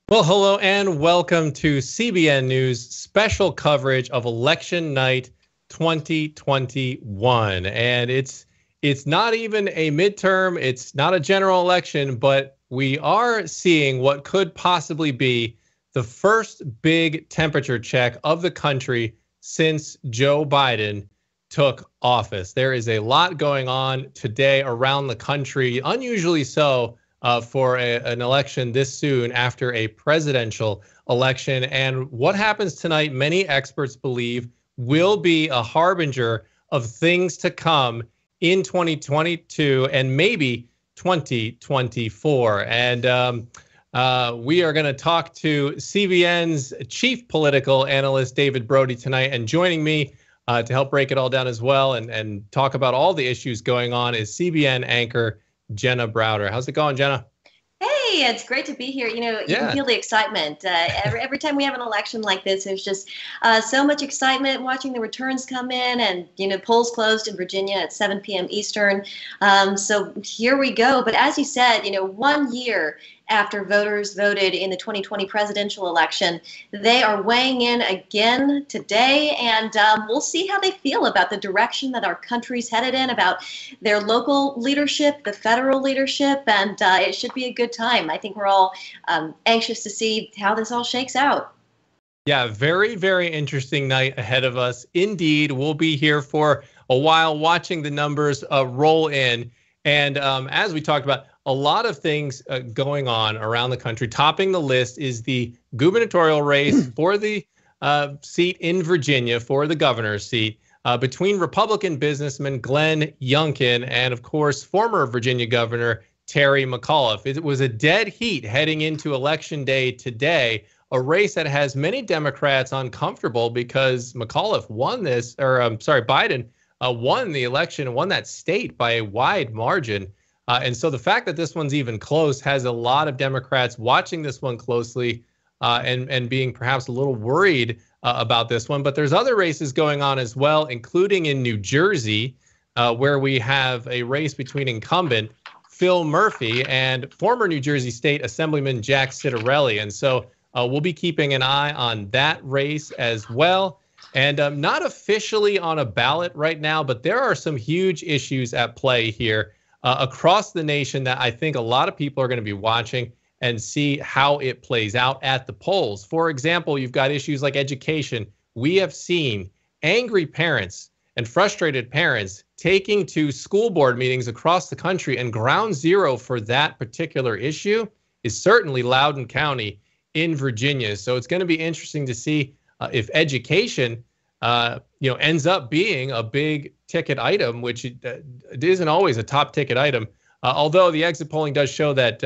Well, hello and welcome to CBN News special coverage of election night 2021. And it's not even a midterm, it's not a general election, but we are seeing what could possibly be the first big temperature check of the country since Joe Biden took office. There is a lot going on today around the country, unusually so. For an election this soon after a presidential election. And what happens tonight, many experts believe, will be a harbinger of things to come in 2022 and maybe 2024. And we are going to talk to CBN's chief political analyst, David Brody, tonight. And joining me to help break it all down as well and talk about all the issues going on is CBN anchor Jenna Browder. How's it going, Jenna? Hey, it's great to be here. You know, you can feel the excitement. Every time we have an election like this, there's just so much excitement watching the returns come in, and, you know, polls closed in Virginia at 7 p.m. Eastern. So here we go. But as you said, you know, 1 year after voters voted in the 2020 presidential election, they are weighing in again today, and we'll see how they feel about the direction that our country's headed in, about their local leadership, the federal leadership, and it should be a good time. I think we're all anxious to see how this all shakes out. Yeah, very, very interesting night ahead of us. Indeed, we'll be here for a while watching the numbers roll in. And as we talked about, a lot of things going on around the country. Topping the list is the gubernatorial race for the seat in Virginia, for the governor's seat, between Republican businessman Glenn Youngkin and, of course, former Virginia Governor Terry McAuliffe. It was a dead heat heading into Election Day today, a race that has many Democrats uncomfortable because McAuliffe won this, or Biden won the election and won that state by a wide margin. And so the fact that this one's even close has a lot of Democrats watching this one closely and being perhaps a little worried about this one. But there's other races going on as well, including in New Jersey, where we have a race between incumbent Phil Murphy and former New Jersey State Assemblyman Jack Ciattarelli. And so we'll be keeping an eye on that race as well. And not officially on a ballot right now, but there are some huge issues at play here across the nation that I think a lot of people are going to be watching and see how it plays out at the polls. For example, you've got issues like education. We have seen angry parents and frustrated parents taking to school board meetings across the country, and ground zero for that particular issue is certainly Loudoun County in Virginia. So it's going to be interesting to see if education ends up being a big ticket item, which it isn't always a top ticket item, although the exit polling does show that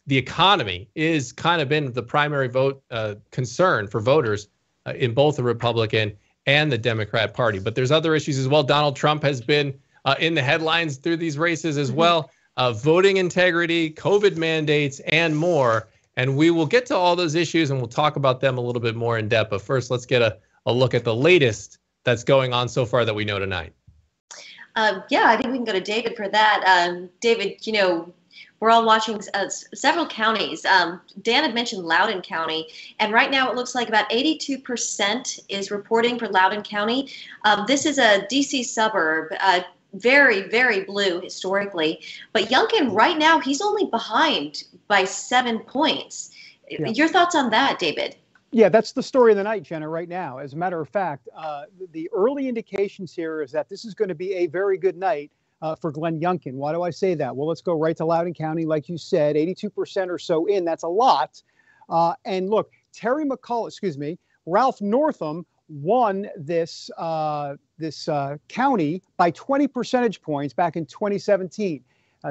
the economy is kind of been the primary vote concern for voters in both the Republican and the Democrat Party. But there's other issues as well. Donald Trump has been in the headlines through these races as well. Voting integrity, COVID mandates, and more. And we will get to all those issues and we'll talk about them a little bit more in depth. But first, let's get a look at the latest that's going on so far that we know tonight. Yeah, I think we can go to David for that. David, you know, we're all watching several counties. Dan had mentioned Loudoun County, and right now it looks like about 82% is reporting for Loudoun County. This is a D.C. suburb, very, very blue historically. But Youngkin, right now, he's only behind by 7 points. Yeah. Your thoughts on that, David? Yeah, that's the story of the night, Jenna, right now. As a matter of fact, the early indications here is that this is going to be a very good night for Glenn Youngkin. Why do I say that? Well, let's go right to Loudoun County. Like you said, 82% or so in. That's a lot. And look, Ralph Northam won this county by 20 percentage points back in 2017.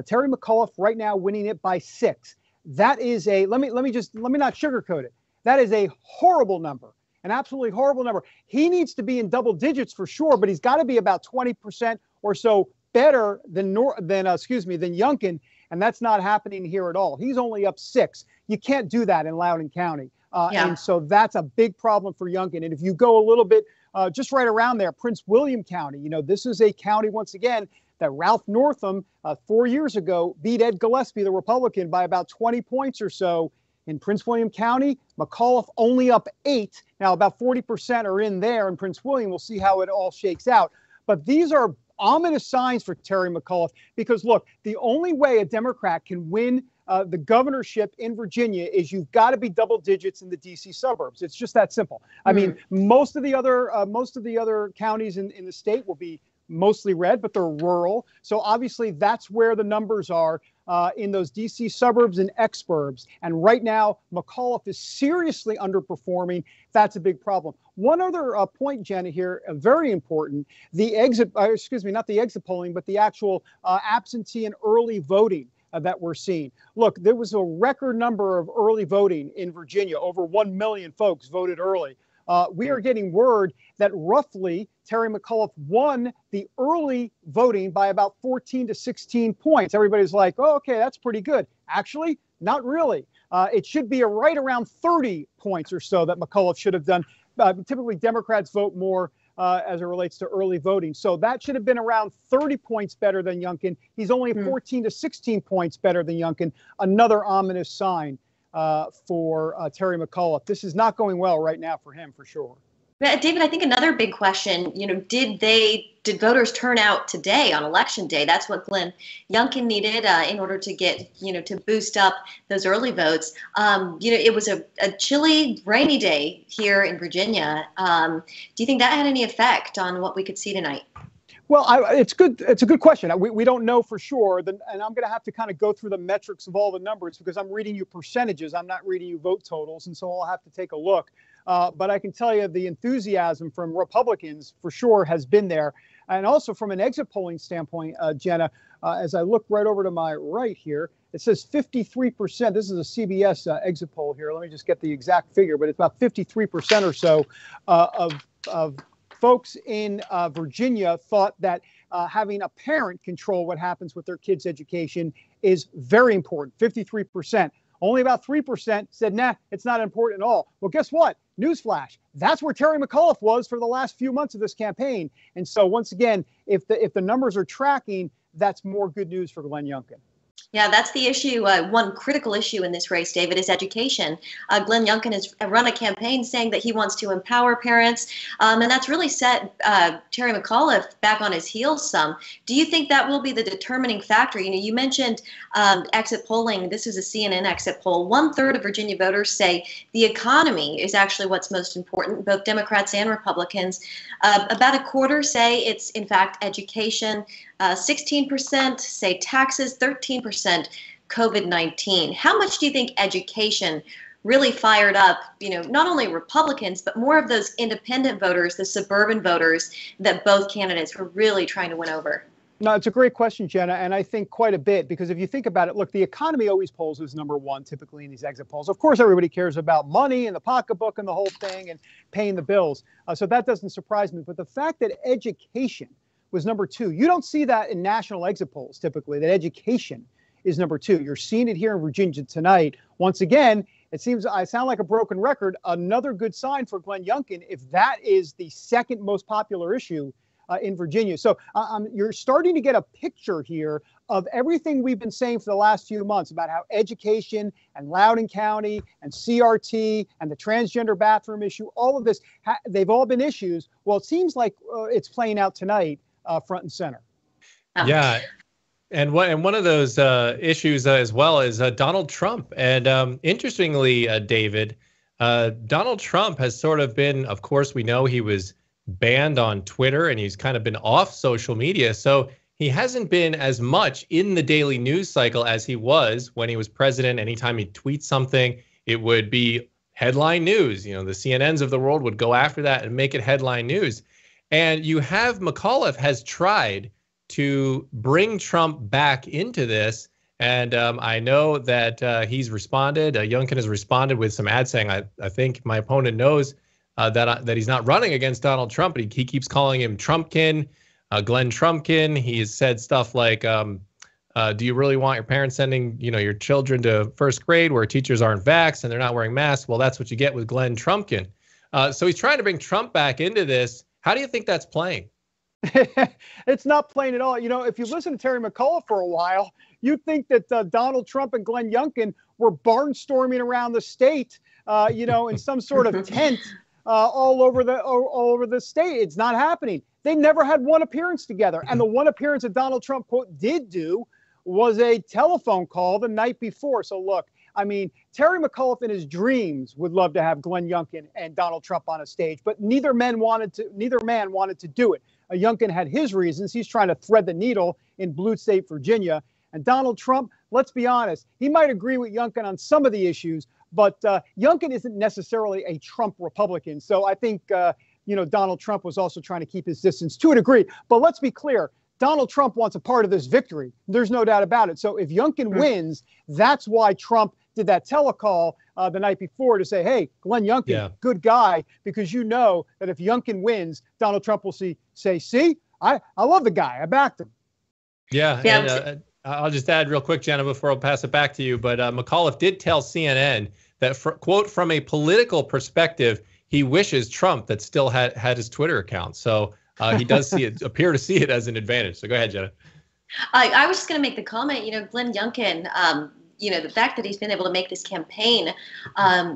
Terry McAuliffe right now winning it by 6. That is let me not sugarcoat it. That is a horrible number, an absolutely horrible number. He needs to be in double digits for sure, but he's got to be about 20% or so better than Youngkin, and that's not happening here at all. He's only up 6. You can't do that in Loudoun County, and so that's a big problem for Youngkin. And if you go a little bit just right around there, Prince William County, you know, this is a county once again that Ralph Northam 4 years ago beat Ed Gillespie, the Republican, by about 20 points or so. In Prince William County, McAuliffe only up 8. Now, about 40% are in there in Prince William. We'll see how it all shakes out. But these are ominous signs for Terry McAuliffe because, look, the only way a Democrat can win the governorship in Virginia is you've got to be double digits in the D.C. suburbs. It's just that simple. I mean, most of the other counties in the state will be mostly red, but they're rural. So obviously that's where the numbers are in those D.C. suburbs and exurbs. And right now, McAuliffe is seriously underperforming. That's a big problem. One other point, Jenna, here, very important, not the exit polling, but the actual absentee and early voting that we're seeing. Look, there was a record number of early voting in Virginia. Over 1 million folks voted early. We are getting word that roughly Terry McAuliffe won the early voting by about 14 to 16 points. Everybody's like, oh, okay, that's pretty good. Actually, not really. It should be right around 30 points or so that McAuliffe should have done. Typically, Democrats vote more as it relates to early voting. So that should have been around 30 points better than Youngkin. He's only 14 to 16 points better than Youngkin. Another ominous sign for Terry McAuliffe. This is not going well right now for him, for sure. David, I think another big question, did voters turn out today on election day? That's what Glenn Youngkin needed in order to get, to boost up those early votes. It was a chilly, rainy day here in Virginia. Do you think that had any effect on what we could see tonight? Well, it's good. It's a good question. We don't know for sure. And I'm going to have to kind of go through the metrics of all the numbers because I'm reading you percentages. I'm not reading you vote totals. And so I'll have to take a look. But I can tell you the enthusiasm from Republicans for sure has been there. And also from an exit polling standpoint, Jenna, as I look right over to my right here, it says 53%. This is a CBS exit poll here. Let me just get the exact figure, but it's about 53% or so of folks in Virginia thought that having a parent control what happens with their kids' education is very important. 53%. Only about 3% said, nah, it's not important at all. Well, guess what? Newsflash. That's where Terry McAuliffe was for the last few months of this campaign. And so once again, if the numbers are tracking, that's more good news for Glenn Youngkin. Yeah, that's the issue. One critical issue in this race, David, is education. Glenn Youngkin has run a campaign saying that he wants to empower parents, and that's really set Terry McAuliffe back on his heels some. Do you think that will be the determining factor? You mentioned exit polling. This is a CNN exit poll. 1/3 of Virginia voters say the economy is actually what's most important, both Democrats and Republicans. About a quarter say it's, in fact, education. 16% say taxes, 13% COVID-19. How much do you think education really fired up, not only Republicans, but more of those independent voters, the suburban voters that both candidates were really trying to win over? No, it's a great question, Jenna, and I think quite a bit, because if you think about it, look, the economy always polls as number one, typically in these exit polls. Of course, everybody cares about money and the pocketbook and the whole thing and paying the bills. So that doesn't surprise me. But the fact that education was number two, you don't see that in national exit polls typically, that education is number two. You're seeing it here in Virginia tonight. Once again, it seems I sound like a broken record. Another good sign for Glenn Youngkin if that is the second most popular issue in Virginia. So you're starting to get a picture here of everything we've been saying for the last few months about how education and Loudoun County and CRT and the transgender bathroom issue, all of this, they've all been issues. Well, it seems like it's playing out tonight front and center. Yeah. And one of those issues as well is Donald Trump. And interestingly, David, Donald Trump has sort of been, of course, we know he was banned on Twitter and he's kind of been off social media. So he hasn't been as much in the daily news cycle as he was when he was president. Anytime he tweets something, it would be headline news. The CNNs of the world would go after that and make it headline news. And you have McAuliffe has tried to bring Trump back into this. And I know that he's responded. Youngkin has responded with some ads saying, I think my opponent knows that he's not running against Donald Trump, but he keeps calling him Trumpkin, Glenn Trumpkin. He has said stuff like, do you really want your parents sending, your children to first grade where teachers aren't vaxxed and they're not wearing masks? Well, that's what you get with Glenn Trumpkin. So he's trying to bring Trump back into this. How do you think that's playing? It's not plain at all. You know, if you listen to Terry McAuliffe for a while, you'd think that Donald Trump and Glenn Youngkin were barnstorming around the state, you know, in some sort of tent all over the state. It's not happening. They never had one appearance together. And the one appearance that Donald Trump, quote, did do was a telephone call the night before. So look, I mean, Terry McAuliffe in his dreams would love to have Glenn Youngkin and Donald Trump on a stage, but neither man wanted to do it. Youngkin had his reasons. He's trying to thread the needle in blue state Virginia. And Donald Trump, let's be honest, he might agree with Youngkin on some of the issues, but Youngkin isn't necessarily a Trump Republican. So I think, you know, Donald Trump was also trying to keep his distance to a degree. But let's be clear. Donald Trump wants a part of this victory. There's no doubt about it. So if Youngkin wins, that's why Trump did that telecall the night before to say, hey, Glenn Youngkin, good guy, because you know that if Youngkin wins, Donald Trump will say, see, I love the guy. I backed him. Yeah. And, I'll just add real quick, Jenna, before I'll pass it back to you. But McAuliffe did tell CNN that, quote, from a political perspective, he wishes Trump that still had his Twitter account. So he does appear to see it as an advantage. So go ahead, Jenna. I was just going to make the comment, you know, Glenn Youngkin, you know, the fact that he's been able to make this campaign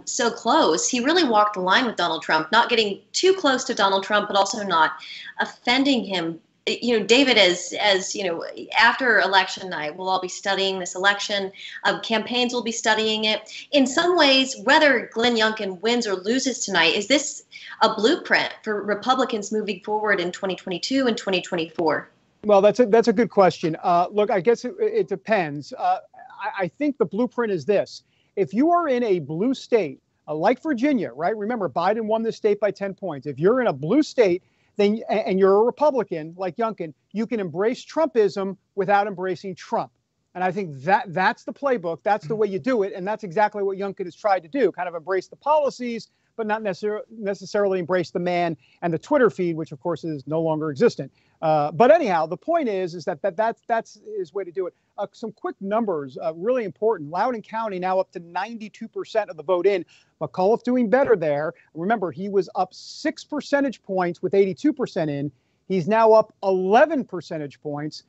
so close, he really walked the line with Donald Trump, not getting too close to Donald Trump, but also not offending him. You know, David, as you know, after election night, we'll all be studying this election. Campaigns will be studying it. In some ways, whether Glenn Youngkin wins or loses tonight, is this a blueprint for Republicans moving forward in 2022 and 2024? Well, that's a good question. Look, I guess it depends. I think the blueprint is this. If you are in a blue state, like Virginia, right? Remember, Biden won this state by 10 points. If you're in a blue state, then and you're a Republican like Youngkin, you can embrace Trumpism without embracing Trump. And I think that's the playbook. That's the way you do it. And that's exactly what Youngkin has tried to do, kind of embrace the policies, but not necessarily embrace the man and the Twitter feed, which, of course, is no longer existent. But anyhow, the point is that's his way to do it. Some quick numbers, really important. Loudoun County now up to 92% of the vote in. McAuliffe doing better there. Remember, he was up 6 percentage points with 82% in. He's now up 11 percentage points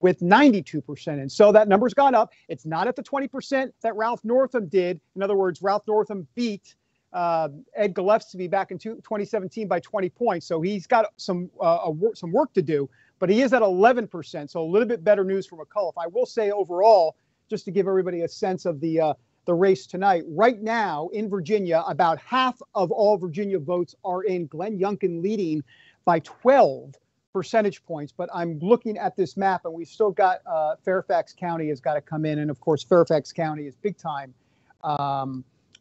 with 92% in. So that number's gone up. It's not at the 20% that Ralph Northam did. In other words, Ralph Northam beat Ed Gillespie back in 2017 by 20 points. So he's got some work to do, but he is at 11%. So a little bit better news for McAuliffe. I will say overall, just to give everybody a sense of the race tonight, right now in Virginia, about half of all Virginia votes are in Glenn Youngkin leading by 12 percentage points. But I'm looking at this map and we've still got Fairfax County has got to come in. And of course, Fairfax County is big time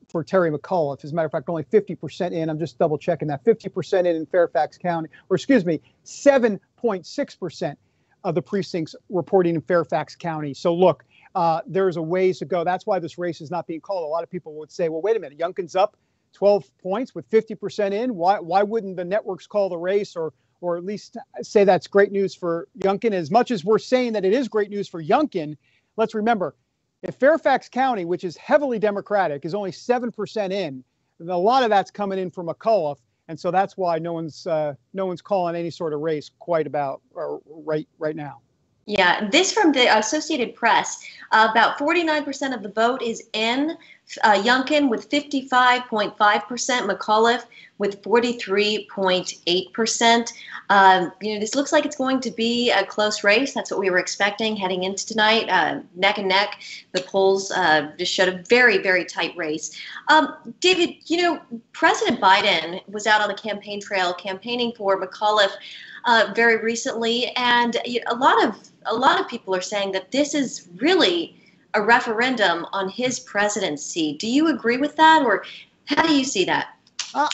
for Terry McAuliffe. As a matter of fact, only 50% in. I'm just double checking that. 50% in Fairfax County, or excuse me, 7.6% of the precincts reporting in Fairfax County. So look, there's a ways to go. That's why this race is not being called. A lot of people would say, well, wait a minute, Youngkin's up 12 points with 50% in. Why wouldn't the networks call the race or at least say that's great news for Youngkin? As much as we're saying that it is great news for Youngkin, let's remember, if Fairfax County, which is heavily Democratic, is only 7% in, a lot of that's coming in from McAuliffe, and so that's why no one's calling any sort of race quite about right now. Yeah, this from the Associated Press. About 49% of the vote is in Youngkin with 55.5%, McAuliffe with 43.8%. This looks like it's going to be a close race. That's what we were expecting heading into tonight. Neck and neck. The polls just showed a very, very tight race. David, President Biden was out on the campaign trail campaigning for McAuliffe very recently, and a lot of people are saying that this is really a referendum on his presidency. Do you agree with that, or how do you see that?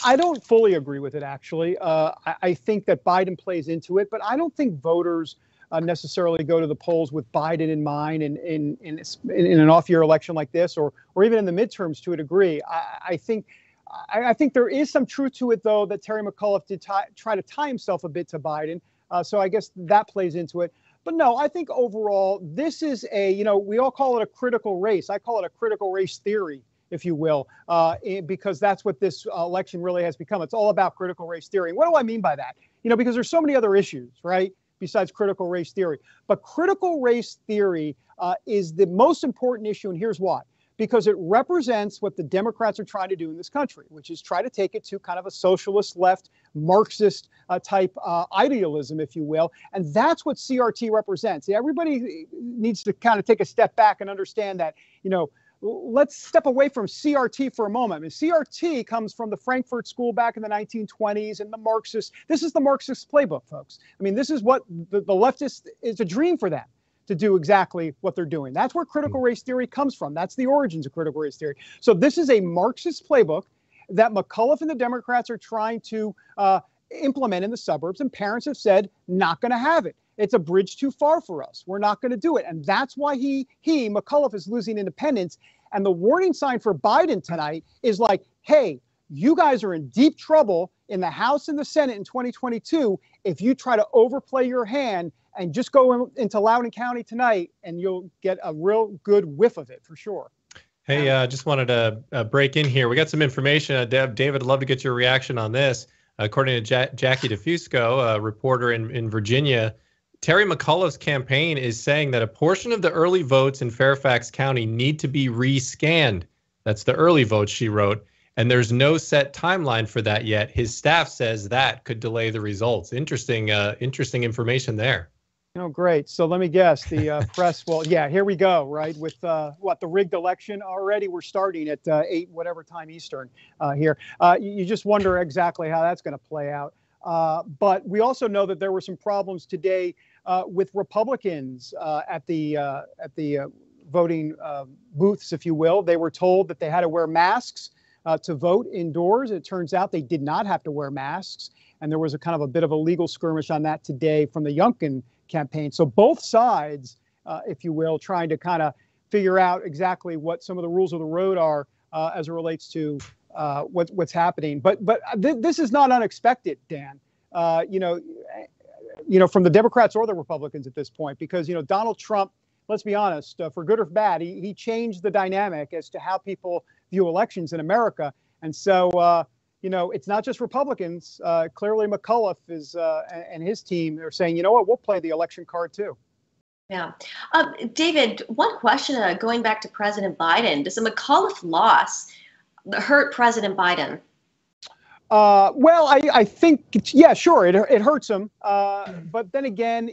I don't fully agree with it, actually. I think that Biden plays into it, but I don't think voters necessarily go to the polls with Biden in mind in an off-year election like this, or even in the midterms to a degree. I think there is some truth to it, though, that Terry McAuliffe did try to tie himself a bit to Biden. So I guess that plays into it. But no, I think overall, this is we all call it a critical race. I call it a critical race theory, if you will, because that's what this election really has become. It's all about critical race theory. And what do I mean by that? because there's so many other issues, right, besides critical race theory. But critical race theory is the most important issue, and here's why. Because it represents what the Democrats are trying to do in this country, which is try to take it to kind of a socialist left, Marxist type idealism, if you will. And that's what CRT represents. Everybody needs to kind of take a step back and understand that, let's step away from CRT for a moment. I mean, CRT comes from the Frankfurt School back in the 1920s and the Marxist. This is the Marxist playbook, folks. I mean, this is what the leftists, is a dream for them to do exactly what they're doing. That's where critical race theory comes from. That's the origins of critical race theory. So this is a Marxist playbook that McAuliffe and the Democrats are trying to implement in the suburbs, and parents have said, not going to have it. It's a bridge too far for us. We're not going to do it. And that's why McAuliffe is losing independence. And the warning sign for Biden tonight is like, hey, you guys are in deep trouble in the House and the Senate in 2022 if you try to overplay your hand and just go into Loudoun County tonight, and you'll get a real good whiff of it for sure. Hey, just wanted to break in here. We got some information. David, I'd love to get your reaction on this. According to Jackie DeFusco, a reporter in Virginia, Terry McAuliffe's campaign is saying that a portion of the early votes in Fairfax County need to be rescanned. That's the early votes, she wrote. And there's no set timeline for that yet. His staff says that could delay the results. Interesting information there. Great. So let me guess, the press, well, yeah, here we go, right? With the rigged election already, we're starting at 8, whatever time Eastern here. You just wonder exactly how that's going to play out. But we also know that there were some problems today with Republicans at the voting booths, if you will. They were told that they had to wear masks to vote indoors. It turns out they did not have to wear masks. And there was a kind of a bit of a legal skirmish on that today from the Youngkin campaign. So both sides, if you will, trying to kind of figure out exactly what some of the rules of the road are as it relates to what's happening. But this is not unexpected, Dan. From the Democrats or the Republicans at this point, because Donald Trump, let's be honest, for good or for bad, he changed the dynamic as to how people view elections in America. And so it's not just Republicans. Clearly, McAuliffe and his team are saying, you know what, we'll play the election card too. Yeah. David, one question going back to President Biden. Does the McAuliffe loss hurt President Biden? Well, I think, yeah, sure, it hurts him. But then again,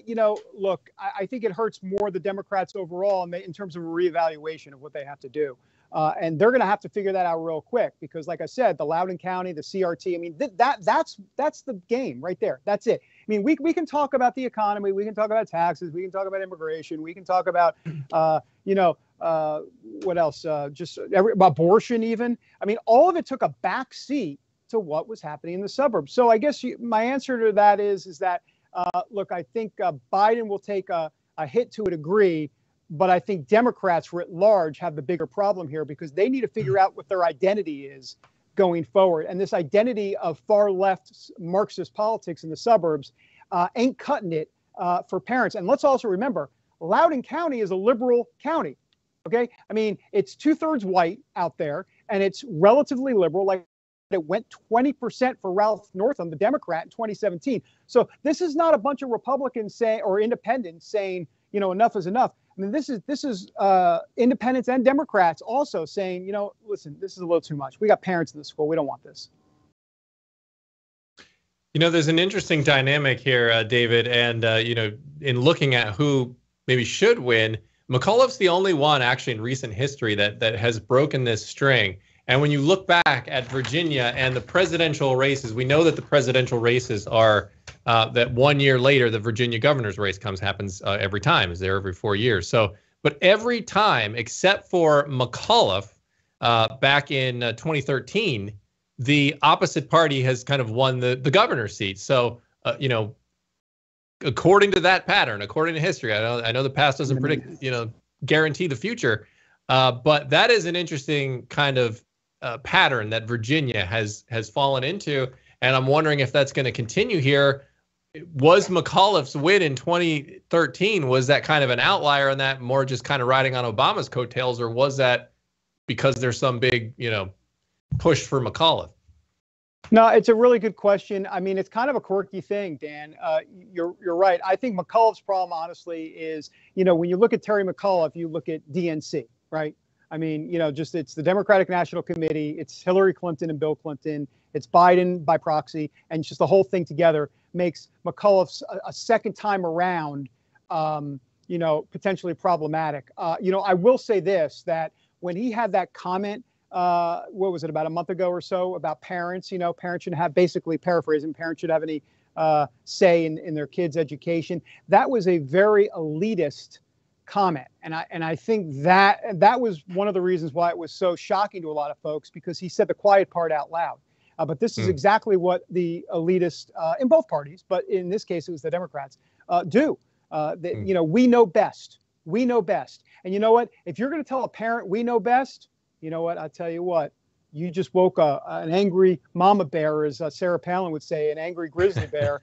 look, I think it hurts more the Democrats overall in terms of a reevaluation of what they have to do. And they're going to have to figure that out real quick because, like I said, the Loudoun County, the CRT, I mean, that's the game right there. That's it. I mean, we can talk about the economy. We can talk about taxes. We can talk about immigration. We can talk about, what else? Abortion even. I mean, all of it took a back seat to what was happening in the suburbs. So I guess my answer to that is that, look, I think Biden will take a hit to a degree. But I think Democrats writ large have the bigger problem here because they need to figure out what their identity is going forward. And this identity of far left Marxist politics in the suburbs ain't cutting it for parents. And let's also remember, Loudoun County is a liberal county. Okay. I mean, it's 2/3 white out there and it's relatively liberal. Like it went 20% for Ralph Northam, the Democrat, in 2017. So this is not a bunch of Republicans or independents saying, enough is enough. I mean, this is independents and Democrats also saying, listen, this is a little too much. We got parents in the school. We don't want this. There's an interesting dynamic here, David, and, in looking at who maybe should win, McAuliffe's the only one actually in recent history that has broken this string. And when you look back at Virginia and the presidential races, we know that the presidential races are that 1 year later, the Virginia governor's race happens every time, is there every 4 years. So, but every time except for McAuliffe back in 2013, the opposite party has kind of won the governor's seat. So, according to that pattern, according to history, I know the past doesn't predict, guarantee the future, but that is an interesting kind of pattern that Virginia has fallen into, and I'm wondering if that's going to continue here. Was McAuliffe's win in 2013, was that kind of an outlier and that more just kind of riding on Obama's coattails, or was that because there's some big, push for McAuliffe? No, it's a really good question. I mean, it's kind of a quirky thing, Dan. You're right. I think McAuliffe's problem, honestly, is, when you look at Terry McAuliffe, you look at DNC, right? I mean, it's the Democratic National Committee, it's Hillary Clinton and Bill Clinton, it's Biden by proxy, and just the whole thing together makes McAuliffe a second time around, potentially problematic. I will say this, that when he had that comment, what was it, about a month ago or so, about parents, parents shouldn't have, basically paraphrasing, parents should have any say in their kids' education. That was a very elitist comment. And I think that was one of the reasons why it was so shocking to a lot of folks, because he said the quiet part out loud. But this is exactly what the elitists in both parties, but in this case, it was the Democrats, do. We know best. We know best. And you know what? If you're going to tell a parent we know best, you know what? I'll tell you what. You just woke an angry mama bear, as Sarah Palin would say, an angry grizzly bear,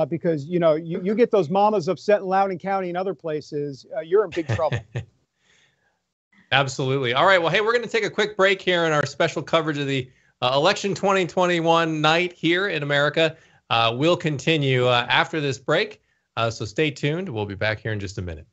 because, you get those mamas upset in Loudoun County and other places, you're in big trouble. Absolutely. All right. Well, hey, we're going to take a quick break here in our special coverage of the election 2021 night here in America. We'll continue after this break. So stay tuned. We'll be back here in just a minute.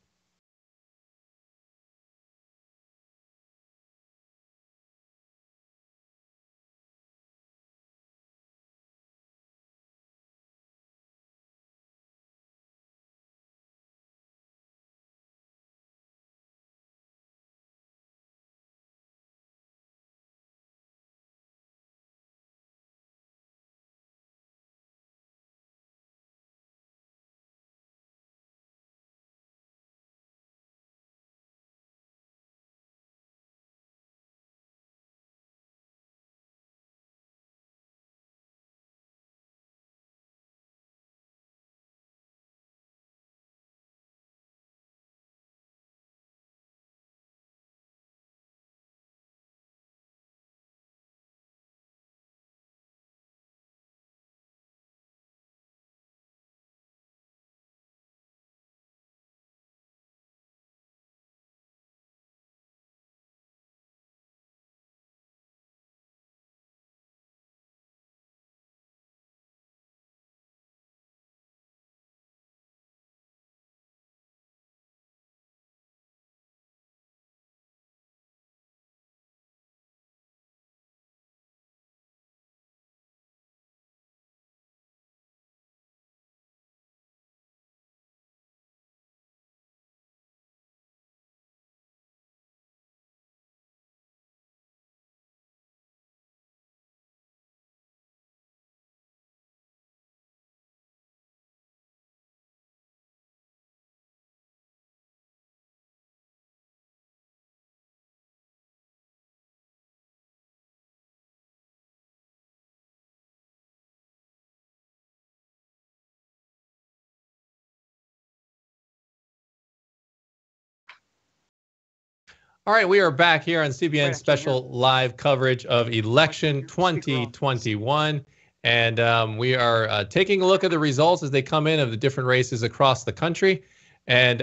All right, we are back here on CBN special live coverage of election 2021. And we are taking a look at the results as they come in of the different races across the country. And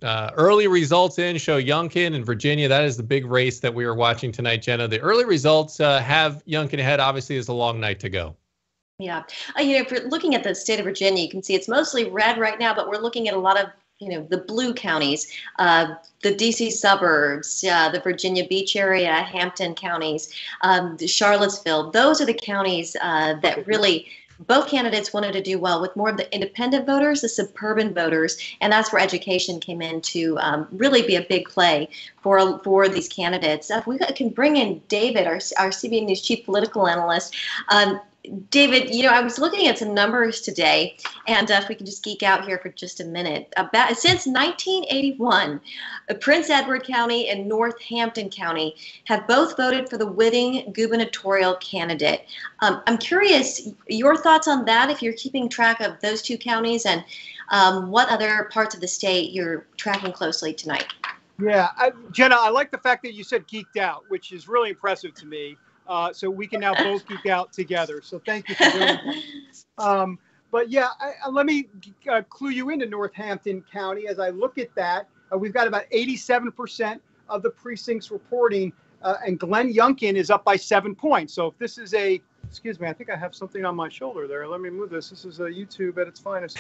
early results show Youngkin in Virginia. That is the big race that we are watching tonight, Jenna. The early results have Youngkin ahead. Obviously, it's a long night to go. Yeah. If you're looking at the state of Virginia, you can see it's mostly red right now, but we're looking at a lot of the blue counties, the D.C. suburbs, the Virginia Beach area, Hampton counties, Charlottesville. Those are the counties that really both candidates wanted to do well, with more of the independent voters, the suburban voters, and that's where education came in to really be a big play for these candidates. If we can bring in David, our CBN News chief political analyst. David, I was looking at some numbers today, and if we can just geek out here for just a minute. Since 1981, Prince Edward County and Northampton County have both voted for the winning gubernatorial candidate. I'm curious, your thoughts on that, if you're keeping track of those two counties, and what other parts of the state you're tracking closely tonight. Yeah, Jenna, I like the fact that you said geeked out, which is really impressive to me. So we can now both geek out together. So thank you for doing that. But yeah, let me clue you into Northampton County. As I look at that, we've got about 87% of the precincts reporting, and Glenn Youngkin is up by 7 points. So if this is a Excuse me, I think I have something on my shoulder there. Let me move this. This is a YouTube at its finest.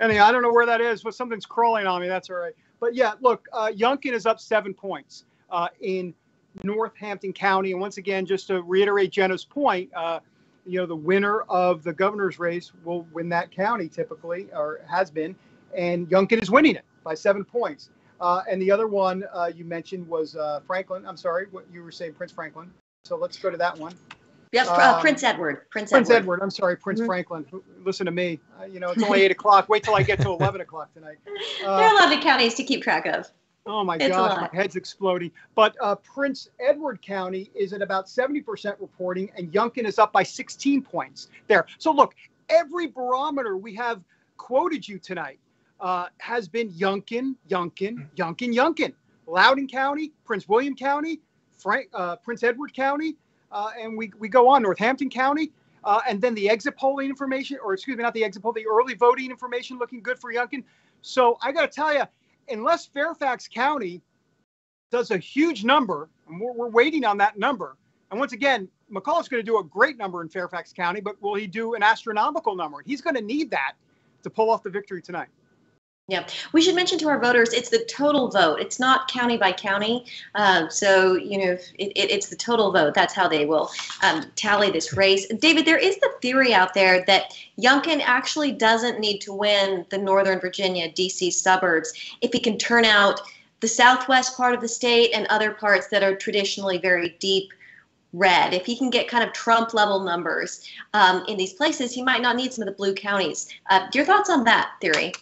Anyhow, I don't know where that is, but something's crawling on me. That's all right. But yeah, look, Youngkin is up 7 points in Northampton County. And once again, just to reiterate Jenna's point, the winner of the governor's race will win that county typically, or has been. And Youngkin is winning it by 7 points. And the other one you mentioned was Franklin. I'm sorry, what you were saying, Prince Franklin. So let's go to that one. Yep, Prince Edward. Prince Edward. I'm sorry, Prince Franklin. Listen to me. It's only 8 o'clock. Wait till I get to 11 o'clock tonight. There are a lot of counties to keep track of. Oh my gosh, my head's exploding. But Prince Edward County is at about 70% reporting, and Youngkin is up by 16 points there. So look, every barometer we have quoted you tonight has been Youngkin. Loudoun County, Prince William County, Prince Edward County, and we go on, Northampton County, and then the exit polling information, or excuse me, not the exit poll, the early voting information looking good for Youngkin. So I got to tell you, unless Fairfax County does a huge number, and we're waiting on that number, and once again, McAuliffe's going to do a great number in Fairfax County, but will he do an astronomical number? He's going to need that to pull off the victory tonight. Yeah, we should mention to our voters, it's the total vote. It's not county by county. It's the total vote. That's how they will tally this race. David, there is the theory out there that Youngkin actually doesn't need to win the Northern Virginia, D.C. suburbs if he can turn out the southwest part of the state and other parts that are traditionally very deep red. If he can get kind of Trump level numbers in these places, he might not need some of the blue counties. Your thoughts on that theory?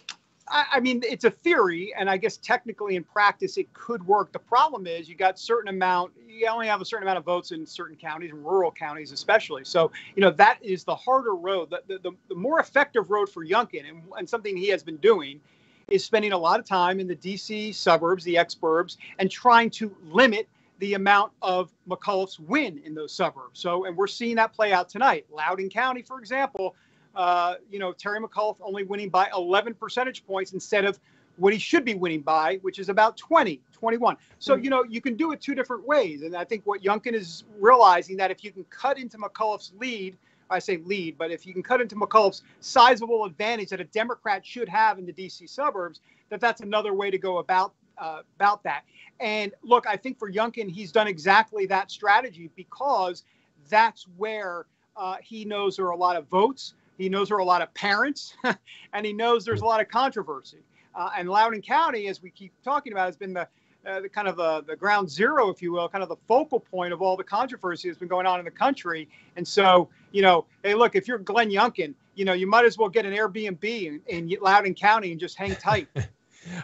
I mean, it's a theory, and I guess technically in practice it could work. The problem is you only have a certain amount of votes in certain counties, and rural counties especially. So, that is the harder road. The more effective road for Youngkin, and something he has been doing, is spending a lot of time in the D.C. suburbs, the exurbs, and trying to limit the amount of McAuliffe's win in those suburbs. So, and we're seeing that play out tonight. Loudoun County, for example, Terry McAuliffe only winning by 11 percentage points instead of what he should be winning by, which is about 21. So, you can do it two different ways. And I think what Youngkin is realizing that if you can cut into McAuliffe's lead, I say lead, but if you can cut into McAuliffe's sizable advantage that a Democrat should have in the D.C. suburbs, that's another way to go about that. And look, I think for Youngkin, he's done exactly that strategy because that's where he knows there are a lot of votes. He knows there are a lot of parents, and he knows there's a lot of controversy. And Loudoun County, as we keep talking about, has been the kind of the ground zero, if you will, kind of the focal point of all the controversy that's been going on in the country. And so, hey, look, if you're Glenn Youngkin, you might as well get an Airbnb in Loudoun County and just hang tight.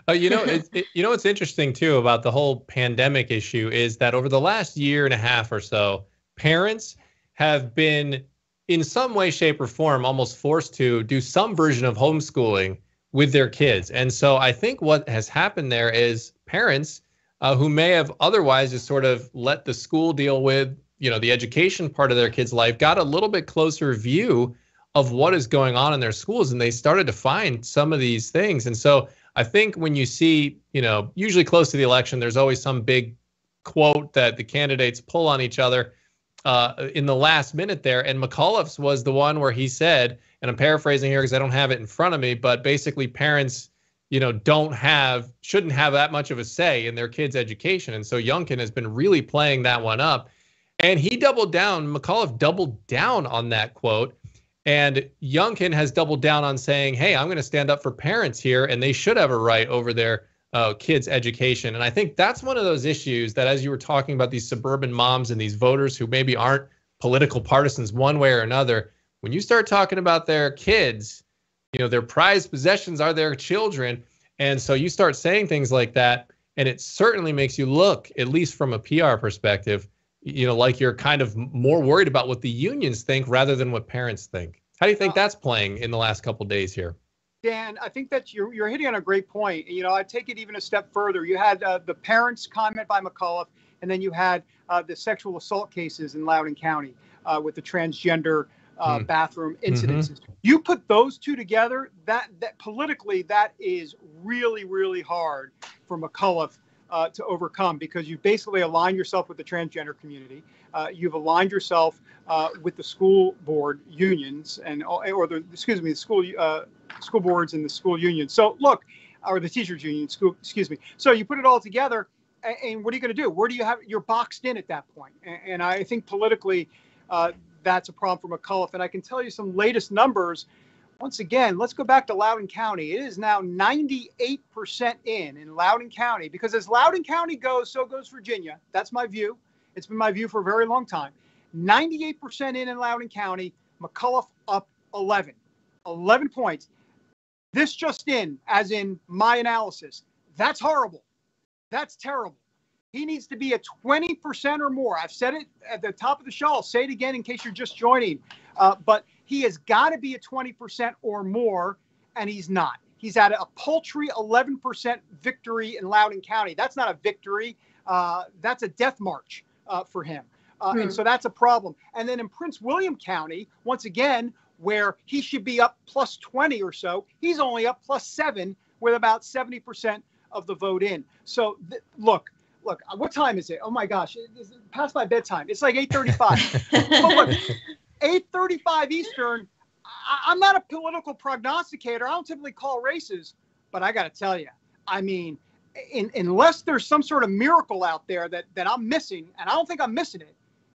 What's interesting too about the whole pandemic issue is that over the last year and a half or so, parents have been in some way, shape, or form almost forced to do some version of homeschooling with their kids. And so I think what has happened there is parents who may have otherwise just sort of let the school deal with, the education part of their kids' life, got a little bit closer view of what is going on in their schools. And they started to find some of these things. And so I think when you see, usually close to the election, there's always some big quote that the candidates pull on each other in the last minute there. And McAuliffe's was the one where he said, and I'm paraphrasing here because I don't have it in front of me, but basically parents, shouldn't have that much of a say in their kids' education. And so Youngkin has been really playing that one up. And McAuliffe doubled down on that quote. And Youngkin has doubled down on saying, hey, I'm going to stand up for parents here, and they should have a right over their kids' education. And I think that's one of those issues that, as you were talking about these suburban moms and these voters who maybe aren't political partisans one way or another, when you start talking about their kids, their prized possessions are their children. And so you start saying things like that, and it certainly makes you look, at least from a PR perspective, like you're kind of more worried about what the unions think rather than what parents think. How do you think that's playing in the last couple of days here? Dan, I think that you're hitting on a great point. I take it even a step further. You had the parents' comment by McAuliffe, and then you had the sexual assault cases in Loudoun County with the transgender bathroom incidences. You put those two together, that politically, that is really, really hard for McAuliffe to overcome, because you've basically aligned yourself with the transgender community. You've aligned yourself with the school board unions the school boards and the school unions. So look, or the teachers union, So you put it all together, and what are you going to do? Where do you have, you're boxed in at that point. And I think politically, that's a problem for McAuliffe. And I can tell you some latest numbers. Once again, let's go back to Loudoun County. It is now 98% in Loudoun County, because as Loudoun County goes, so goes Virginia. That's my view. It's been my view for a very long time. 98% in Loudoun County. McAuliffe up 11 points. This just in, as in my analysis, that's horrible. That's terrible. He needs to be at 20% or more. I've said it at the top of the show. I'll say it again in case you're just joining. But he has got to be at 20% or more, and he's not. He's at a paltry 11% victory in Loudoun County. That's not a victory. That's a death march for him. And so that's a problem. And then in Prince William County, once again, where he should be up plus 20 or so, he's only up plus 7 with about 70% of the vote in. So look, what time is it? Oh my gosh, it's past my bedtime. It's like 8:35. But look, 8:35 Eastern. I'm not a political prognosticator. I don't typically call races, but I got to tell you, I mean, unless there's some sort of miracle out there that I'm missing, and I don't think I'm missing it.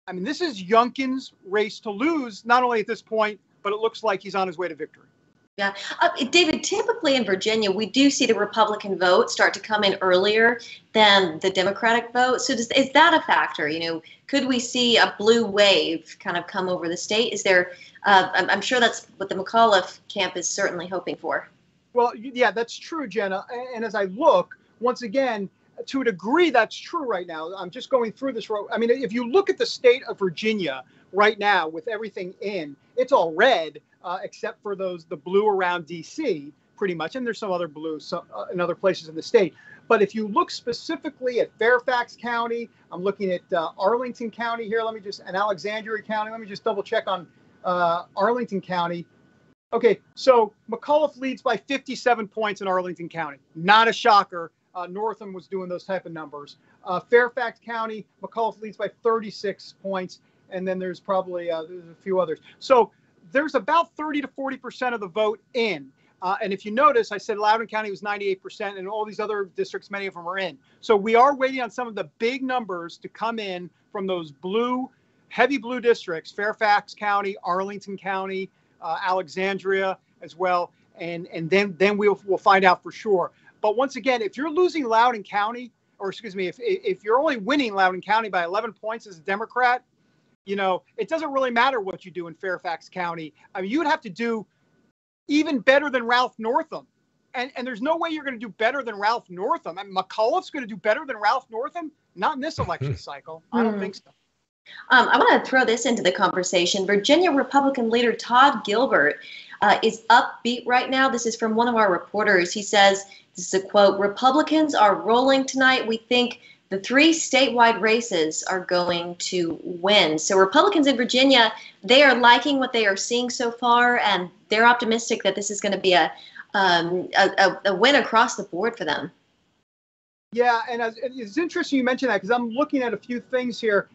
I mean, this is Youngkin's race to lose, not only at this point, but it looks like he's on his way to victory. Yeah. David, typically in Virginia, we do see the Republican vote start to come in earlier than the Democratic vote. So is that a factor? You know, could we see a blue wave kind of come over the state? Is there, I'm sure that's what the McAuliffe camp is certainly hoping for. Well, yeah, that's true, Jenna. And as I look, once again, to a degree, that's true right now. I'm just going through this. I mean, if you look at the state of Virginia right now with everything in, it's all red. Except for the blue around D.C., pretty much, and there's some other blue in other places in the state. But if you look specifically at Fairfax County, I'm looking at Arlington County here. And Alexandria County. Let me just double check on Arlington County. Okay, so McAuliffe leads by 57 points in Arlington County. Not a shocker. Northam was doing those type of numbers. Fairfax County, McAuliffe leads by 36 points, and then there's probably there's a few others. So there's about 30 to 40% of the vote in. And if you notice, I said Loudoun County was 98%, and all these other districts, many of them are in. So we are waiting on some of the big numbers to come in from those heavy blue districts, Fairfax County, Arlington County, Alexandria as well. And then we'll find out for sure. But once again, if you're losing Loudoun County, or excuse me, if you're only winning Loudoun County by 11 points as a Democrat, you know, it doesn't really matter what you do in Fairfax County. I mean, you would have to do even better than Ralph Northam. And there's no way you're going to do better than Ralph Northam. I mean, McAuliffe's going to do better than Ralph Northam? Not in this election cycle. I don't think so. I want to throw this into the conversation. Virginia Republican leader Todd Gilbert is upbeat right now. This is from one of our reporters. He says, this is a quote, "Republicans are rolling tonight. We think the 3 statewide races are going to win." So Republicans in Virginia, they are liking what they are seeing so far, and they're optimistic that this is going to be a win across the board for them. Yeah, and it's interesting you mentioned that, because I'm looking at a few things here,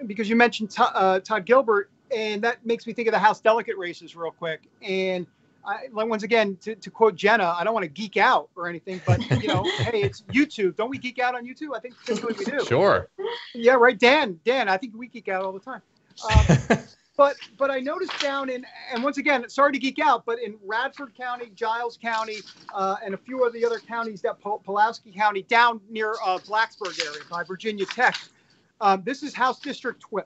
because you mentioned Todd Gilbert, and that makes me think of the House delegate races real quick. And once again, to quote Jenna, I don't want to geek out or anything, but, you know, hey, it's YouTube. Don't we geek out on YouTube? I think typically we do. Sure. Yeah, right. Dan, I think we geek out all the time. But I noticed down in, and once again, sorry to geek out, but in Radford County, Giles County, and a few of the other counties, that Pulaski County, down near Blacksburg area by Virginia Tech, this is House District 12.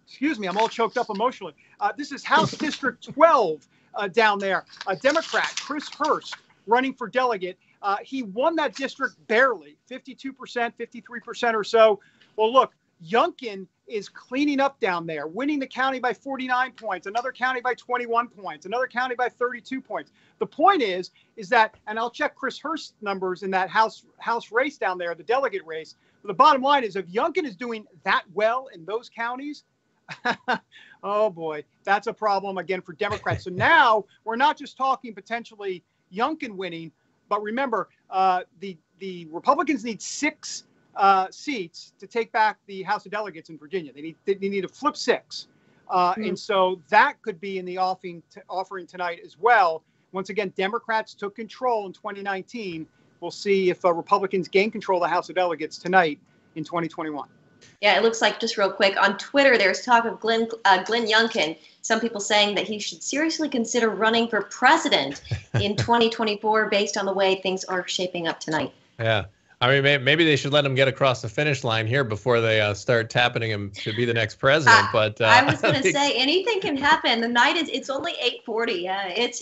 Excuse me, I'm all choked up emotionally. This is House District 12. Down there, a Democrat, Chris Hurst, running for delegate. He won that district barely, 52%, 53% or so. Well, look, Youngkin is cleaning up down there, winning the county by 49 points, another county by 21 points, another county by 32 points. The point is that, and I'll check Chris Hurst's numbers in that House race down there, the delegate race. But the bottom line is, if Youngkin is doing that well in those counties, oh boy, that's a problem again for Democrats. So now we're not just talking potentially Youngkin winning, but remember, the the Republicans need 6 seats to take back the House of Delegates in Virginia. They need to flip 6. And so that could be in the offering tonight as well. Once again, Democrats took control in 2019. We'll see if Republicans gain control of the House of Delegates tonight in 2021. Yeah, it looks like, just real quick, on Twitter, there's talk of Glenn Youngkin. Some people saying that he should seriously consider running for president in 2024 based on the way things are shaping up tonight. Yeah. I mean, maybe they should let him get across the finish line here before they start tapping him to be the next president. But I was going to say anything can happen. The night it's only 8:40. It's,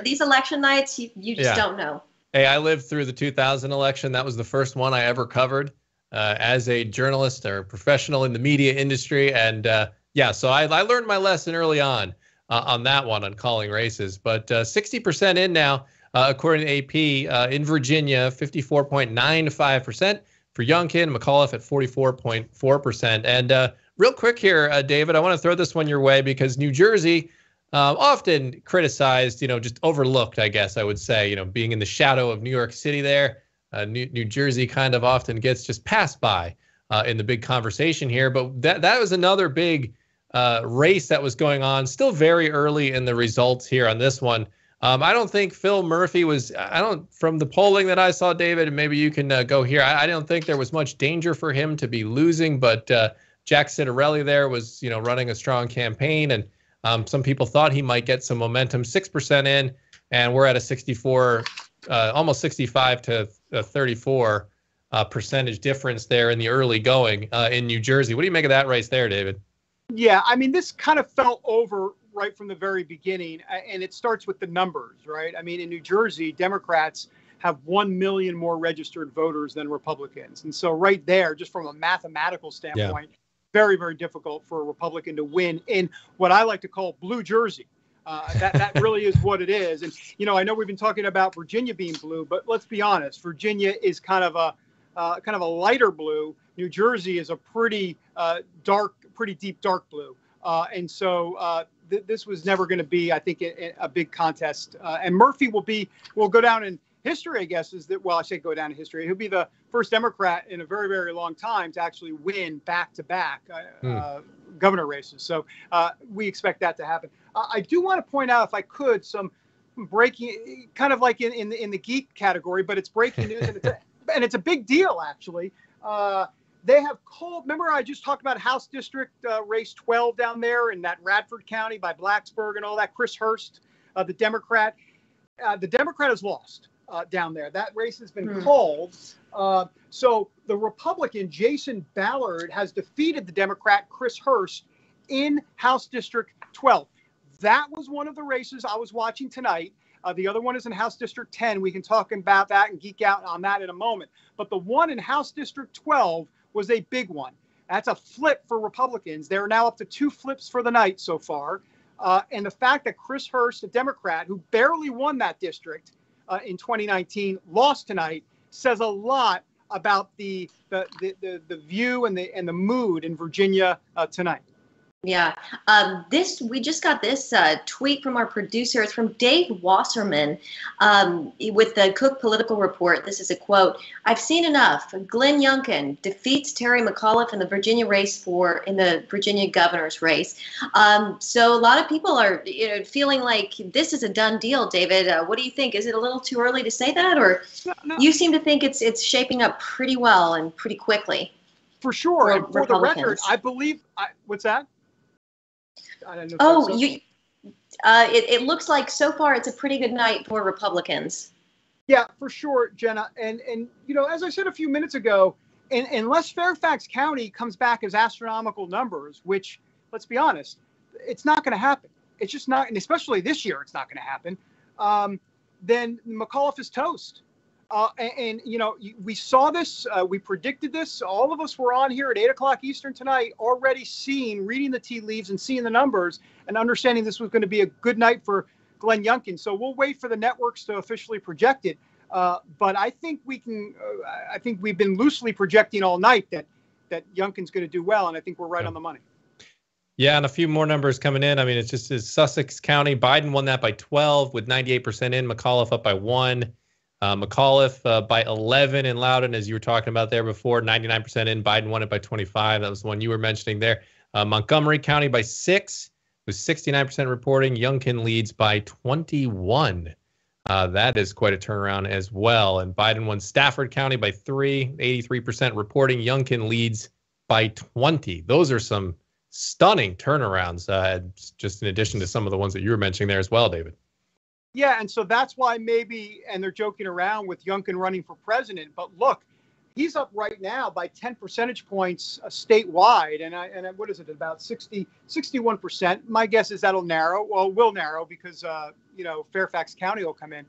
these election nights, you just don't know. Hey, I lived through the 2000 election. That was the first one I ever covered as a journalist or professional in the media industry. And so I learned my lesson early on that one, on calling races. But 60% in now, according to AP, in Virginia, 54.95% for Youngkin, McAuliffe at 44.4%. And real quick here, David, I want to throw this one your way because New Jersey, often criticized, just overlooked, I guess I would say, being in the shadow of New York City there. New Jersey kind of often gets just passed by in the big conversation here. But that was another big race that was going on, still very early in the results here on this one. I don't think Phil Murphy was, from the polling that I saw, David, and maybe you can go here, I don't think there was much danger for him to be losing, but Jack Ciattarelli there was, running a strong campaign, and some people thought he might get some momentum. 6% in, and we're at a 64, almost 65 to 34 percentage difference there in the early going in New Jersey. What do you make of that race there, David? Yeah, I mean, this kind of fell over right from the very beginning, and it starts with the numbers, right? I mean, in New Jersey, Democrats have 1 million more registered voters than Republicans. And so right there, just from a mathematical standpoint, very, very difficult for a Republican to win in what I like to call blue Jersey. That really is what it is. And, I know we've been talking about Virginia being blue, but let's be honest, Virginia is kind of a lighter blue. New Jersey is a pretty deep dark blue. And so this was never going to be, I think, a big contest. And Murphy will go down in history, I guess, I say go down in history. He'll be the first Democrat in a very, very long time to actually win back-to-back governor races. So we expect that to happen. I do want to point out, if I could, some breaking, kind of like in the geek category, but it's breaking news, and it's a big deal, actually. They have called, remember I just talked about House District Race 12 down there in that Radford County by Blacksburg and all that, Chris Hurst, the Democrat. The Democrat has lost down there. That race has been called. So the Republican, Jason Ballard, has defeated the Democrat, Chris Hurst, in House District 12. That was one of the races I was watching tonight. The other one is in House District 10. We can talk about that and geek out on that in a moment. But the one in House District 12 was a big one. That's a flip for Republicans. They're now up to 2 flips for the night so far. And the fact that Chris Hurst, a Democrat who barely won that district in 2019, lost tonight, says a lot about the view and the mood in Virginia tonight. Yeah. We just got this tweet from our producer. It's from Dave Wasserman with the Cook Political Report. This is a quote. "I've seen enough. Glenn Youngkin defeats Terry McAuliffe in the Virginia Virginia governor's race." So a lot of people are feeling like this is a done deal, David. What do you think? Is it a little too early to say that? Or No. You seem to think it's shaping up pretty well and pretty quickly? For sure. And for the record, I believe, what's that? I don't know. It looks like so far it's a pretty good night for Republicans. Yeah, for sure, Jenna. And as I said a few minutes ago, unless Fairfax County comes back as astronomical numbers, which, let's be honest, it's not going to happen. It's just not, and especially this year, it's not going to happen. Then McAuliffe is toast. We saw this, we predicted this. All of us were on here at 8 o'clock Eastern tonight, already reading the tea leaves and seeing the numbers and understanding this was going to be a good night for Glenn Youngkin. So we'll wait for the networks to officially project it. But I think we can, I think we've been loosely projecting all night that Youngkin's going to do well. And I think we're right on the money. Yeah, and a few more numbers coming in. I mean, it's Sussex County. Biden won that by 12 with 98% in. McAuliffe up by 1. McAuliffe by 11 in Loudoun, as you were talking about there before, 99% in. Biden won it by 25. That was the one you were mentioning there. Montgomery County by 6 with 69% reporting. Youngkin leads by 21. That is quite a turnaround as well. And Biden won Stafford County by 3, 83% reporting. Youngkin leads by 20. Those are some stunning turnarounds, just in addition to some of the ones that you were mentioning there as well, David. Yeah, and so that's why maybe, and they're joking around with Youngkin running for president, but look, he's up right now by 10 percentage points statewide, and what is it, about 61%. My guess is that'll narrow. Well, will narrow because, Fairfax County will come in.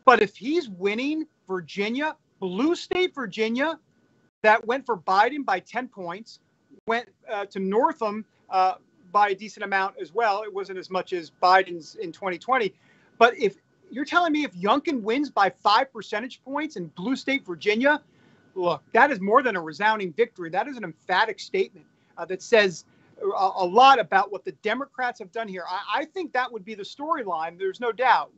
But if he's winning Virginia, blue state Virginia, that went for Biden by 10 points, went to Northam by a decent amount as well. It wasn't as much as Biden's in 2020. But if you're telling me if Youngkin wins by 5 percentage points in blue state Virginia, look, that is more than a resounding victory. That is an emphatic statement that says a lot about what the Democrats have done here. I think that would be the storyline. There's no doubt.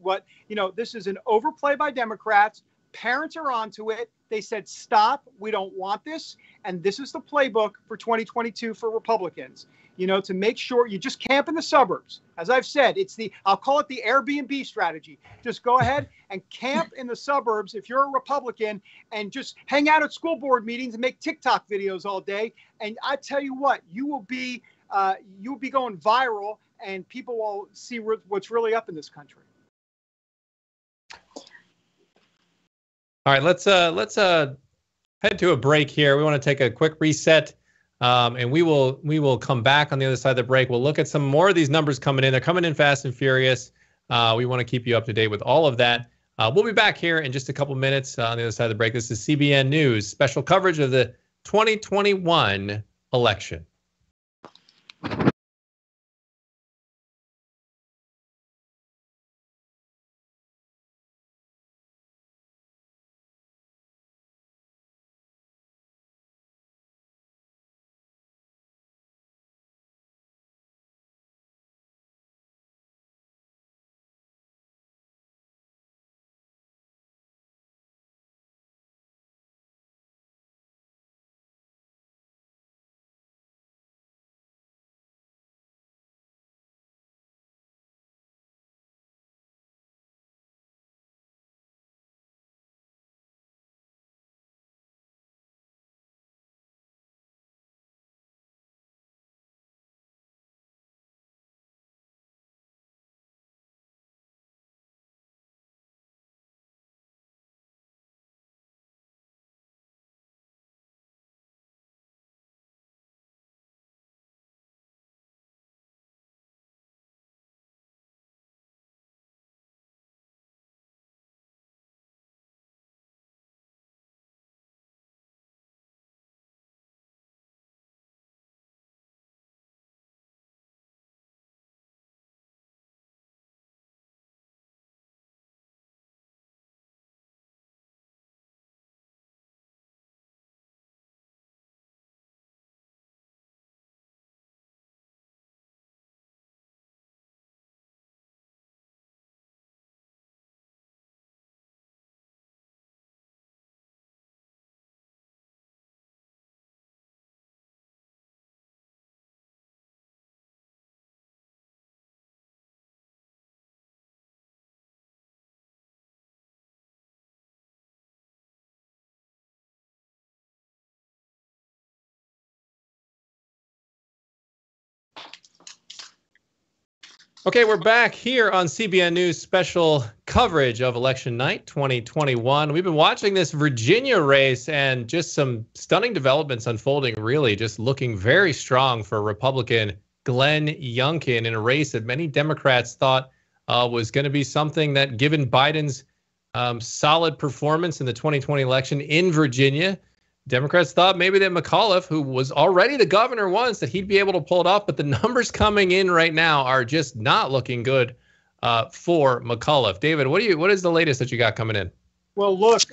This is an overplay by Democrats. Parents are onto it. They said, stop. We don't want this. And this is the playbook for 2022 for Republicans, to make sure you just camp in the suburbs. As I've said, I'll call it the Airbnb strategy. Just go ahead and camp in the suburbs if you're a Republican and just hang out at school board meetings and make TikTok videos all day. And I tell you what, you'll be going viral and people will see what's really up in this country. All right, let's head to a break here. We want to take a quick reset, and we will come back on the other side of the break. We'll look at some more of these numbers coming in. They're coming in fast and furious. We want to keep you up to date with all of that. We'll be back here in just a couple minutes on the other side of the break. This is CBN News, special coverage of the 2021 election. Okay, we're back here on CBN News special coverage of election night 2021. We've been watching this Virginia race and just some stunning developments unfolding, really just looking very strong for Republican Glenn Youngkin in a race that many Democrats thought was going to be something that, given Biden's solid performance in the 2020 election in Virginia, Democrats thought maybe that McAuliffe, who was already the governor once, that he'd be able to pull it off. But the numbers coming in right now are just not looking good for McAuliffe. David, what is the latest that you got coming in? Well, look,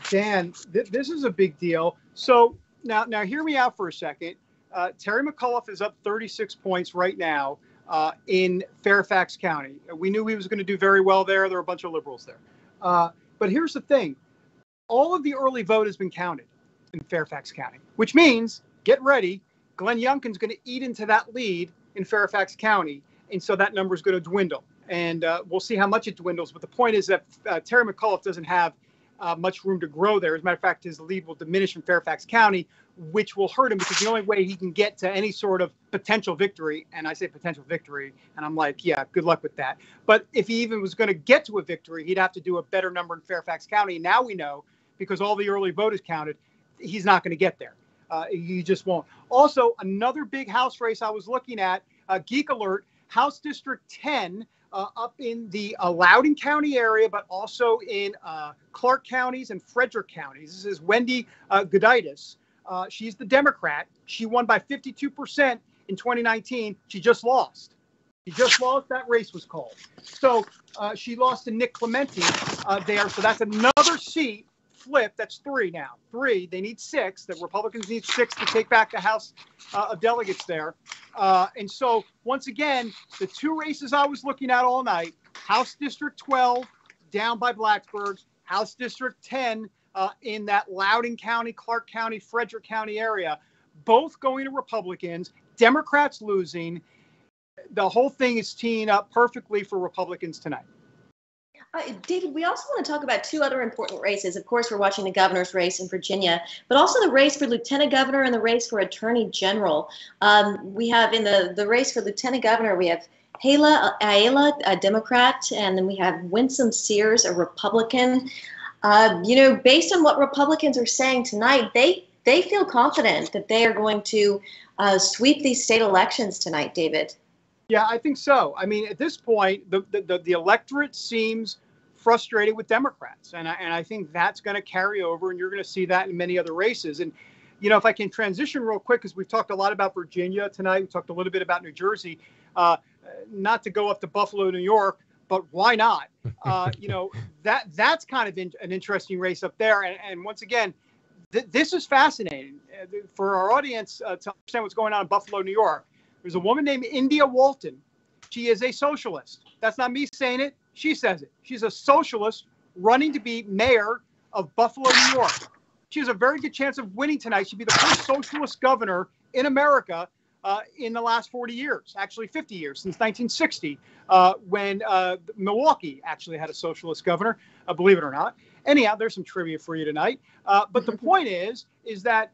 Dan, this is a big deal. So now hear me out for a second. Terry McAuliffe is up 36 points right now in Fairfax County. We knew he was going to do very well there. There are a bunch of liberals there. But here's the thing. All of the early vote has been counted in Fairfax County, which means, get ready, Glenn Youngkin's going to eat into that lead in Fairfax County. And so that number is going to dwindle. And we'll see how much it dwindles. But the point is that Terry McAuliffe doesn't have much room to grow there. As a matter of fact, his lead will diminish in Fairfax County, which will hurt him because the only way he can get to any sort of potential victory, and I say potential victory, and I'm like, yeah, good luck with that. But if he even was going to get to a victory, he'd have to do a better number in Fairfax County. Now we know, because all the early vote is counted, he's not going to get there. He just won't. Also, another big House race I was looking at, Geek Alert, House District 10, up in the Loudoun County area, but also in Clark counties and Frederick counties. This is Wendy Goditis. She's the Democrat. She won by 52% in 2019. She just lost. That race was called. So she lost to Nick Clementi there. So that's another seat flip. That's 3 now. 3. They need 6. The Republicans need 6 to take back the House of Delegates there. And so, once again, the 2 races I was looking at all night, House District 12 down by Blacksburg, House District 10 in that Loudoun County, Clark County, Frederick County area, both going to Republicans, Democrats losing. The whole thing is teeing up perfectly for Republicans tonight. David, we also want to talk about 2 other important races. Of course, we're watching the governor's race in Virginia, but also the race for lieutenant governor and the race for attorney general. We have in the race for lieutenant governor, we have Ayala, a Democrat, and then we have Winsome Sears, a Republican. Based on what Republicans are saying tonight, they feel confident that they are going to sweep these state elections tonight, David. Yeah, I think so. I mean, at this point, the electorate seems frustrated with Democrats, and I think that's going to carry over, and you're going to see that in many other races. And if I can transition real quick, because we've talked a lot about Virginia tonight, we talked a little bit about New Jersey, not to go up to Buffalo, New York, but why not? That's kind of an interesting race up there. And once again, this is fascinating for our audience to understand what's going on in Buffalo, New York. There's a woman named India Walton. She is a socialist. That's not me saying it. She says it. She's a socialist running to be mayor of Buffalo, New York. She has a very good chance of winning tonight. She'd be the first socialist governor in America in the last 40 years, actually 50 years, since 1960, when Milwaukee actually had a socialist governor, believe it or not. Anyhow, there's some trivia for you tonight. But the point is that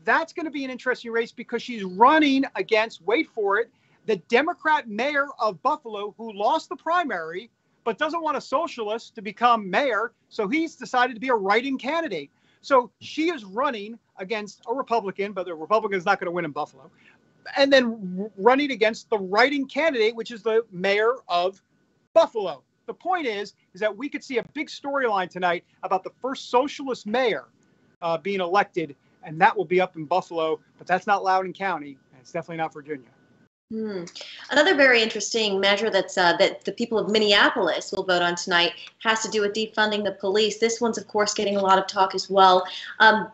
that's going to be an interesting race because she's running against, wait for it, the Democrat mayor of Buffalo who lost the primary but doesn't want a socialist to become mayor. So he's decided to be a write-in candidate. So she is running against a Republican, but the Republican is not going to win in Buffalo, and then running against the write-in candidate, which is the mayor of Buffalo. The point is that we could see a big storyline tonight about the first socialist mayor being elected, and that will be up in Buffalo, but that's not Loudoun County, and it's definitely not Virginia. Another very interesting measure that the people of Minneapolis will vote on tonight has to do with defunding the police. This one's, of course, getting a lot of talk as well.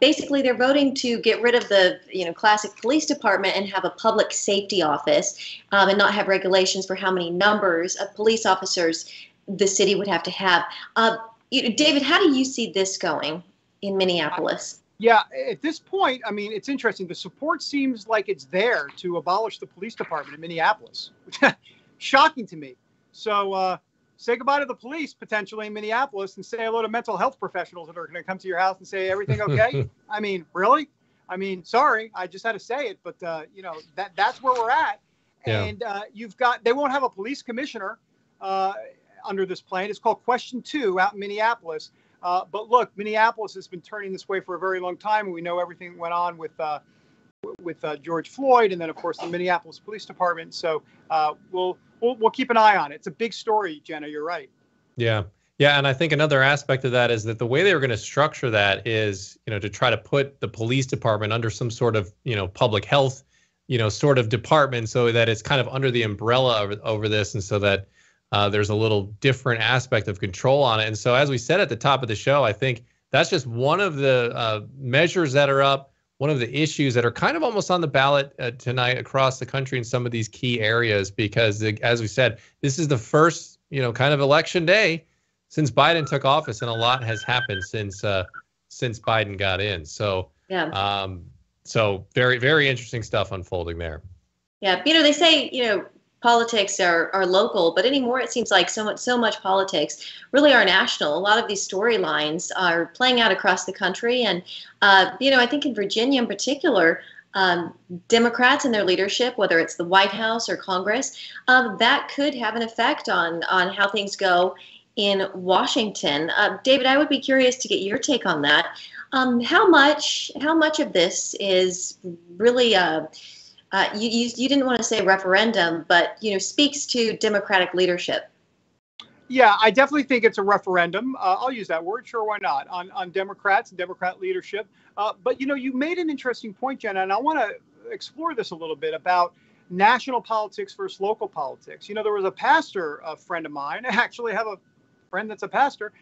Basically, they're voting to get rid of the classic police department and have a public safety office and not have regulations for how many numbers of police officers the city would have to have. David, how do you see this going in Minneapolis? Yeah, at this point, I mean, it's interesting. The support seems like it's there to abolish the police department in Minneapolis. Shocking to me. So say goodbye to the police potentially in Minneapolis and say hello to mental health professionals that are going to come to your house and say, everything okay? I mean, really? I mean, sorry, I just had to say it, but, that's where we're at. Yeah. And they won't have a police commissioner under this plan. It's called Question 2 out in Minneapolis. But look, Minneapolis has been turning this way for a very long time, and we know everything that went on with George Floyd, and then of course the Minneapolis Police Department. So we'll keep an eye on it. It's a big story, Jenna. You're right. Yeah, and I think another aspect of that is that the way they were going to structure that is, to try to put the police department under some sort of public health, sort of department, so that it's kind of under the umbrella over this, and so that there's a little different aspect of control on it. And so, as we said at the top of the show, I think that's just one of the measures that are up, one of the issues that are kind of almost on the ballot tonight across the country in some of these key areas, because as we said, this is the first, kind of election day Biden took office, and a lot has happened since Biden got in. So yeah. So very, very interesting stuff unfolding there. Yeah, they say, politics are local, but anymore it seems like so much politics really are national. A lot of these storylines are playing out across the country, and I think in Virginia in particular, Democrats and their leadership, whether it's the White House or Congress, that could have an effect on how things go in Washington. David, I would be curious to get your take on that. How much of this is really you didn't want to say referendum, but speaks to Democratic leadership? Yeah, I definitely think it's a referendum. I'll use that word. Sure, why not? On Democrats and Democrat leadership. But you made an interesting point, Jenna, and I want to explore this a little bit about national politics versus local politics. There was a pastor, a friend of mine. I actually have a friend that's a pastor,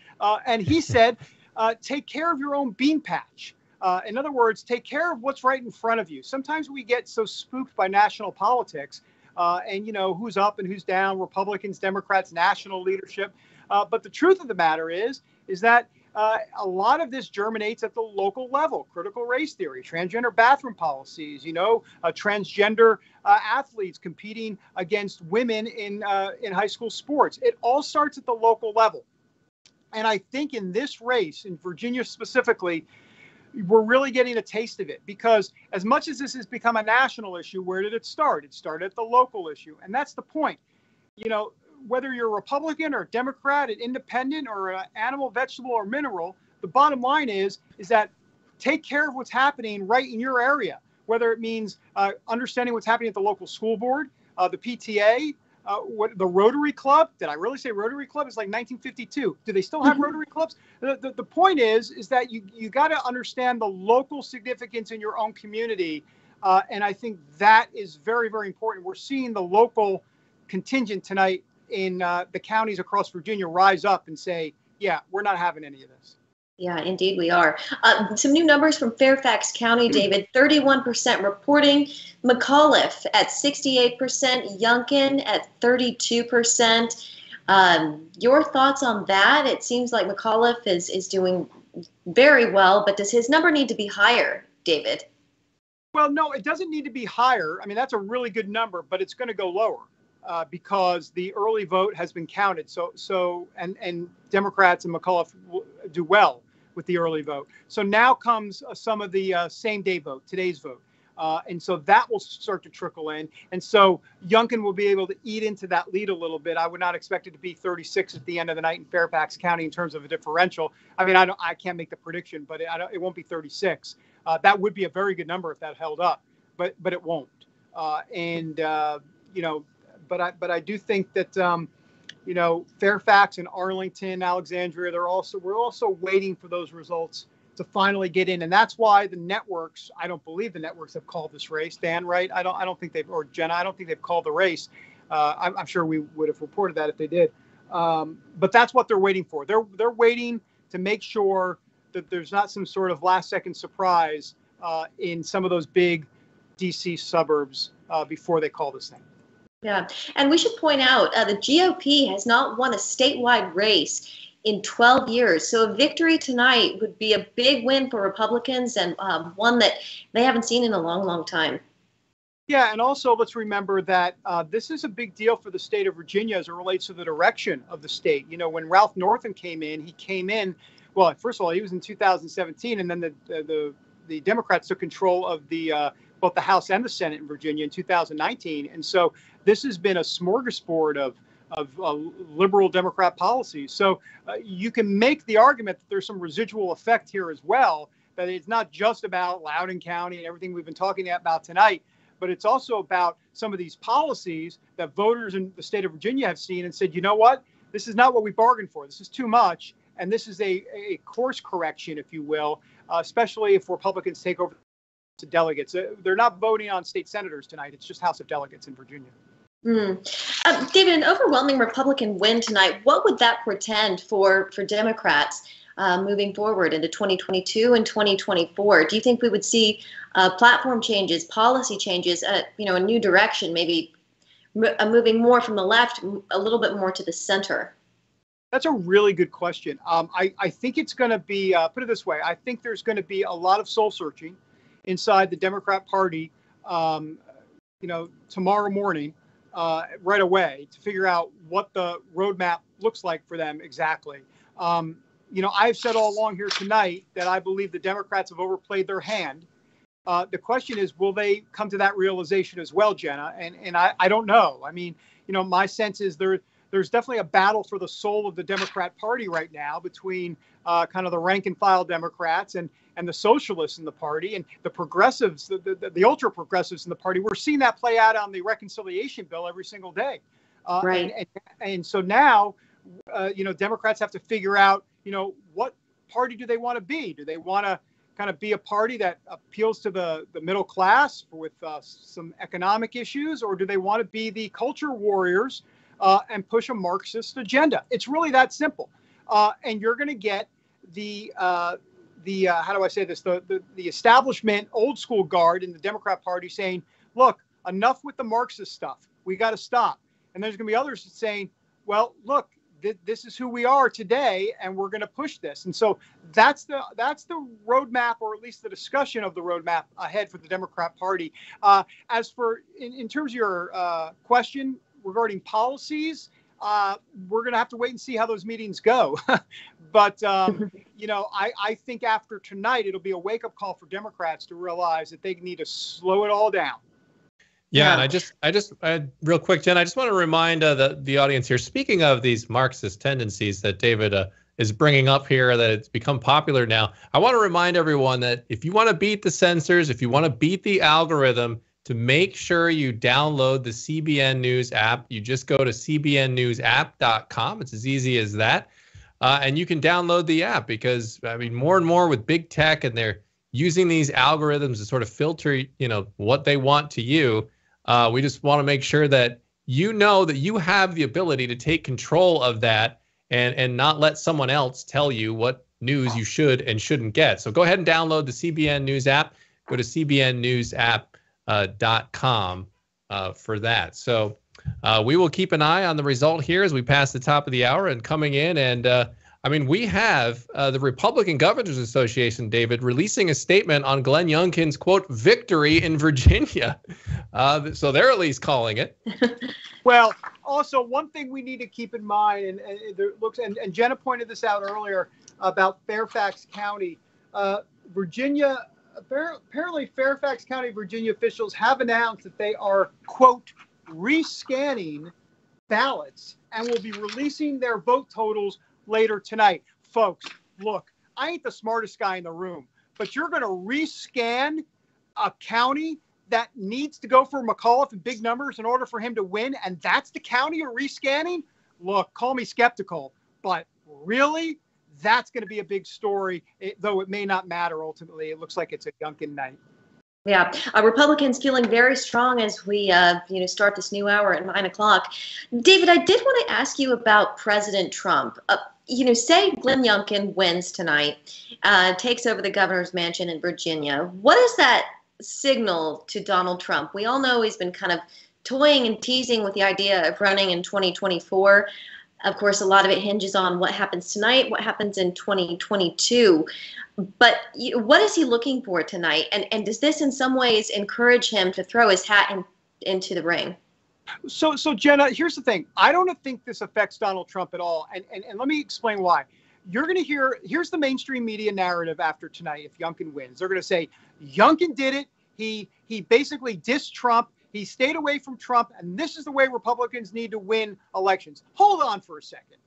and he said, take care of your own bean patch. In other words, take care of what's right in front of you. Sometimes we get so spooked by national politics and, who's up and who's down, Republicans, Democrats, national leadership. But the truth of the matter is that a lot of this germinates at the local level. Critical race theory, transgender bathroom policies, transgender athletes competing against women in high school sports. It all starts at the local level. And I think in this race, in Virginia specifically, we're really getting a taste of it, because as much as this has become a national issue, where did it start? It started at the local issue. And that's the point. Whether you're a Republican or Democrat, an independent or an animal, vegetable or mineral, the bottom line is that take care of what's happening right in your area, whether it means understanding what's happening at the local school board, the PTA, the Rotary Club. Did I really say Rotary Club? It's like 1952. Do they still have Rotary Clubs? The point is that you got to understand the local significance in your own community. And I think that is very, very important. We're seeing the local contingent tonight in the counties across Virginia rise up and say, yeah, we're not having any of this. Yeah, indeed we are. Some new numbers from Fairfax County, David. 31% reporting. McAuliffe at 68%. Youngkin at 32%. Your thoughts on that? It seems like McAuliffe is doing very well, but does his number need to be higher, David? Well, no, it doesn't need to be higher. I mean, that's a really good number, but it's going to go lower. Because the early vote has been counted. And Democrats and McAuliffe do well with the early vote. So now comes some of the same day vote, today's vote. And so that will start to trickle in. And so Youngkin will be able to eat into that lead a little bit. I would not expect it to be 36 at the end of the night in Fairfax County in terms of a differential. I mean, I can't make the prediction, but it won't be 36. That would be a very good number if that held up, but it won't. But I do think that, Fairfax and Arlington, Alexandria, we're also waiting for those results to finally get in. And that's why the networks, I don't believe the networks have called this race. Dan, right? I don't think they've, or Jenna, I don't think they've called the race. I'm sure we would have reported that if they did. But that's what they're waiting for. They're waiting to make sure that there's not some sort of last second surprise in some of those big DC suburbs before they call this thing. Yeah, and we should point out the GOP has not won a statewide race in 12 years. So a victory tonight would be a big win for Republicans, and one that they haven't seen in a long, long time. Yeah, and also let's remember that this is a big deal for the state of Virginia as it relates to the direction of the state. When Ralph Northam came in, well, first of all, he was in 2017, and then the Democrats took control of both the House and the Senate in Virginia in 2019. And so this has been a smorgasbord of liberal Democrat policies. So you can make the argument that there's some residual effect here as well, that it's not just about Loudoun County and everything we've been talking about tonight, but it's also about some of these policies that voters in the state of Virginia have seen and said, you know what, this is not what we bargained for. This is too much. And this is a course correction, if you will, especially if Republicans take over to delegates. They're not voting on state senators tonight. It's just House of Delegates in Virginia. David, an overwhelming Republican win tonight, what would that portend for Democrats moving forward into 2022 and 2024? Do you think we would see platform changes, policy changes, a new direction, maybe moving more from the left, a little bit more to the center? That's a really good question. I think it's going to be, put it this way, I think there's going to be a lot of soul searching inside the Democrat Party, tomorrow morning, right away, to figure out what the roadmap looks like for them exactly. I've said all along here tonight that I believe the Democrats have overplayed their hand. The question is, will they come to that realization as well, Jenna? And I don't know. I mean, my sense is there's definitely a battle for the soul of the Democrat Party right now between kind of the rank and file Democrats and the socialists in the party and the progressives, the ultra progressives in the party. We're seeing that play out on the reconciliation bill every single day. Right. And so now, Democrats have to figure out, what party do they want to be? Do they want to kind of be a party that appeals to the middle class with some economic issues, or do they want to be the culture warriors and push a Marxist agenda? It's really that simple. And you're going to get the how do I say this? The establishment, old school guard in the Democrat Party saying, look, enough with the Marxist stuff. We got to stop. And there's going to be others saying, well, look, this is who we are today, and we're going to push this. And so that's the roadmap, or at least the discussion of the roadmap ahead for the Democrat Party. As for in terms of your question regarding policies, we're going to have to wait and see how those meetings go. But I think after tonight, it'll be a wake-up call for Democrats to realize that they need to slow it all down. Yeah, and I just real quick, Jen, I just want to remind the audience here, speaking of these Marxist tendencies that David is bringing up here, that it's become popular now. I want to remind everyone that if you want to beat the censors, if you want to beat the algorithm, to make sure you download the CBN News app. You just go to cbnnews.app.com. It's as easy as that. And you can download the app because, I mean, more and more with big tech, and they're using these algorithms to sort of filter, what they want to you. We just want to make sure that that you have the ability to take control of that and not let someone else tell you what news you should and shouldn't get. So go ahead and download the CBN News app. Go to cbnnews.com for that. So we will keep an eye on the result here as we pass the top of the hour and coming in. And we have the Republican Governors Association, David, releasing a statement on Glenn Youngkin's, quote, victory in Virginia. So they're at least calling it. Well, also, one thing we need to keep in mind, and Jenna pointed this out earlier about Fairfax County, Virginia. Apparently, Fairfax County, Virginia officials have announced that they are, quote, rescanning ballots and will be releasing their vote totals later tonight. Folks, look, I ain't the smartest guy in the room, but you're going to rescan a county that needs to go for McAuliffe in big numbers in order for him to win, and that's the county you're rescanning? Look, call me skeptical, but really, that's going to be a big story, though it may not matter ultimately. It looks like it's a Youngkin night. Yeah, Republicans feeling very strong as we start this new hour at 9 o'clock. David, I did want to ask you about President Trump. Say Glenn Youngkin wins tonight, takes over the governor's mansion in Virginia. What does that signal to Donald Trump? We all know he's been kind of toying and teasing with the idea of running in 2024. Of course, a lot of it hinges on what happens tonight, what happens in 2022. But what is he looking for tonight? And does this in some ways encourage him to throw his hat into the ring? So Jenna, here's the thing. I don't think this affects Donald Trump at all. And let me explain why. You're going to here's the mainstream media narrative after tonight if Youngkin wins. They're going to say, Youngkin did it. He basically dissed Trump. He stayed away from Trump. And this is the way Republicans need to win elections. Hold on for a second.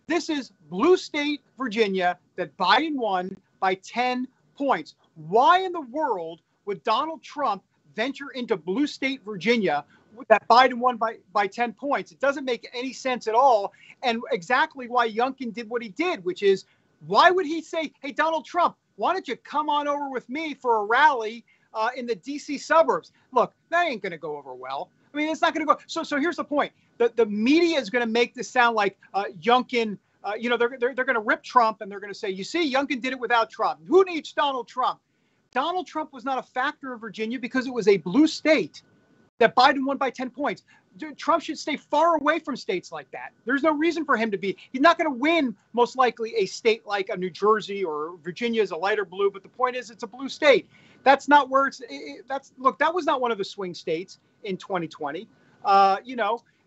This is blue state Virginia that Biden won by 10 points. Why in the world would Donald Trump venture into blue state Virginia that Biden won by 10 points? It doesn't make any sense at all. And exactly why Youngkin did what he did, which is, why would he say, hey, Donald Trump, why don't you come on over with me for a rally in the D.C. suburbs? Look, that ain't going to go over well. I mean, it's not going to go. So here's the point. The media is going to make this sound like Youngkin, they're going to rip Trump and they're going to say, you see, Youngkin did it without Trump. Who needs Donald Trump? Donald Trump was not a factor in Virginia because it was a blue state. that Biden won by 10 points. Trump should stay far away from states like that. There's no reason for him to be. He's not going to win, most likely, a state like a New Jersey or Virginia is a lighter blue. But the point is, it's a blue state. That's not where look, that was not one of the swing states in 2020.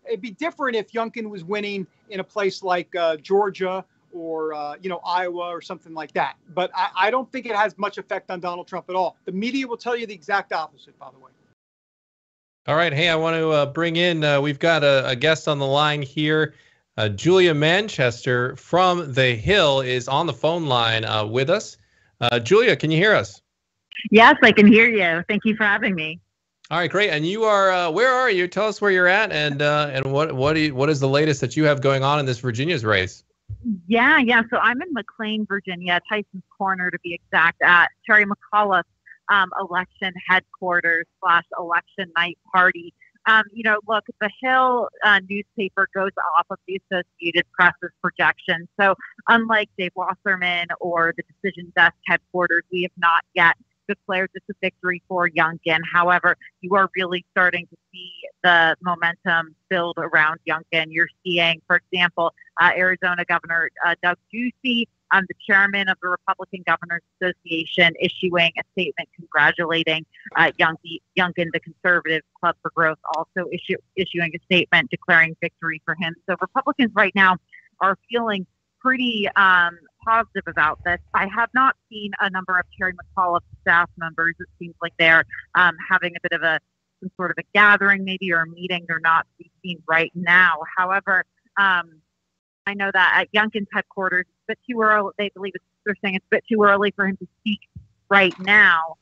It'd be different if Youngkin was winning in a place like Georgia or, Iowa or something like that. But I don't think it has much effect on Donald Trump at all. The media will tell you the exact opposite, by the way. All right. Hey, I want to bring in, we've got a guest on the line here. Julia Manchester from The Hill is on the phone line with us. Julia, can you hear us? Yes, I can hear you. Thank you for having me. All right, great. And you are, where are you? Tell us where you're at and what is the latest that you have going on in this Virginia's race? Yeah. So I'm in McLean, Virginia, Tyson's Corner to be exact, at Terry McAuliffe election headquarters / election night party. Look, the Hill newspaper goes off of the Associated Press's projections. So unlike Dave Wasserman or the Decision Desk headquarters, we have not yet declared this a victory for Youngkin. However, you are really starting to see the momentum build around Youngkin. You're seeing, for example, Arizona Governor Doug Ducey, the chairman of the Republican Governors Association, issuing a statement congratulating Youngkin. The Conservative Club for Growth also issuing a statement declaring victory for him. So Republicans right now are feeling pretty positive about this. I have not seen a number of Terry McAuliffe staff members. It seems like they're having a bit of some sort of a gathering maybe or a meeting. They're not to be seen right now. However, I know that at Youngkin's headquarters, it's a bit too early. They're saying it's a bit too early for him to speak right now.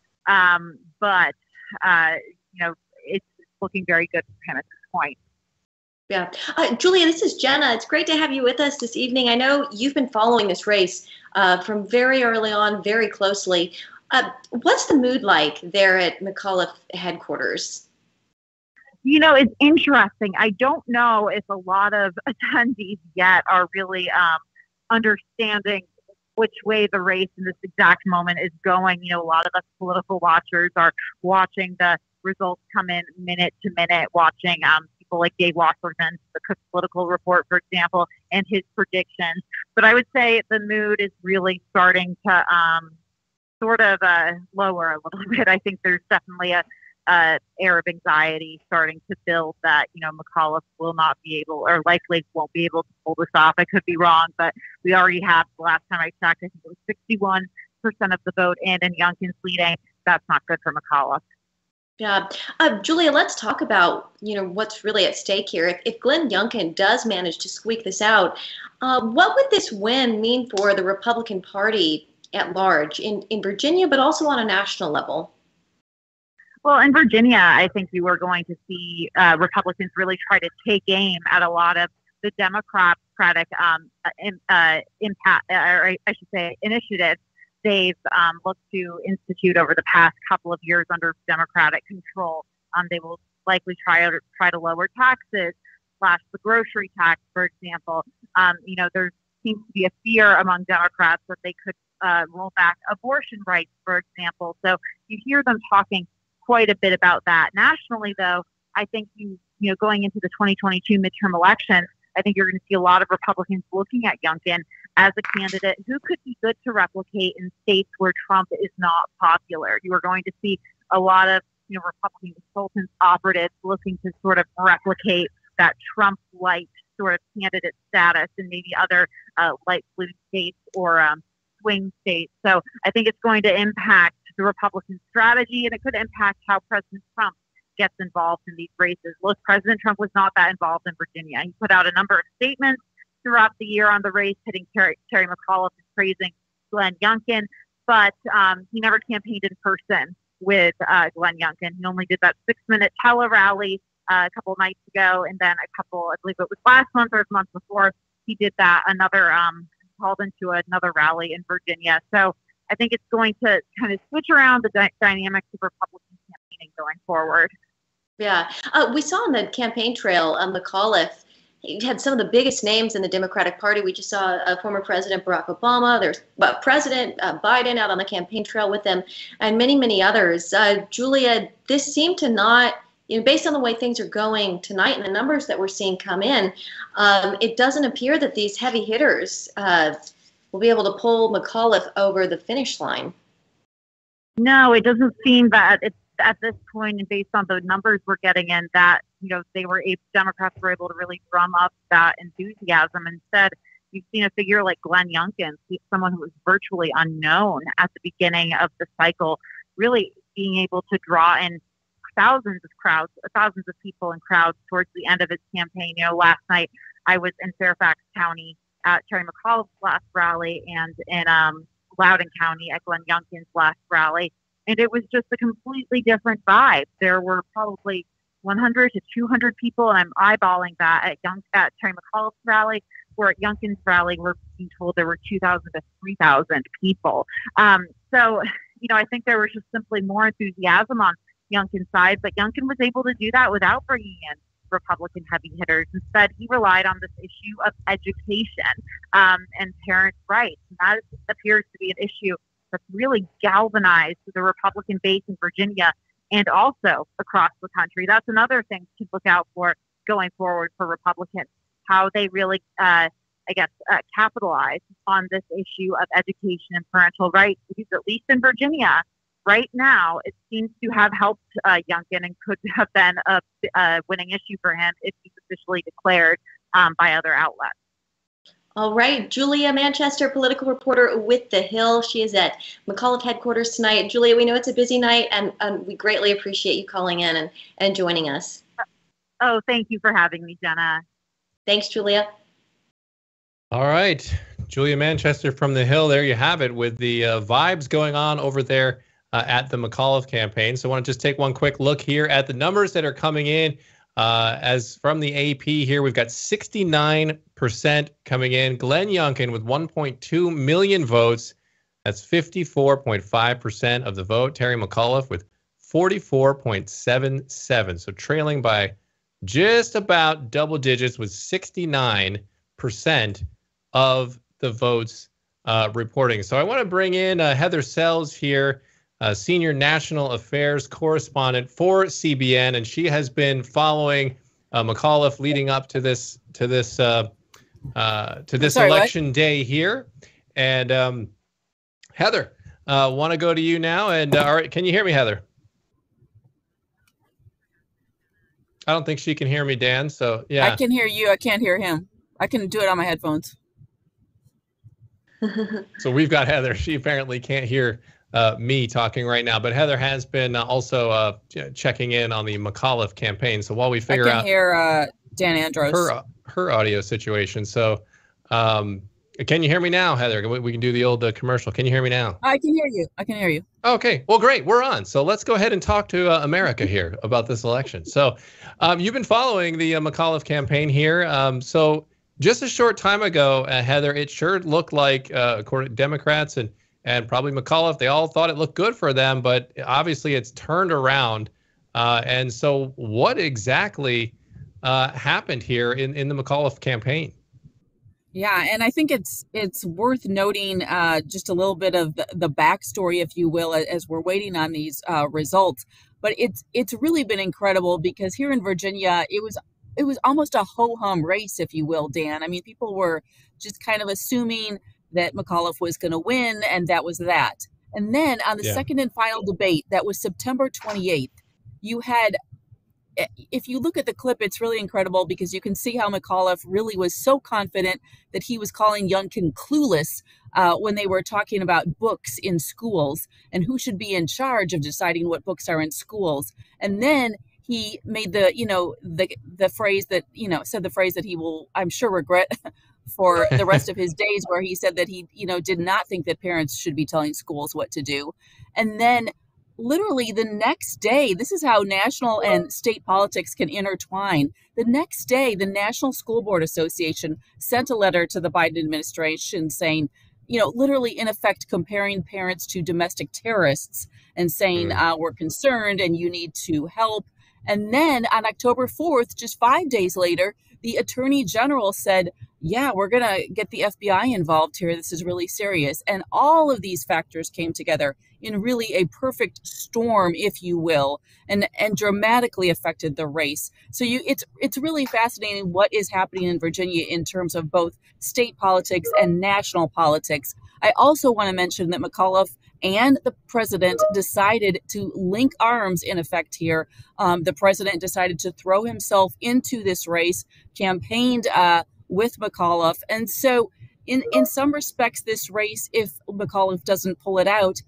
But it's looking very good for him at this point. Yeah. Julia, this is Jenna. It's great to have you with us this evening. I know you've been following this race from very early on, very closely. What's the mood like there at McAuliffe headquarters? It's interesting. I don't know if a lot of attendees yet are really understanding which way the race in this exact moment is going. A lot of us political watchers are watching the results come in minute to minute, watching people like Dave Wasserman, the Cook Political Report, for example, and his predictions. But I would say the mood is really starting to sort of lower a little bit. I think there's definitely a air of anxiety starting to build that, McAuliffe will not be able, or likely won't be able to pull this off. I could be wrong, but we already have, the last time I checked, I think it was 61% of the vote in, and Youngkin's leading. That's not good for McAuliffe. Yeah. Julia, let's talk about, what's really at stake here. If Glenn Youngkin does manage to squeak this out, what would this win mean for the Republican Party at large in Virginia, but also on a national level? Well, in Virginia, I think you are going to see Republicans really try to take aim at a lot of the Democratic impact, or I should say, initiatives they've looked to institute over the past couple of years under Democratic control. They will likely try to lower taxes, slash the grocery tax, for example. There seems to be a fear among Democrats that they could roll back abortion rights, for example. So you hear them talking quite a bit about that. Nationally, though, I think going into the 2022 midterm elections, I think you're going to see a lot of Republicans looking at Youngkin as a candidate who could be good to replicate in states where Trump is not popular. You are going to see a lot of Republican consultants, operatives looking to sort of replicate that Trump-like sort of candidate status in maybe other light blue states or swing states. So I think it's going to impact the Republican strategy, and it could impact how President Trump gets involved in these races. Look, President Trump was not that involved in Virginia. He put out a number of statements throughout the year on the race, hitting Terry McAuliffe and praising Glenn Youngkin, but he never campaigned in person with Glenn Youngkin. He only did that 6-minute tele-rally a couple of nights ago, and then I believe it was last month or the month before, he did that called into another rally in Virginia. So I think it's going to kind of switch around the dynamics of Republican campaigning going forward. Yeah. We saw on the campaign trail, McAuliffe had some of the biggest names in the Democratic Party. We just saw former President Barack Obama. There's President Biden out on the campaign trail with them, and many, many others. Julia, this seemed to not based on the way things are going tonight and the numbers that we're seeing come in, it doesn't appear that these heavy hitters will be able to pull McAuliffe over the finish line. No, it doesn't seem that it's at this point, and based on the numbers we're getting in, that Democrats were able to really drum up that enthusiasm. Instead, you've seen a figure like Glenn Youngkin, someone who was virtually unknown at the beginning of the cycle, really being able to draw in thousands of people and crowds towards the end of his campaign. Last night I was in Fairfax County at Terry McAuliffe's last rally, and in Loudoun County at Glenn Youngkin's last rally. And it was just a completely different vibe. There were probably 100 to 200 people, and I'm eyeballing that at Terry McAuliffe's rally, where at Youngkin's rally, we're being told there were 2,000 to 3,000 people. So, I think there was just simply more enthusiasm on Youngkin's side, but Youngkin was able to do that without bringing in Republican heavy hitters. Instead, he relied on this issue of education and parents' rights. And that appears to be an issue that's really galvanized the Republican base in Virginia and also across the country. That's another thing to look out for going forward for Republicans, how they really, capitalize on this issue of education and parental rights, because at least in Virginia, right now, it seems to have helped Youngkin and could have been a winning issue for him if he's officially declared by other outlets. All right, Julia Manchester, political reporter with The Hill. She is at McAuliffe headquarters tonight. Julia, we know it's a busy night, and we greatly appreciate you calling in and joining us. Oh, thank you for having me, Jenna. Thanks, Julia. All right, Julia Manchester from The Hill. There you have it, with the vibes going on over there at the McAuliffe campaign. So I want to just take one quick look here at the numbers that are coming in. As from the AP here, we've got 69% coming in. Glenn Youngkin with 1.2 million votes. That's 54.5% of the vote. Terry McAuliffe with 44.77. So trailing by just about double digits with 69% of the votes reporting. So I want to bring in Heather Sells here, senior national affairs correspondent for CBN, and she has been following McAuliffe leading up to this election day here. And Heather, want to go to you now? And all right, can you hear me, Heather? I don't think she can hear me, Dan. So yeah, I can hear you. I can't hear him. I can do it on my headphones. So we've got Heather. She apparently can't hear me talking right now, but Heather has been also checking in on the McAuliffe campaign. So while we figure out hear Dan Andros her audio situation. So can you hear me now, Heather? We can do the old commercial. Can you hear me now? I can hear you. I can hear you. Okay. Well, great. We're on. So let's go ahead and talk to America here about this election. So you've been following the McAuliffe campaign here. So just a short time ago, Heather, it sure looked like, according to Democrats and probably McAuliffe, they all thought it looked good for them, but obviously it's turned around. And so what exactly happened here in the McAuliffe campaign? Yeah, and I think it's worth noting just a little bit of the backstory, if you will, as we're waiting on these results. But it's really been incredible, because here in Virginia, it was almost a ho-hum race, if you will, Dan. I mean, people were just kind of assuming that McAuliffe was going to win, and that was that. And then on the second and final debate, that was September 28th, you had, if you look at the clip, it's really incredible, because you can see how McAuliffe really was so confident that he was calling Youngkin clueless when they were talking about books in schools and who should be in charge of deciding what books are in schools. And then he made the phrase that, said the phrase that he will, I'm sure, regret for the rest of his days, where he said that he, did not think that parents should be telling schools what to do. And then literally the next day, this is how national and state politics can intertwine. The next day, the National School Board Association sent a letter to the Biden administration saying, literally in effect comparing parents to domestic terrorists and saying, we're concerned and you need to help. And then on October 4th, just 5 days later, the Attorney General said, yeah, we're going to get the FBI involved here. This is really serious. And all of these factors came together in really a perfect storm, if you will, and dramatically affected the race. So it's really fascinating what is happening in Virginia in terms of both state politics and national politics. I also want to mention that McAuliffe and the president decided to link arms, in effect here. The president decided to throw himself into this race, campaigned with McAuliffe. And so in some respects, this race, if McAuliffe doesn't pull it out,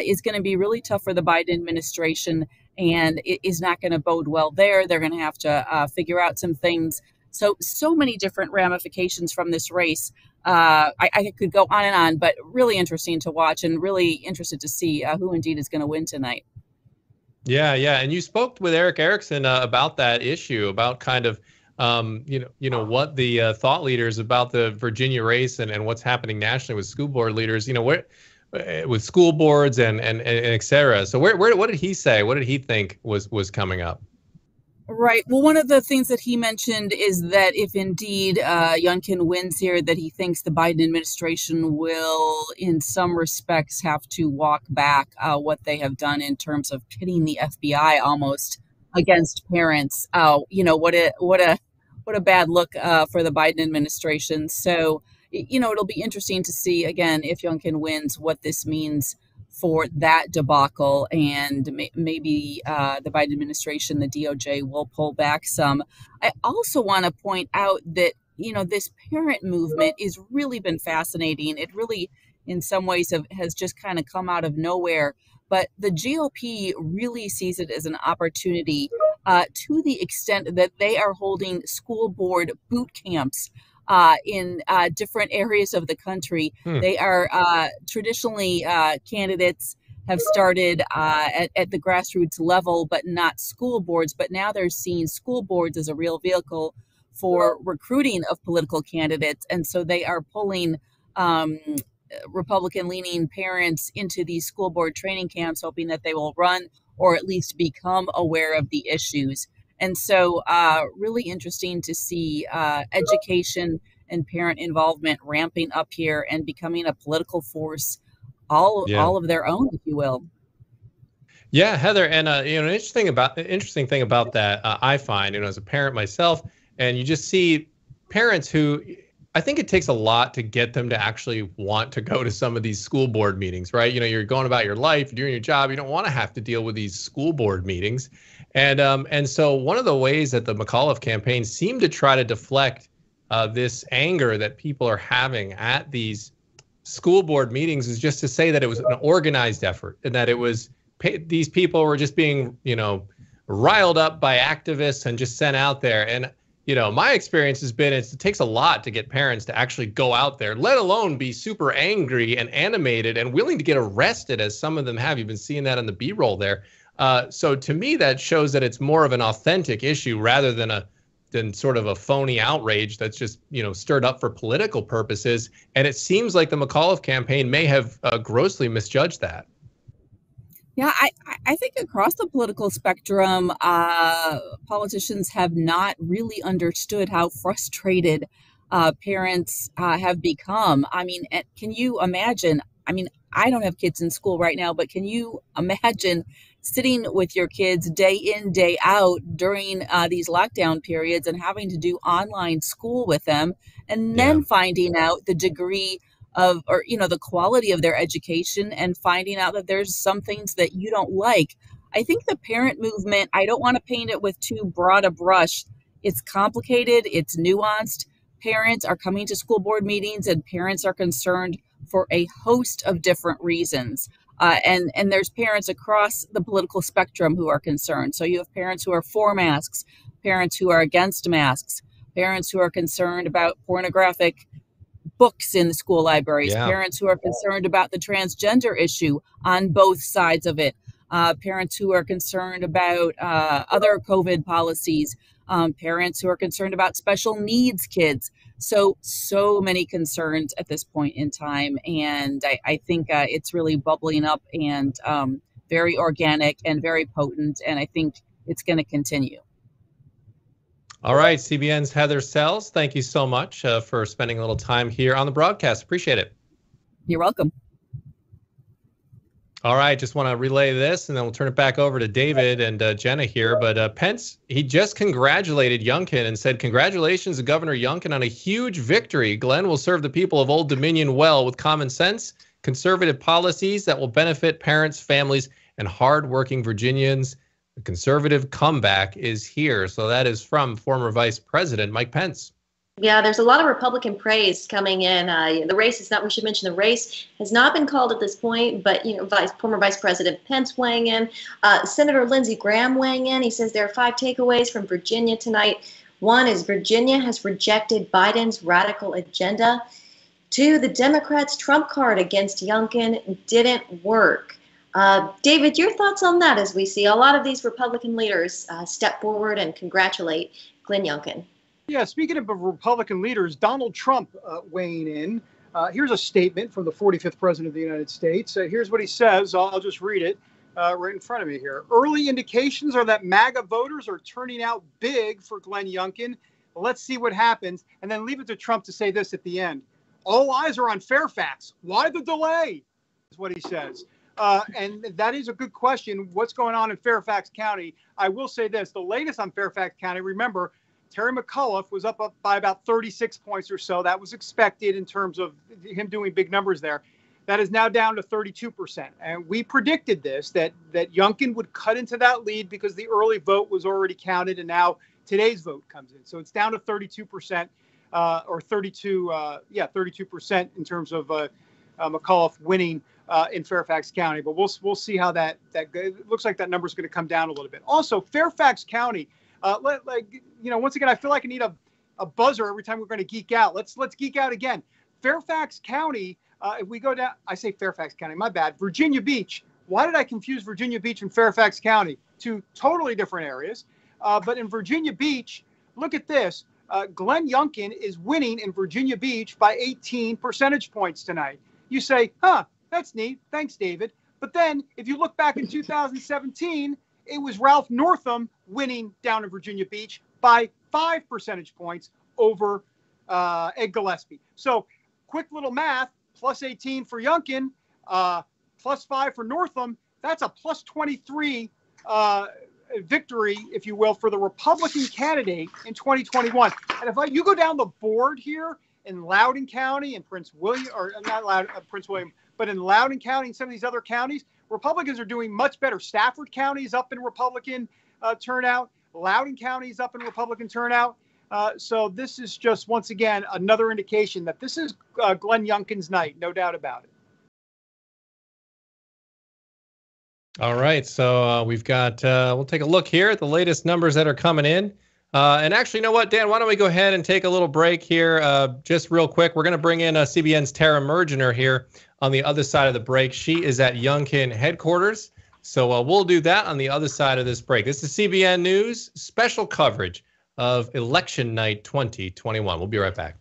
is going to be really tough for the Biden administration, and it is not going to bode well there. They're going to have to figure out some things. So many different ramifications from this race. I could go on and on, but really interesting to watch and really interested to see who indeed is going to win tonight. Yeah. And you spoke with Eric Erickson about that issue, about kind of, what the thought leaders about the Virginia race and what's happening nationally with school board leaders, with school boards and et cetera. So what did he say? What did he think was coming up? Right. Well, one of the things that he mentioned is that if indeed Youngkin wins here, that he thinks the Biden administration will, in some respects, have to walk back what they have done in terms of pitting the FBI almost against parents. What a bad look for the Biden administration. So, it'll be interesting to see, again, if Youngkin wins, what this means for that debacle, and maybe the Biden administration, the DOJ, will pull back some. I also want to point out that, this parent movement has really been fascinating. It really, in some ways, has just kind of come out of nowhere. But the GOP really sees it as an opportunity to the extent that they are holding school board boot camps in different areas of the country. They are traditionally candidates have started at the grassroots level, but not school boards. But now they're seeing school boards as a real vehicle for recruiting of political candidates. And so they are pulling Republican-leaning parents into these school board training camps, hoping that they will run or at least become aware of the issues. And so really interesting to see education and parent involvement ramping up here and becoming a political force all of their own, if you will. Yeah, Heather, and an interesting thing about that I find, as a parent myself, and you just see parents who, I think it takes a lot to get them to actually want to go to some of these school board meetings, right? You're going about your life, you're doing your job. You don't want to have to deal with these school board meetings. And so one of the ways that the McAuliffe campaign seemed to try to deflect this anger that people are having at these school board meetings is just to say that it was an organized effort, and that it was these people were just being, riled up by activists and just sent out there. And my experience has been it takes a lot to get parents to actually go out there, let alone be super angry and animated and willing to get arrested, as some of them have. You've been seeing that on the B-roll there. So to me, that shows that it's more of an authentic issue rather than sort of a phony outrage that's just, stirred up for political purposes. And it seems like the McAuliffe campaign may have grossly misjudged that. Yeah, I think across the political spectrum, politicians have not really understood how frustrated parents have become. I mean, can you imagine? I mean, I don't have kids in school right now, but can you imagine sitting with your kids day in, day out during these lockdown periods and having to do online school with them, and then finding out the degree of, or, the quality of their education, and finding out that there's some things that you don't like. I think the parent movement, I don't want to paint it with too broad a brush. It's complicated. It's nuanced. Parents are coming to school board meetings, and parents are concerned for a host of different reasons. And there's parents across the political spectrum who are concerned. So you have parents who are for masks, parents who are against masks, parents who are concerned about pornographic books in the school libraries, parents who are concerned about the transgender issue on both sides of it, parents who are concerned about other COVID policies, parents who are concerned about special needs kids. So many concerns at this point in time. And I think it's really bubbling up and very organic and very potent. And I think it's going to continue. All right, CBN's Heather Sells, thank you so much for spending a little time here on the broadcast. Appreciate it. You're welcome. All right, just want to relay this, and then we'll turn it back over to David and Jenna here. But Pence, he just congratulated Youngkin and said, "Congratulations to Governor Youngkin on a huge victory. Glenn will serve the people of Old Dominion well with common sense, conservative policies that will benefit parents, families, and hardworking Virginians. The conservative comeback is here." So that is from former Vice President Mike Pence. Yeah, there's a lot of Republican praise coming in. The race is not, we should mention the race has not been called at this point, but, former Vice President Pence weighing in, Senator Lindsey Graham weighing in. He says there are 5 takeaways from Virginia tonight. 1 is Virginia has rejected Biden's radical agenda. 2, the Democrats' trump card against Youngkin didn't work. David, your thoughts on that as we see a lot of these Republican leaders step forward and congratulate Glenn Youngkin? Yeah, speaking of Republican leaders, Donald Trump weighing in. Here's a statement from the 45th president of the United States. Here's what he says. I'll just read it right in front of me here. Early indications are that MAGA voters are turning out big for Glenn Youngkin. Let's see what happens. And then leave it to Trump to say this at the end. All eyes are on Fairfax. Why the delay? Is what he says. And that is a good question. What's going on in Fairfax County? I will say this. The latest on Fairfax County, remember, Terry McAuliffe was up by about 36 points or so. That was expected in terms of him doing big numbers there. That is now down to 32%. And we predicted this, that Youngkin would cut into that lead because the early vote was already counted, and now today's vote comes in. So it's down to 32%, or 32% in terms of McAuliffe winning in Fairfax County. But we'll see how that goes. It looks like that number is going to come down a little bit. Also, Fairfax County. Once again, I feel like I need a buzzer every time we're going to geek out. Let's geek out again. Fairfax County, if we go down, I say Fairfax County, my bad. Virginia Beach. Why did I confuse Virginia Beach and Fairfax County? 2 totally different areas. But in Virginia Beach, look at this. Glenn Youngkin is winning in Virginia Beach by 18 percentage points tonight. You say, that's neat. Thanks, David. But then if you look back in 2017, it was Ralph Northam winning down in Virginia Beach by 5 percentage points over Ed Gillespie. So quick little math, plus 18 for Youngkin, plus 5 for Northam. That's a plus 23 victory, if you will, for the Republican candidate in 2021. And if you go down the board here in Loudoun County and Prince William, or not Prince William, but in Loudoun County and some of these other counties, Republicans are doing much better. Stafford County is up in Republican turnout. Loudoun County is up in Republican turnout. So this is just, once again, another indication that this is Glenn Youngkin's night, no doubt about it. All right, so we've got, we'll take a look here at the latest numbers that are coming in. And actually, you know what, Dan, why don't we go ahead and take a little break here just real quick. We're going to bring in CBN's Terry Mergener here on the other side of the break. She is at Youngkin headquarters. So we'll do that on the other side of this break. This is CBN News special coverage of Election Night 2021. We'll be right back.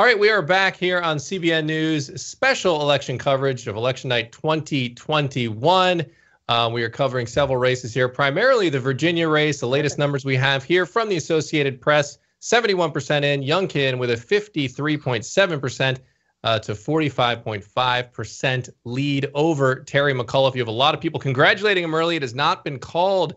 All right, we are back here on CBN News, special election coverage of election night 2021. We are covering several races here, primarily the Virginia race. The latest numbers we have here from the Associated Press, 71% in, Youngkin with a 53.7% to 45.5% lead over Terry McAuliffe. You have a lot of people congratulating him early. It has not been called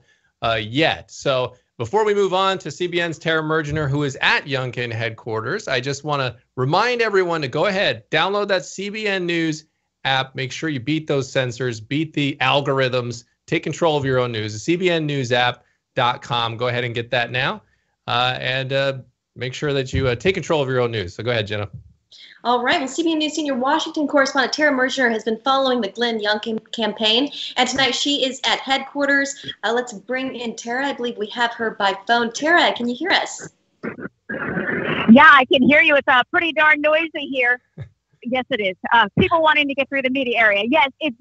yet. So before we move on to CBN's Tara Mergener, who is at Youngkin headquarters, I just want to remind everyone to go ahead, download that CBN News app. Make sure you beat those censors, beat the algorithms, take control of your own news. The cbnnewsapp.com. Go ahead and get that now, and make sure that you take control of your own news. So go ahead, Jenna. All right. Well, CBN News senior Washington correspondent Tara Mergener has been following the Glenn Youngkin campaign, and tonight she is at headquarters. Let's bring in Tara. I believe we have her by phone. Tara, can you hear us? Yeah, I can hear you. It's pretty darn noisy here. Yes, it is. People wanting to get through the media area. Yes, it's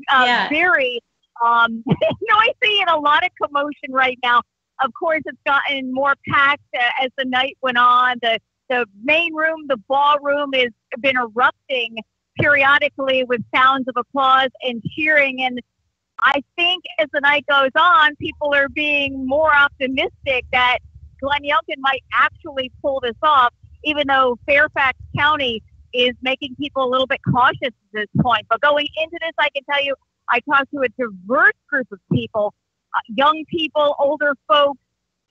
very noisy and a lot of commotion right now. Of course, it's gotten more packed as the night went on. The main room, the ballroom, has been erupting periodically with sounds of applause and cheering. And I think as the night goes on, people are being more optimistic that Glenn Youngkin might actually pull this off, even though Fairfax County is making people a little bit cautious at this point. But going into this, I can tell you, I talked to a diverse group of people, young people, older folks,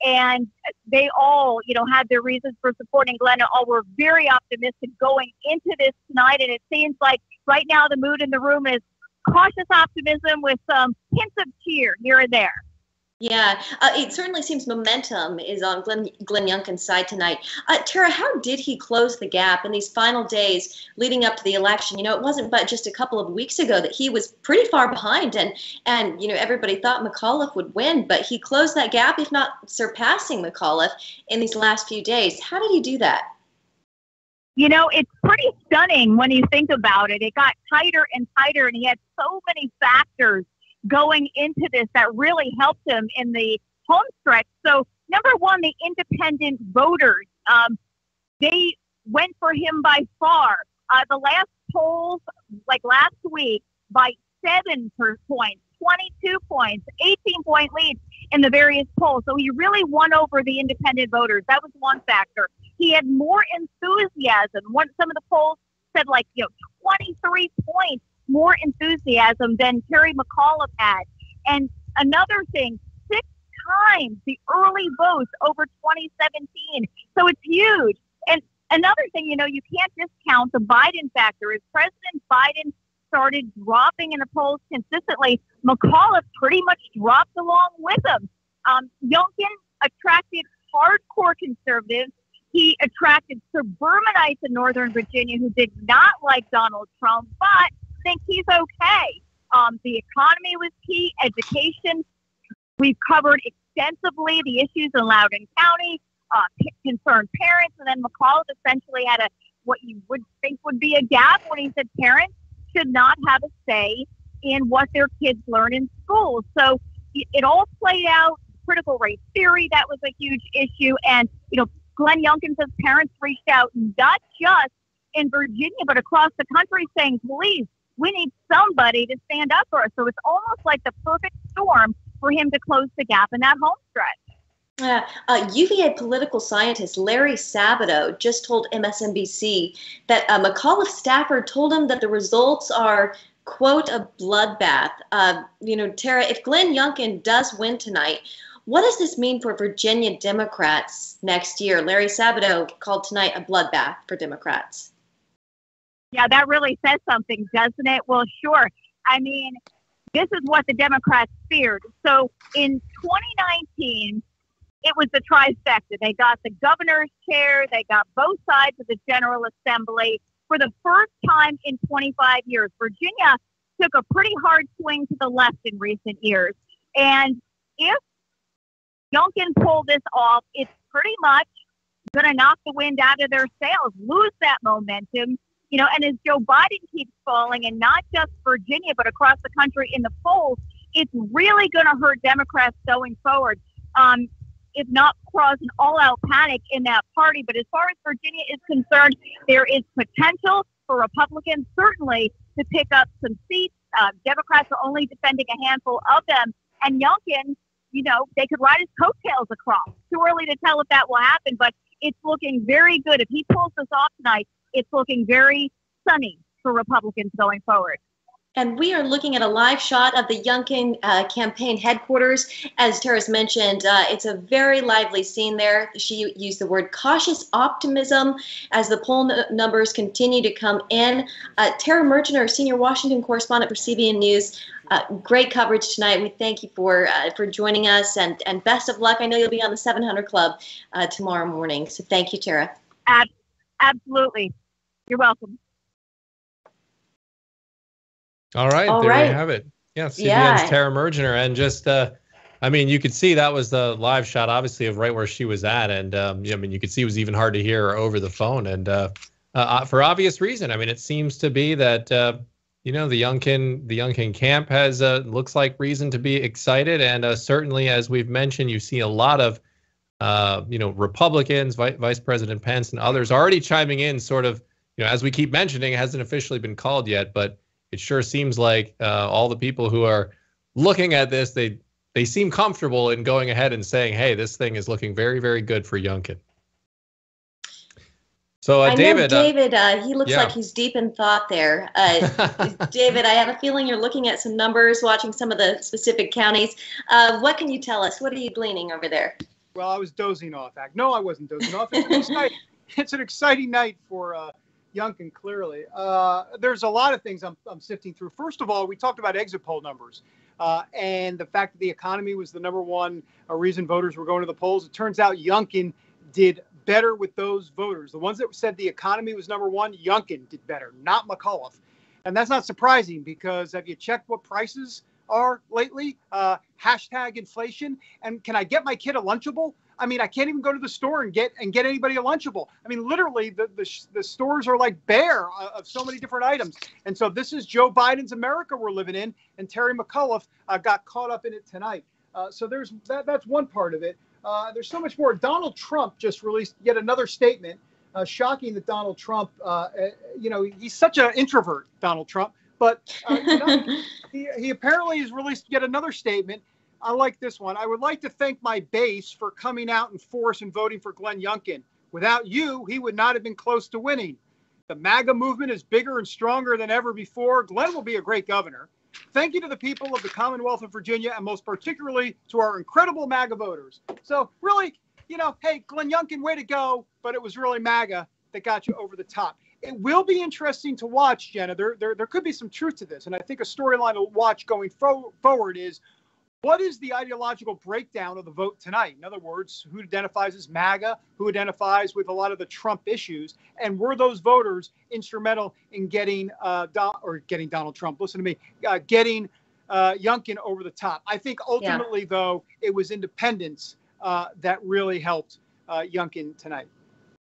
and they all, had their reasons for supporting Glenn, and all were very optimistic going into this tonight. And it seems like right now the mood in the room is cautious optimism with some hints of cheer here and there. Yeah, it certainly seems momentum is on Glenn Youngkin's side tonight. Tara, how did he close the gap in these final days leading up to the election? It wasn't but just a couple of weeks ago that he was pretty far behind, and everybody thought McAuliffe would win, but he closed that gap, if not surpassing McAuliffe, in these last few days. How did he do that? It's pretty stunning when you think about it. It got tighter and tighter, and he had so many factors going into this that really helped him in the home stretch. So, number one, the independent voters, they went for him by far. The last polls, like last week, by 7 points, 22 points, 18-point lead in the various polls. So he really won over the independent voters. That was one factor. He had more enthusiasm. Some of the polls said 23 points more enthusiasm than Terry McAuliffe had. And another thing, 6 times the early votes over 2017. So it's huge. And another thing, you can't discount the Biden factor. As President Biden started dropping in the polls consistently, McAuliffe pretty much dropped along with him. Youngkin attracted hardcore conservatives. He attracted suburbanites in Northern Virginia who did not like Donald Trump, but think he's okay. The economy was key, education. We've covered extensively the issues in Loudoun County, concerned parents, and then McAuliffe essentially had what you would think would be a gap when he said parents should not have a say in what their kids learn in school. So it all played out. Critical race theory, that was a huge issue. And, Glenn Youngkin says parents reached out not just in Virginia, but across the country saying, please, we need somebody to stand up for us. So it's almost like the perfect storm for him to close the gap in that home stretch. UVA political scientist Larry Sabato just told MSNBC that McAuliffe staffer told him that the results are, quote, a bloodbath. Tara, if Glenn Youngkin does win tonight, what does this mean for Virginia Democrats next year? Larry Sabato called tonight a bloodbath for Democrats. Yeah, that really says something, doesn't it? Well, sure. I mean, this is what the Democrats feared. So in 2019, it was the trifecta. They got the governor's chair. They got both sides of the General Assembly. For the first time in 25 years, Virginia took a pretty hard swing to the left in recent years. And if Youngkin pulled this off, it's pretty much going to knock the wind out of their sails, lose that momentum. And as Joe Biden keeps falling, and not just Virginia, but across the country in the polls, it's really going to hurt Democrats going forward. if not cause an all-out panic in that party. But as far as Virginia is concerned, there is potential for Republicans certainly to pick up some seats. Democrats are only defending a handful of them. And Youngkin, they could ride his coattails across. Too early to tell if that will happen, but it's looking very good. If he pulls this off tonight, it's looking very sunny for Republicans going forward. And we are looking at a live shot of the Youngkin campaign headquarters. As Tara's mentioned, it's a very lively scene there. She used the word cautious optimism as the poll numbers continue to come in. Tara Mergener, senior Washington correspondent for CBN News, great coverage tonight. We thank you for joining us, and best of luck. I know you'll be on the 700 Club tomorrow morning. So thank you, Tara. Absolutely. You're welcome. All right, there you have it. Yeah, CBN's Tara Mergener, and just, you could see that was the live shot, obviously, of right where she was at, and you could see it was even hard to hear her over the phone, and for obvious reason. It seems to be that the Youngkin camp has looks like reason to be excited, and certainly, as we've mentioned, you see a lot of Republicans, Vice President Pence, and others already chiming in, sort of, as we keep mentioning, it hasn't officially been called yet, but it sure seems like all the people who are looking at this, they seem comfortable in going ahead and saying, hey, this thing is looking very, very good for Youngkin. So David, he looks like he's deep in thought there. David, I have a feeling you're looking at some numbers, watching some of the specific counties. What can you tell us? What are you gleaning over there? Well, I was dozing off. No, I wasn't dozing off. It's an exciting night for Youngkin, clearly. There's a lot of things I'm sifting through. First of all, we talked about exit poll numbers and the fact that the economy was the number one reason voters were going to the polls. It turns out Youngkin did better with those voters. The ones that said the economy was number one, Youngkin did better, not McAuliffe. And that's not surprising, because have you checked what prices are lately? Hashtag inflation. And can I get my kid a Lunchable? I can't even go to the store and get anybody a Lunchable. Literally, the stores are like bare of so many different items. And so this is Joe Biden's America we're living in, and Terry McAuliffe got caught up in it tonight. So there's that's one part of it. There's so much more. Donald Trump just released yet another statement. Shocking that Donald Trump, he's such an introvert, Donald Trump. But he apparently has released yet another statement. I like this one. I would like to thank my base for coming out in force and voting for Glenn Youngkin. Without you, he would not have been close to winning. The MAGA movement is bigger and stronger than ever before. Glenn will be a great governor. Thank you to the people of the Commonwealth of Virginia, and most particularly to our incredible MAGA voters. So really, hey, Glenn Youngkin, way to go. But it was really MAGA that got you over the top. It will be interesting to watch, Jenna. There could be some truth to this. And I think a storyline to watch going forward is, what is the ideological breakdown of the vote tonight? In other words, who identifies as MAGA, who identifies with a lot of the Trump issues, and were those voters instrumental in getting Donald Trump? Listen to me, getting Youngkin over the top. I think ultimately, though, it was independents that really helped Youngkin tonight.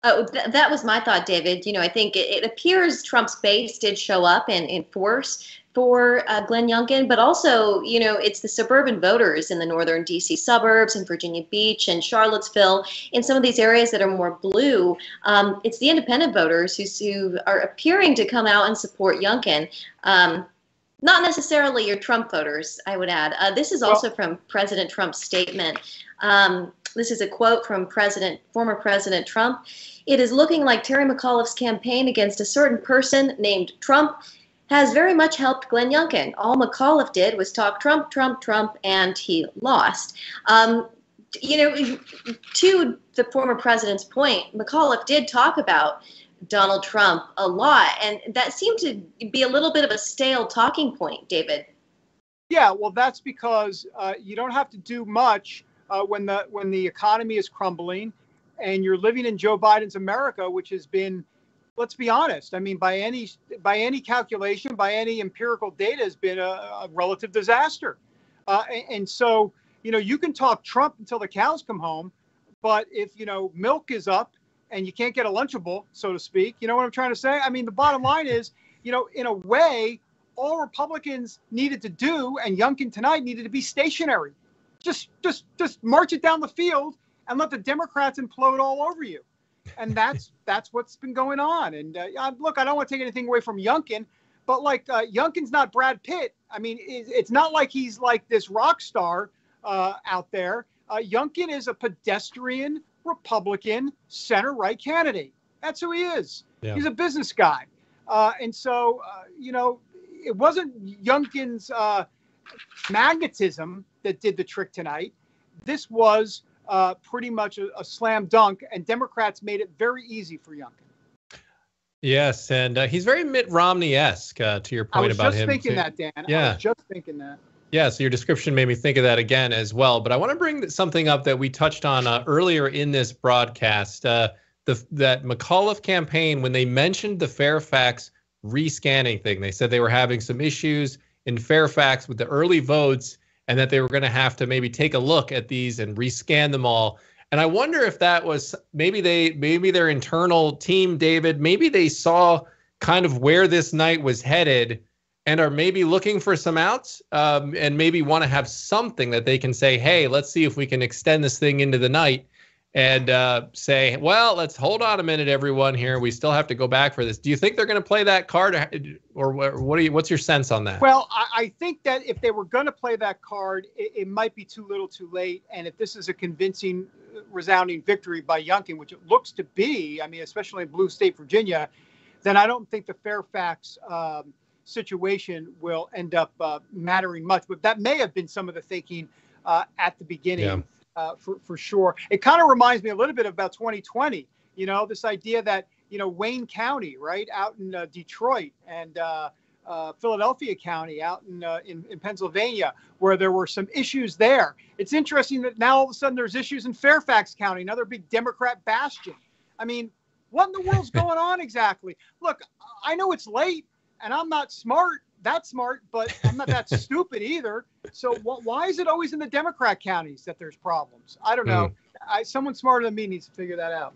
Oh, that was my thought, David. I think it appears Trump's base did show up in force for Glenn Youngkin, but also, it's the suburban voters in the northern D.C. suburbs and Virginia Beach and Charlottesville, in some of these areas that are more blue. It's the independent voters who are appearing to come out and support Youngkin. Not necessarily your Trump voters, I would add. This is also from President Trump's statement. This is a quote from former President Trump. "It is looking like Terry McAuliffe's campaign against a certain person named Trump has very much helped Glenn Youngkin. All McAuliffe did was talk Trump, Trump, Trump, and he lost." To the former president's point, McAuliffe did talk about Donald Trump a lot, and that seemed to be a little bit of a stale talking point, David. Yeah, well, that's because you don't have to do much when the economy is crumbling and you're living in Joe Biden's America, which has been, let's be honest, by any calculation, by any empirical data, has been a relative disaster. And so, you can talk Trump until the cows come home, but if, milk is up and you can't get a Lunchable, so to speak, you know what I'm trying to say? The bottom line is, in a way, all Republicans needed to do, and Youngkin tonight needed to be stationary. Just march it down the field and let the Democrats implode all over you. And that's what's been going on. And look, I don't want to take anything away from Youngkin, but like Youngkin's not Brad Pitt. I mean, it's not like he's like this rock star out there. Youngkin is a pedestrian Republican center-right candidate. That's who he is. Yeah. He's a business guy. And so, it wasn't Youngkin's magnetism that did the trick tonight. This was pretty much a slam dunk, and Democrats made it very easy for Youngkin. Yes, and he's very Mitt Romney-esque, to your point about him. I was just thinking that, Dan. Yeah. I was just thinking that. Yeah, so your description made me think of that again as well. But I want to bring something up that we touched on earlier in this broadcast. That McAuliffe campaign, when they mentioned the Fairfax rescanning thing, they said they were having some issues in Fairfax with the early votes and that they were going to have to maybe take a look at these and rescan them all. And I wonder if that was maybe their internal team, David, maybe they saw kind of where this night was headed and are maybe looking for some outs and maybe want to have something that they can say, hey, let's see if we can extend this thing into the night and say, well, let's hold on a minute, everyone here. We still have to go back for this. Do you think they're going to play that card, or what's your sense on that? Well, I think that if they were going to play that card, it might be too little too late. And if this is a convincing, resounding victory by Youngkin, which it looks to be, I mean, especially in blue state Virginia, then I don't think the Fairfax situation will end up mattering much. But that may have been some of the thinking at the beginning. Yeah. For sure. It kind of reminds me a little bit about 2020, this idea that, Wayne County, right, out in Detroit, and Philadelphia County out in Pennsylvania, where there were some issues there. It's interesting that now all of a sudden there's issues in Fairfax County, another big Democrat bastion. I mean, what in the world's going on exactly? Look, I know it's late and I'm not that smart, but I'm not that stupid either. So why is it always in the Democrat counties that there's problems? I don't know. Someone smarter than me needs to figure that out.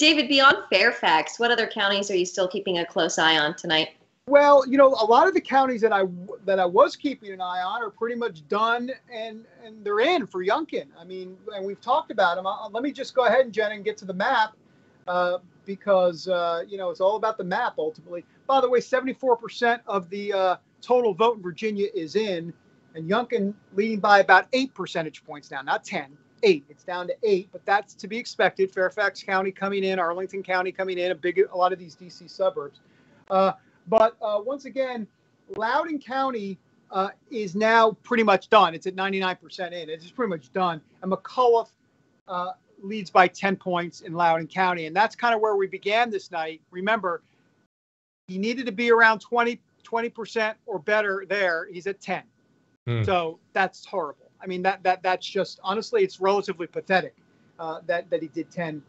David, beyond Fairfax, what other counties are you still keeping a close eye on tonight? Well, a lot of the counties that I was keeping an eye on are pretty much done, and they're in for Youngkin. I mean, and we've talked about them. Let me just go ahead and Jenna and get to the map. Because, it's all about the map ultimately. By the way, 74% of the total vote in Virginia is in, and Youngkin leading by about 8 percentage points now, not 10, 8. It's down to 8, but that's to be expected. Fairfax County coming in, Arlington County coming in, a lot of these D.C. suburbs. But once again, Loudoun County is now pretty much done. It's at 99% in. It's pretty much done. And McAuliffe leads by 10 points in Loudoun County. And that's kind of where we began this night. Remember, he needed to be around 20% or better there. He's at 10. So that's horrible. I mean, that's just, honestly, it's relatively pathetic that he did 10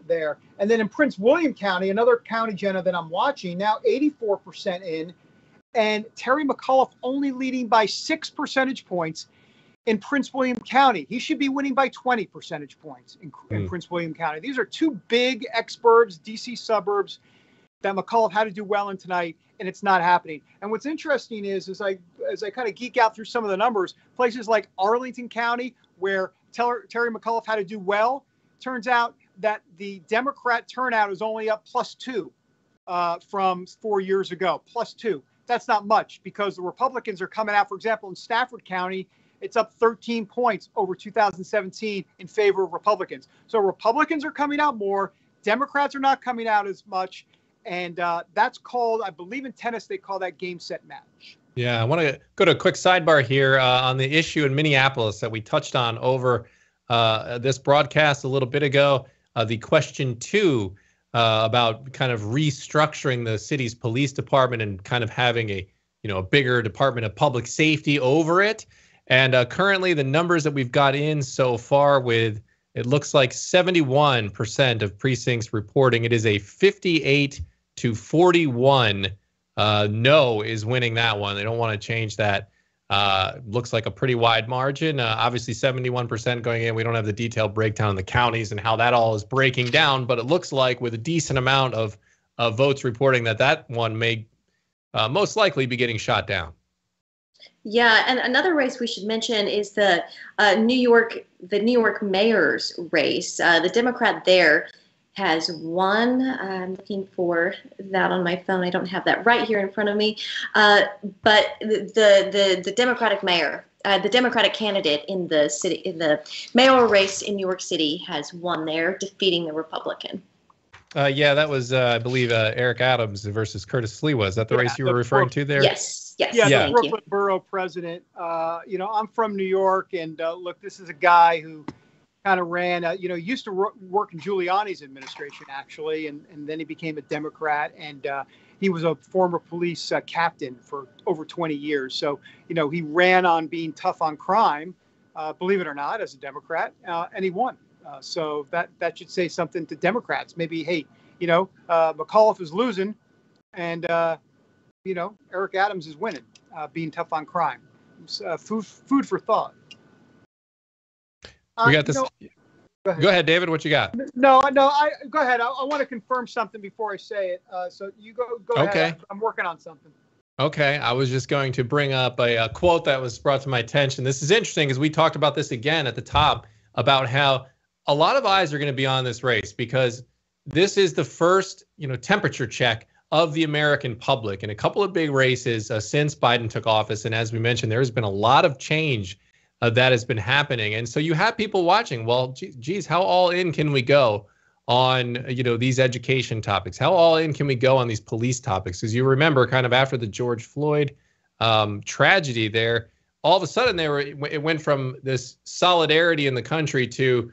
there. And then in Prince William County, another county, Jenna, that I'm watching, now 84% in, and Terry McAuliffe only leading by 6 percentage points in Prince William County. He should be winning by 20 percentage points in Prince William County. These are two big exurbs, D.C. suburbs, that McAuliffe had to do well in tonight, and it's not happening. And what's interesting is, as I kind of geek out through some of the numbers, places like Arlington County, where Terry McAuliffe had to do well, turns out that the Democrat turnout is only up +2 from 4 years ago, +2. That's not much, because the Republicans are coming out. For example, in Stafford County, it's up 13 points over 2017 in favor of Republicans. So Republicans are coming out more. Democrats are not coming out as much. And that's called, I believe in tennis, they call that game, set, match. Yeah, I want to go to a quick sidebar here on the issue in Minneapolis that we touched on over this broadcast a little bit ago. The question 2 about kind of restructuring the city's police department and kind of having a bigger Department of Public Safety over it. And currently the numbers that we've got in so far, with it looks like 71% of precincts reporting it is a 58-41. No is winning that one. They don't want to change that. Looks like a pretty wide margin. Obviously 71% going in. We don't have the detailed breakdown of the counties and how that all is breaking down, but it looks like with a decent amount of votes reporting that one may most likely be getting shot down. Yeah, and another race we should mention is the New York mayor's race. The Democrat there has won. I'm looking for that on my phone. I don't have that right here in front of me. But the Democratic mayor, the Democratic candidate in the mayoral race in New York City has won there, defeating the Republican. Yeah, that was, I believe, Eric Adams versus Curtis Sliwa. Is that the race you were referring to there? Yes. Yeah, Thank the Brooklyn borough president. I'm from New York, and look, this is a guy who kind of ran, used to work in Giuliani's administration, actually, and then he became a Democrat, and he was a former police captain for over 20 years. So, he ran on being tough on crime, believe it or not, as a Democrat, and he won. So that should say something to Democrats. Maybe, hey, McAuliffe is losing, and Eric Adams is winning, being tough on crime. Food for thought. We got this. Go ahead, David. What you got? No. Go ahead. I want to confirm something before I say it. So you go ahead. Okay. I'm working on something. Okay. I was just going to bring up a quote that was brought to my attention. This is interesting because we talked about this again at the top about how a lot of eyes are going to be on this race because this is the first, temperature check of the American public in a couple of big races since Biden took office. And as we mentioned, there has been a lot of change that has been happening. And so you have people watching, well, geez, how all in can we go on, these education topics? How all in can we go on these police topics? Because you remember kind of after the George Floyd tragedy there, all of a sudden it went from this solidarity in the country to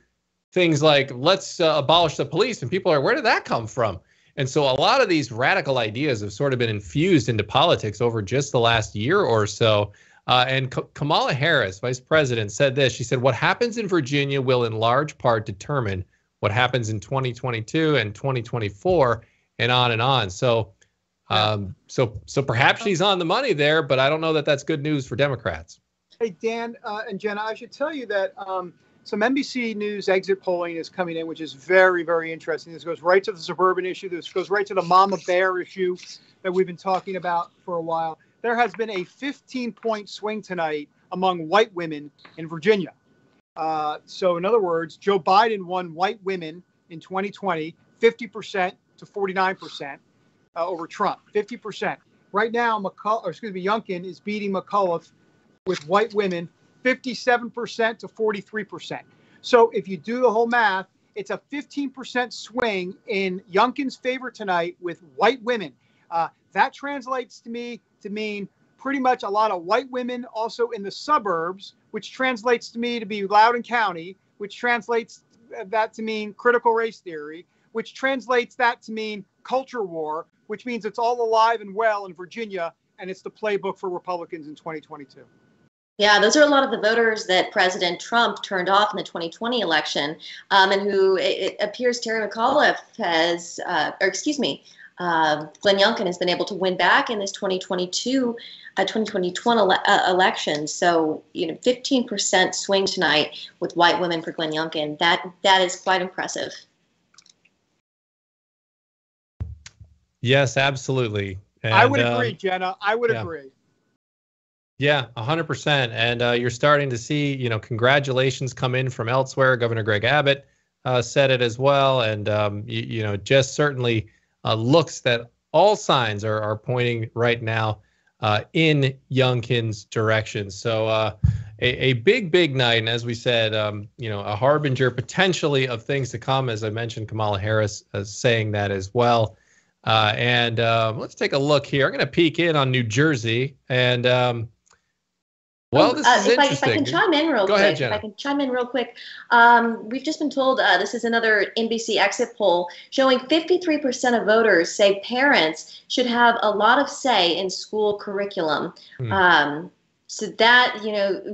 things like, let's abolish the police. And people are, where did that come from? And so a lot of these radical ideas have sort of been infused into politics over just the last year or so. And Kamala Harris, vice president, said this. She said, what happens in Virginia will in large part determine what happens in 2022 and 2024 and on and on. So so perhaps she's on the money there, but I don't know that that's good news for Democrats. Hey, Dan and Jenna, I should tell you that some NBC News exit polling is coming in, which is very, very interesting. This goes right to the suburban issue. This goes right to the mama bear issue that we've been talking about for a while. There has been a 15-point swing tonight among white women in Virginia. So in other words, Joe Biden won white women in 2020, 50% to 49% over Trump, 50%. Right now, Youngkin is beating McAuliffe with white women 57% to 43%. So if you do the whole math, it's a 15% swing in Youngkin's favor tonight with white women. That translates to me to mean pretty much a lot of white women also in the suburbs, which translates to me to be Loudoun County, which translates that to mean critical race theory, which translates that to mean culture war, which means it's all alive and well in Virginia, and it's the playbook for Republicans in 2022. Yeah, those are a lot of the voters that President Trump turned off in the 2020 election, and who it appears Terry McAuliffe has, Glenn Youngkin has been able to win back in this 2022 election. So, 15% swing tonight with white women for Glenn Youngkin. That is quite impressive. Yes, absolutely. And, I would agree, Jenna. I would agree. Yeah, 100%. And you're starting to see, congratulations come in from elsewhere. Governor Greg Abbott said it as well. And, just certainly looks that all signs are pointing right now in Youngkin's direction. So a big night. And as we said, a harbinger potentially of things to come. As I mentioned, Kamala Harris saying that as well. And let's take a look here. I'm going to peek in on New Jersey. And well, this is interesting. If I can chime in real quick. Go ahead, Jenna. If I can chime in real quick. We've just been told this is another NBC exit poll showing 53% of voters say parents should have a lot of say in school curriculum. So that,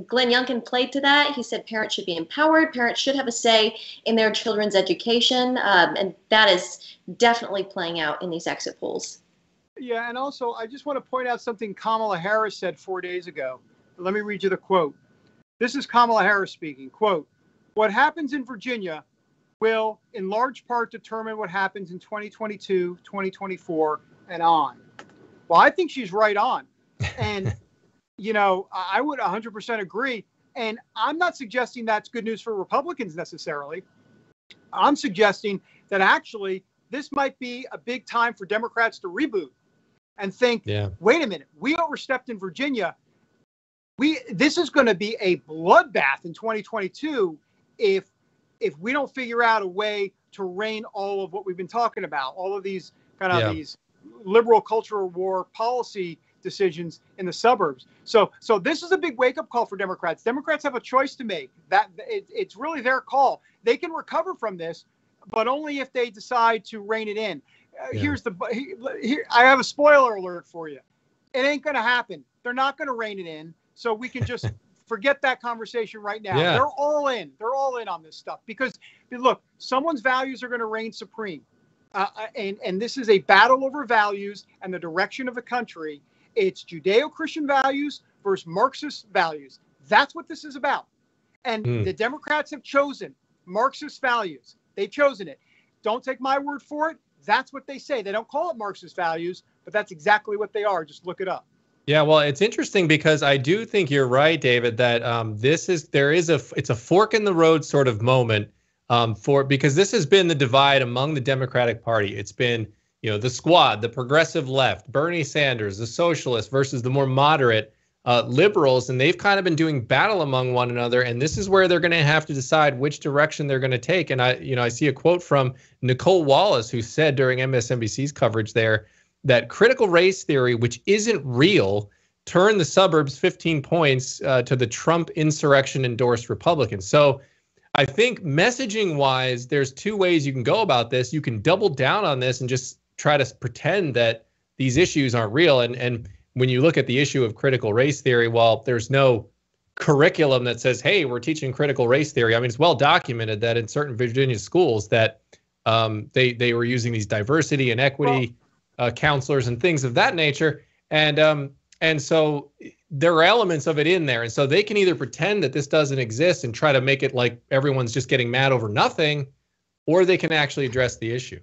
Glenn Youngkin played to that. He said parents should be empowered. Parents should have a say in their children's education. And that is definitely playing out in these exit polls. Yeah, and also I just want to point out something Kamala Harris said 4 days ago. Let me read you the quote. This is Kamala Harris speaking. Quote, what happens in Virginia will in large part determine what happens in 2022, 2024, and on. Well, I think she's right on. And I would 100% agree. And I'm not suggesting that's good news for Republicans necessarily. I'm suggesting that actually this might be a big time for Democrats to reboot and think, wait a minute, we overstepped in Virginia. This is going to be a bloodbath in 2022 if we don't figure out a way to rein all of what we've been talking about, all of these these liberal cultural war policy decisions in the suburbs. So this is a big wake-up call for Democrats. Democrats have a choice to make. It's really their call. They can recover from this, but only if they decide to rein it in. Here I have a spoiler alert for you. It ain't going to happen. They're not going to rein it in. So we can just forget that conversation right now. Yeah. They're all in. They're all in on this stuff because, look, someone's values are going to reign supreme. And this is a battle over values and the direction of the country. It's Judeo-Christian values versus Marxist values. That's what this is about. And the Democrats have chosen Marxist values. They've chosen it. Don't take my word for it. That's what they say. They don't call it Marxist values, but that's exactly what they are. Just look it up. Yeah, well, it's interesting because I do think you're right, David, that it's a fork in the road sort of moment because this has been the divide among the Democratic Party. It's been, the squad, the progressive left, Bernie Sanders, the socialists versus the more moderate liberals, and they've kind of been doing battle among one another. And this is where they're going to have to decide which direction they're going to take. And I see a quote from Nicole Wallace, who said during MSNBC's coverage there that critical race theory, which isn't real, turned the suburbs 15 points to the Trump insurrection endorsed Republicans. So I think messaging wise, there's two ways you can go about this. You can double down on this and just try to pretend that these issues aren't real. And when you look at the issue of critical race theory, well, there's no curriculum that says, hey, we're teaching critical race theory. I mean, it's well documented that in certain Virginia schools that they were using these diversity and equity counselors and things of that nature. And so there are elements of it in there. And so they can either pretend that this doesn't exist and try to make it like everyone's just getting mad over nothing, or they can actually address the issue.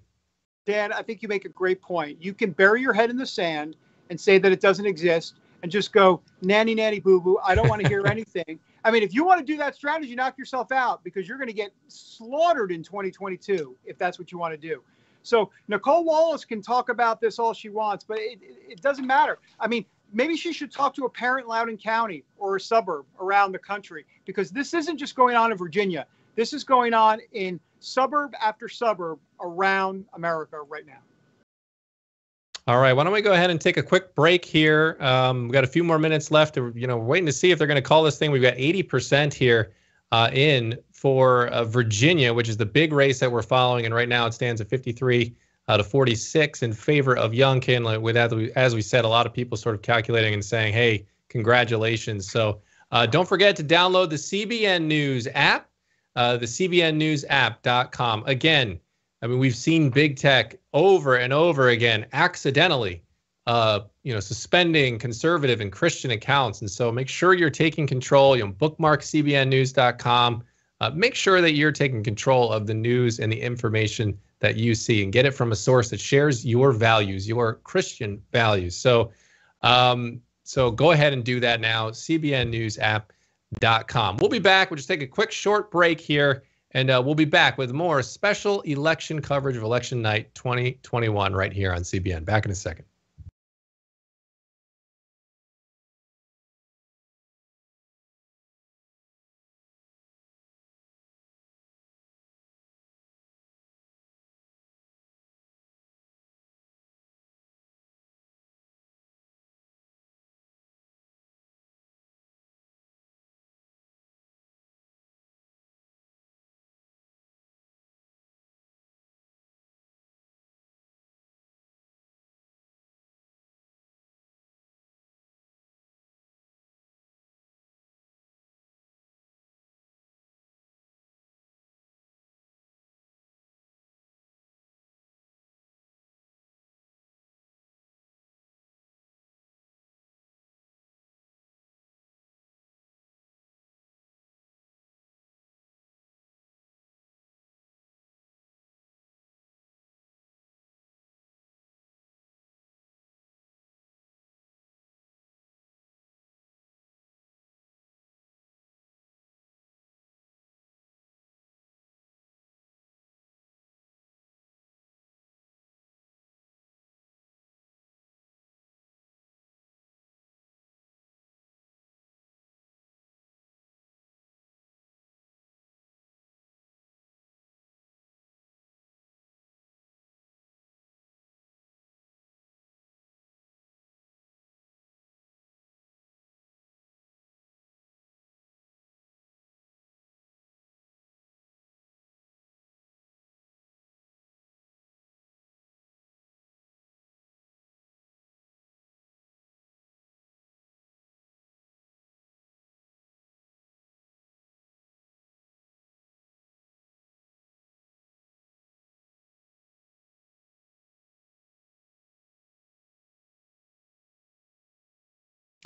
Dan, I think you make a great point. You can bury your head in the sand and say that it doesn't exist and just go, nanny, nanny, boo-boo, I don't want to hear anything. I mean, if you want to do that strategy, knock yourself out because you're going to get slaughtered in 2022 if that's what you want to do. So Nicole Wallace can talk about this all she wants, but it doesn't matter. I mean, maybe she should talk to a parent in Loudoun County or a suburb around the country because this isn't just going on in Virginia. This is going on in suburb after suburb around America right now. All right, why don't we go ahead and take a quick break here? We've got a few more minutes left. We're waiting to see if they're going to call this thing. We've got 80% here in for Virginia, which is the big race that we're following. And right now it stands at 53 to 46 in favor of Youngkin. With that, as we said, a lot of people sort of calculating and saying, hey, congratulations. So don't forget to download the CBN News app, the cbnnews.app.com. Again, I mean, we've seen big tech over and over again accidentally, suspending conservative and Christian accounts. And so make sure you're taking control. Bookmark cbnnews.com. Make sure that you're taking control of the news and the information that you see and get it from a source that shares your values, your Christian values. So go ahead and do that now, cbnnews.app.com. We'll be back. We'll just take a quick short break here, and we'll be back with more special election coverage of Election Night 2021 right here on CBN. Back in a second.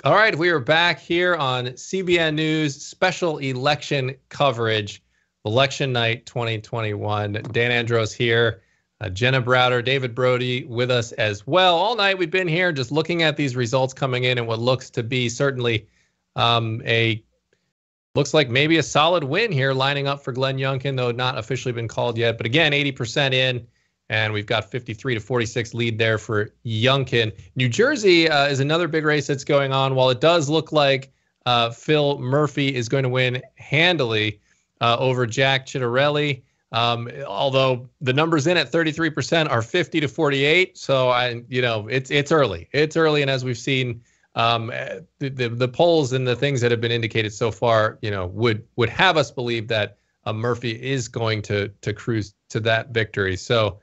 All right, we are back here on CBN News special election coverage, election night 2021. Dan Andros here, Jenna Browder, David Brody with us as well. All night we've been here just looking at these results coming in and what looks to be certainly looks like maybe a solid win here lining up for Glenn Youngkin, though not officially been called yet. But again, 80% in. And we've got 53-46 lead there for Youngkin. New Jersey is another big race that's going on. While it does look like Phil Murphy is going to win handily over Jack Ciattarelli, although the numbers in at 33% are 50-48. So it's early. It's early, and as we've seen, the polls and the things that have been indicated so far, would have us believe that Murphy is going to cruise to that victory. So.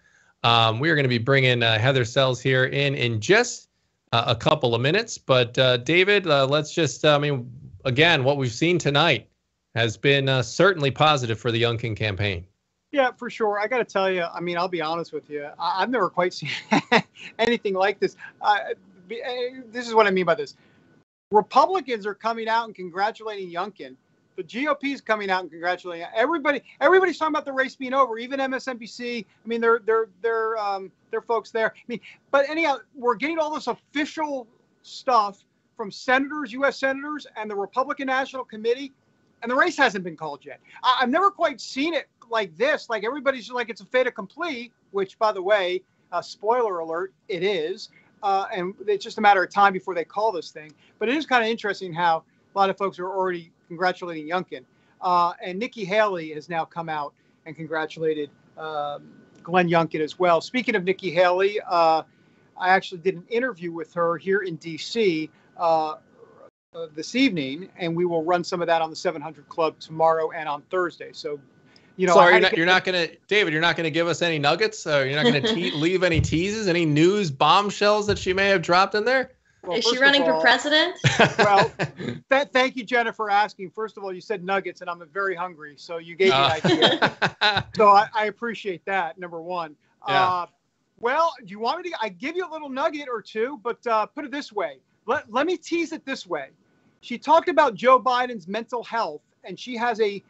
We are going to be bringing Heather Sells here in just a couple of minutes. But David, let's just, again, what we've seen tonight has been certainly positive for the Youngkin campaign. Yeah, for sure. I got to tell you, I'll be honest with you. I've never quite seen anything like this. This is what I mean by this. Republicans are coming out and congratulating Youngkin. The GOP is coming out and congratulating everybody. Everybody's talking about the race being over. Even MSNBC. They're folks there. But anyhow, we're getting all this official stuff from senators, U.S. senators, and the Republican National Committee, and the race hasn't been called yet. I've never quite seen it like this. Like everybody's like it's a fait accompli. Which, by the way, spoiler alert, it is. And it's just a matter of time before they call this thing. But it is kind of interesting how a lot of folks are already congratulating Youngkin. And Nikki Haley has now come out and congratulated Glenn Youngkin as well. Speaking of Nikki Haley, I actually did an interview with her here in D.C. This evening, and we will run some of that on the 700 Club tomorrow and on Thursday. So, you're not going to, David, you're not going to give us any nuggets? You're not going to leave any teases, any news bombshells that she may have dropped in there? Well, is she running for president? Well, thank you, Jenna, for asking. First of all, you said nuggets, and I'm very hungry, so you gave me an idea. So I appreciate that, number one. Yeah. Well, do you want me to? I give you a little nugget or two, but put it this way. Let me tease it this way. She talked about Joe Biden's mental health, and she has a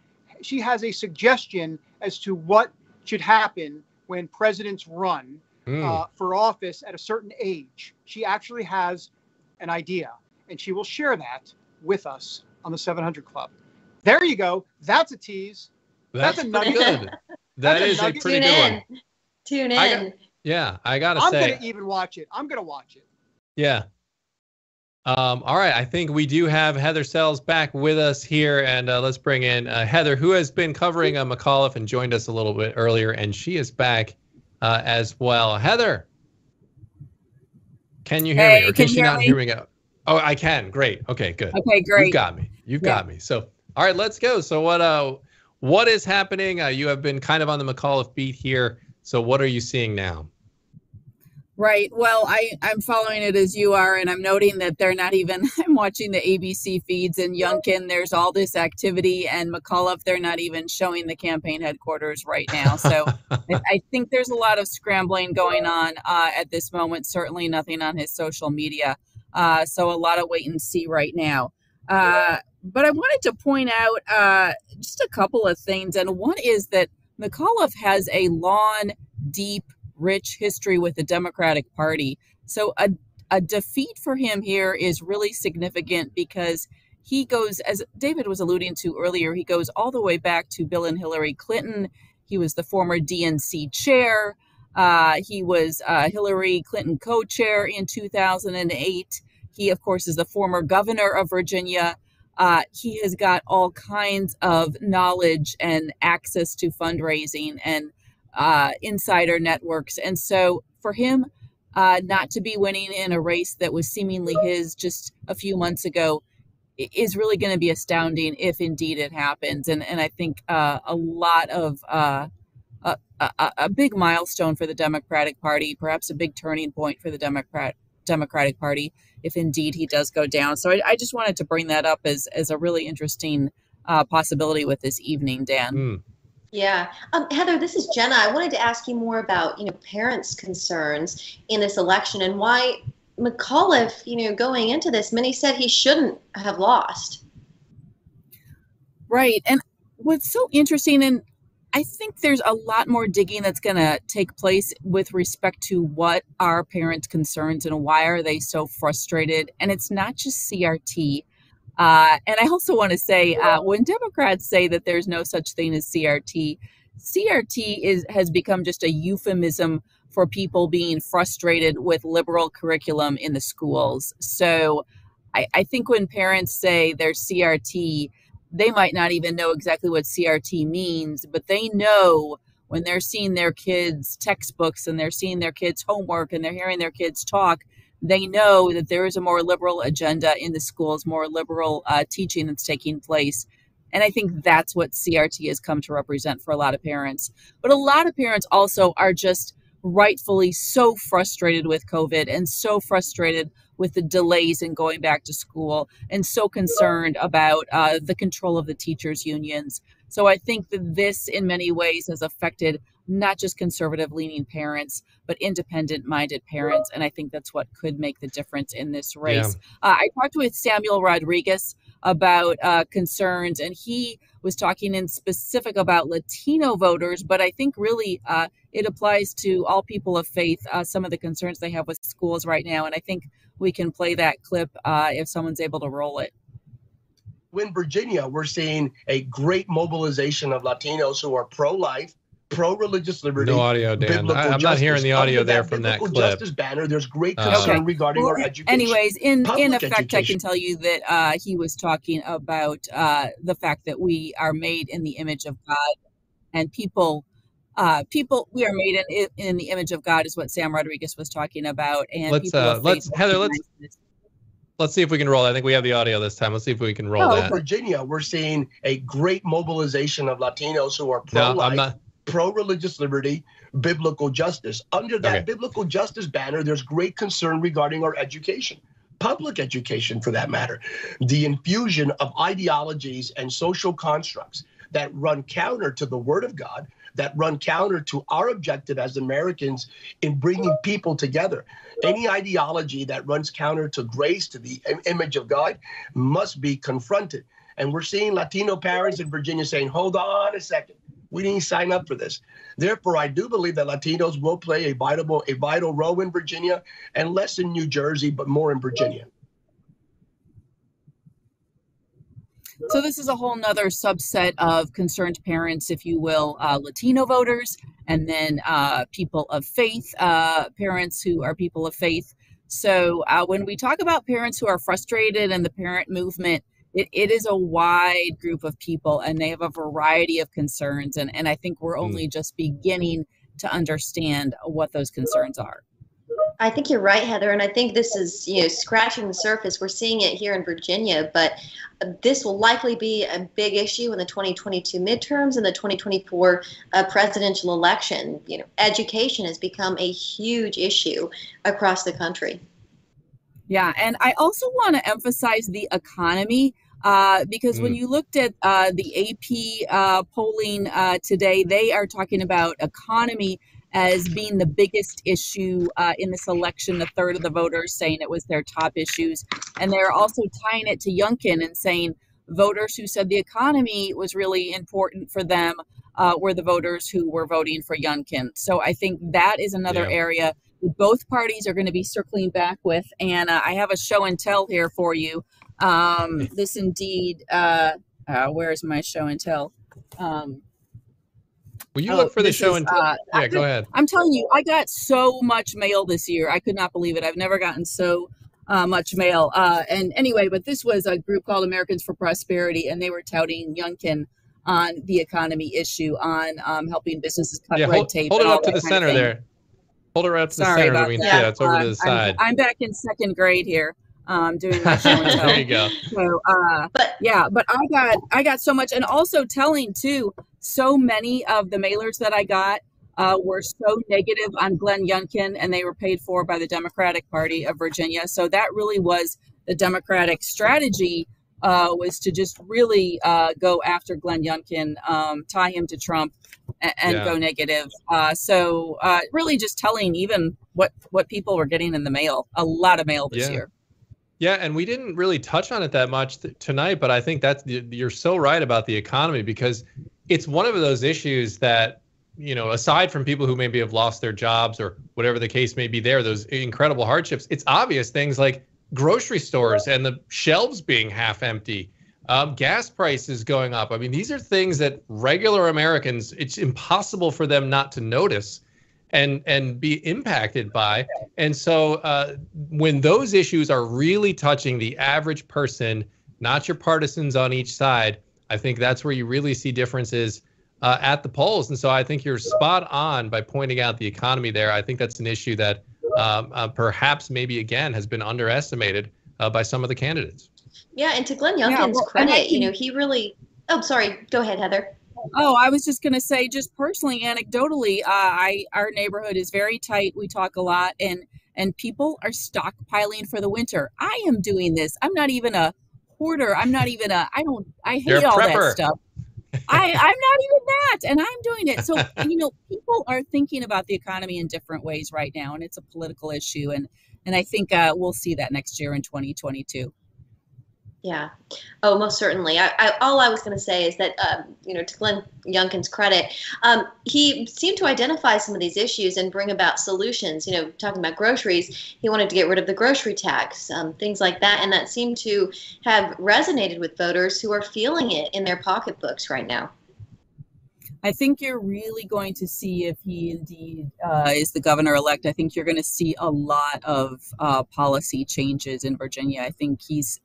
suggestion as to what should happen when presidents run for office at a certain age. She actually has an idea, and she will share that with us on the 700 Club. There you go. That's a tease. That's a nugget. Good. That is a pretty good one. Tune in. I gotta say. I'm going to even watch it. I'm going to watch it. Yeah. All right. I think we do have Heather Sells back with us here, and let's bring in Heather, who has been covering McAuliffe and joined us a little bit earlier, and she is back as well. Heather, can you hear me? Or can she not hear me? Oh, I can. Great. Okay, good. Okay, great. You've got me. So, all right, let's go. So what is happening? You have been kind of on the McAuliffe beat here. So what are you seeing now? Right. Well, I'm following it as you are, and I'm noting that they're not even, I'm watching the ABC feeds, and Youngkin, there's all this activity, and McAuliffe, they're not even showing the campaign headquarters right now. So I think there's a lot of scrambling going on at this moment, certainly nothing on his social media. So a lot of wait and see right now. But I wanted to point out just a couple of things, and one is that McAuliffe has a long, deep, rich history with the Democratic Party. So a defeat for him here is really significant because he goes, as David was alluding to earlier, he goes all the way back to Bill and Hillary Clinton. He was the former DNC chair. He was Hillary Clinton co-chair in 2008. He, of course, is the former governor of Virginia. He has got all kinds of knowledge and access to fundraising and insider networks. And so for him not to be winning in a race that was seemingly his just a few months ago is really going to be astounding if indeed it happens. And I think a lot of a big milestone for the Democratic Party, perhaps a big turning point for the Democratic Party if indeed he does go down. So I just wanted to bring that up as a really interesting possibility with this evening, Dan. Yeah. Heather, this is Jenna. I wanted to ask you more about, parents' concerns in this election and why McAuliffe, going into this, many said he shouldn't have lost. Right. And what's so interesting, and I think there's a lot more digging that's going to take place with respect to what are parents' concerns and why are they so frustrated. And it's not just CRT. And I also want to say, when Democrats say that there's no such thing as CRT, CRT has become just a euphemism for people being frustrated with liberal curriculum in the schools. So I think when parents say there's CRT, they might not even know exactly what CRT means, but they know when they're seeing their kids' textbooks and they're seeing their kids' homework and they're hearing their kids talk, they know that there is a more liberal agenda in the schools, more liberal teaching that's taking place. And I think that's what CRT has come to represent for a lot of parents. But a lot of parents also are just rightfully so frustrated with COVID and so frustrated with the delays in going back to school and so concerned about the control of the teachers' unions. So I think that this in many ways has affected not just conservative-leaning parents, but independent-minded parents. And I think that's what could make the difference in this race. Yeah. I talked with Samuel Rodriguez about concerns, and he was talking in specific about Latino voters, but I think really it applies to all people of faith, some of the concerns they have with schools right now. And I think we can play that clip if someone's able to roll it. In Virginia, we're seeing a great mobilization of Latinos who are pro-life, pro-religious liberty. No audio, Dan. I'm not hearing the audio there from that clip. Justice banner, there's great concern regarding our education. Anyways, in effect, education. I can tell you that he was talking about the fact that we are made in the image of God, and people, we are made in the image of God is what Sam Rodriguez was talking about. And let's see if we can roll. I think we have the audio this time. Let's see if we can roll that. In Virginia, we're seeing a great mobilization of Latinos who are pro-life, pro-religious liberty, biblical justice. Under that biblical justice banner, there's great concern regarding our education, public education for that matter. The infusion of ideologies and social constructs that run counter to the Word of God, that run counter to our objective as Americans in bringing people together. Any ideology that runs counter to grace, to the image of God, must be confronted. And we're seeing Latino parents in Virginia saying, hold on a second, we didn't sign up for this. Therefore, I do believe that Latinos will play a vital role in Virginia, and less in New Jersey, but more in Virginia. So this is a whole nother subset of concerned parents, if you will, Latino voters, and then people of faith, parents who are people of faith. So when we talk about parents who are frustrated and the parent movement, it is a wide group of people, and they have a variety of concerns. And I think we're only just beginning to understand what those concerns are. I think you're right, Heather, and I think this is, scratching the surface. We're seeing it here in Virginia, but this will likely be a big issue in the 2022 midterms and the 2024 presidential election. Education has become a huge issue across the country. Yeah, and I also want to emphasize the economy. Because when you looked at the AP polling today, they are talking about economy as being the biggest issue in this election. A third of the voters saying it was their top issues. And they're also tying it to Youngkin and saying voters who said the economy was really important for them were the voters who were voting for Youngkin. So I think that is another area that both parties are going to be circling back with. And I have a show and tell here for you. This indeed, where's my show and tell? Will you look for the show and tell? Go ahead. I'm telling you, I got so much mail this year. I could not believe it. I've never gotten so much mail. And anyway, but this was a group called Americans for Prosperity, and they were touting Youngkin on the economy issue, on helping businesses cut red tape. Hold it up to the center there. Hold it up to the center. It's over to the side. I'm back in second grade here. Doing my show and tell. There you go. So, but I got so much, and also telling too. So many of the mailers that I got were so negative on Glenn Youngkin, and they were paid for by the Democratic Party of Virginia. So that really was the Democratic strategy was to just really go after Glenn Youngkin, tie him to Trump, and go negative. So really just telling even what people were getting in the mail, a lot of mail this year. Yeah, and we didn't really touch on it that much tonight, but I think you're so right about the economy, because it's one of those issues that, aside from people who maybe have lost their jobs or whatever the case may be there, those incredible hardships, it's obvious things like grocery stores and the shelves being half empty, gas prices going up. I mean, these are things that regular Americans, it's impossible for them not to notice and be impacted by. And so when those issues are really touching the average person, not your partisans on each side, I think that's where you really see differences at the polls. And so I think you're spot on by pointing out the economy there. I think that's an issue that perhaps maybe, again, has been underestimated by some of the candidates. Yeah, and to Glenn Youngkin's credit, he really... Oh, sorry. Go ahead, Heather. Oh, I was just going to say, just personally, anecdotally, our neighborhood is very tight. We talk a lot, and people are stockpiling for the winter. I am doing this. I'm not even a hoarder. I'm not even I hate all that stuff. I'm not even that, and I'm doing it. So, people are thinking about the economy in different ways right now, and it's a political issue, and I think we'll see that next year in 2022. Yeah. Oh, most certainly. All I was going to say is that, to Glenn Youngkin's credit, he seemed to identify some of these issues and bring about solutions. Talking about groceries, he wanted to get rid of the grocery tax, things like that. And that seemed to have resonated with voters who are feeling it in their pocketbooks right now. I think you're really going to see, if he indeed is the governor-elect, I think you're going to see a lot of policy changes in Virginia. I think he's...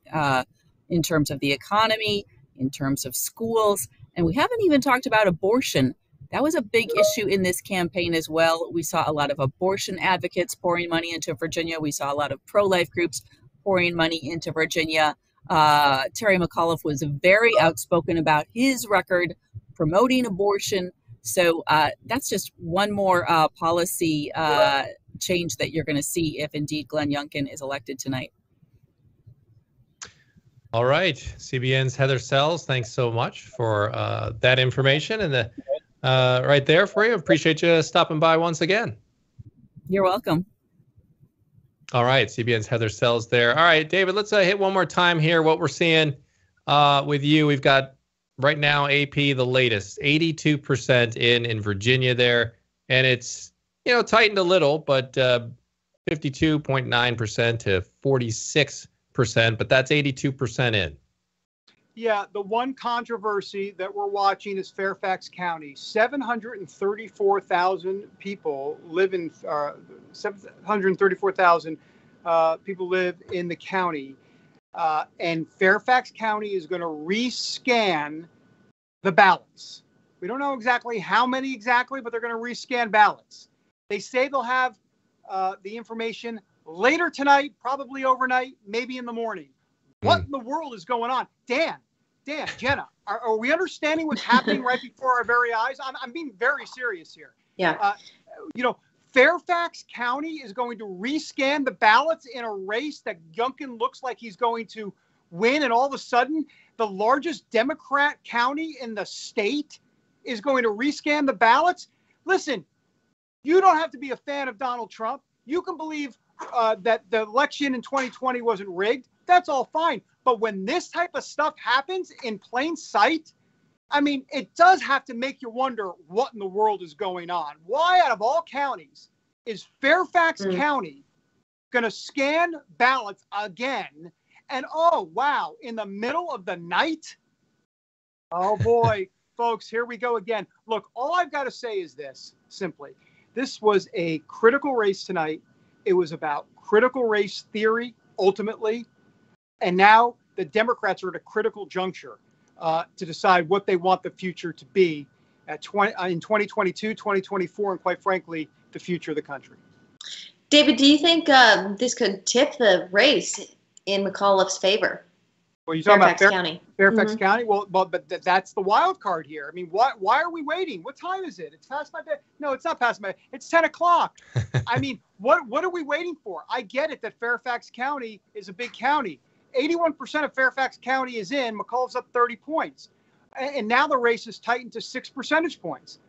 in terms of the economy, in terms of schools. And we haven't even talked about abortion. That was a big issue in this campaign as well. We saw a lot of abortion advocates pouring money into Virginia. We saw a lot of pro-life groups pouring money into Virginia. Terry McAuliffe was very outspoken about his record promoting abortion. So that's just one more policy change that you're going to see if indeed Glenn Youngkin is elected tonight. All right, CBN's Heather Sells, thanks so much for that information and right there for you. Appreciate you stopping by once again. You're welcome. All right, CBN's Heather Sells there. All right, David, let's hit one more time here what we're seeing with you. We've got right now AP, the latest, 82% in Virginia there, and it's tightened a little, but 52.9% to 46%. But that's 82% in. Yeah, the one controversy that we're watching is Fairfax County. 734,000 people live in 734,000 people live in the county, and Fairfax County is going to rescan the ballots. We don't know exactly how many but they're going to rescan ballots. They say they'll have the information later tonight, probably overnight, maybe in the morning. What in the world is going on? Dan, Jenna, are we understanding what's happening right before our very eyes? I'm being very serious here. Yeah. Fairfax County is going to rescan the ballots in a race that Youngkin looks like he's going to win, and all of a sudden, the largest Democrat county in the state is going to rescan the ballots. Listen, you don't have to be a fan of Donald Trump. You can believe that the election in 2020 wasn't rigged. That's all fine. But when this type of stuff happens in plain sight, I mean, it does have to make you wonder what in the world is going on. Why, out of all counties, is Fairfax County going to scan ballots again? And oh, wow, in the middle of the night? Oh, boy, folks, here we go again. Look, all I've got to say is this, simply. This was a critical race tonight. It was about critical race theory, ultimately. And now the Democrats are at a critical juncture to decide what they want the future to be in 2022, 2024, and quite frankly, the future of the country. David, do you think this could tip the race in McAuliffe's favor? Well, you're talking Fairfax about County. Fairfax County? Well, but that's the wild card here. I mean, why are we waiting? What time is it? It's past my bed. No, it's not past my bed. It's 10 o'clock. I mean, what are we waiting for? I get it that Fairfax County is a big county. 81% of Fairfax County is in. McAuliffe's up 30 points. And now the race is tightened to 6 percentage points.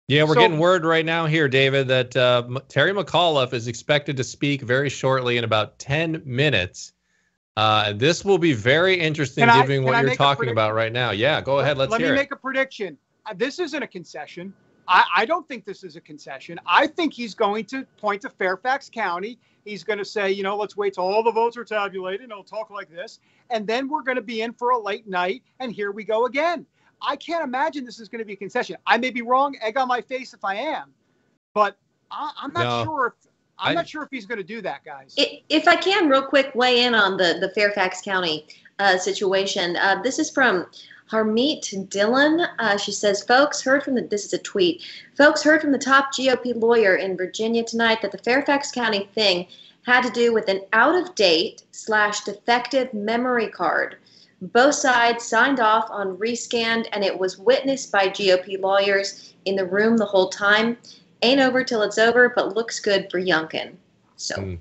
Yeah, we're getting word right now here, David, that Terry McAuliffe is expected to speak very shortly in about 10 minutes. This will be very interesting, given what you're talking about right now. Yeah, go ahead. Let's hear it. Let me make a prediction. This isn't a concession. I don't think this is a concession. I think he's going to point to Fairfax County. He's going to say, you know, let's wait till all the votes are tabulated, and he'll talk like this. And then we're going to be in for a late night, and here we go again. I can't imagine this is going to be a concession. I may be wrong, egg on my face if I am, but I'm not sure. I'm not sure if he's going to do that, guys. If I can, real quick, weigh in on the Fairfax County situation. This is from Harmeet Dillon. She says, "Folks heard from this is a tweet. Folks heard from the top GOP lawyer in Virginia tonight that the Fairfax County thing had to do with an out-of-date / defective memory card. Both sides signed off on rescanned, and it was witnessed by GOP lawyers in the room the whole time. Ain't over till it's over, but looks good for Youngkin." So,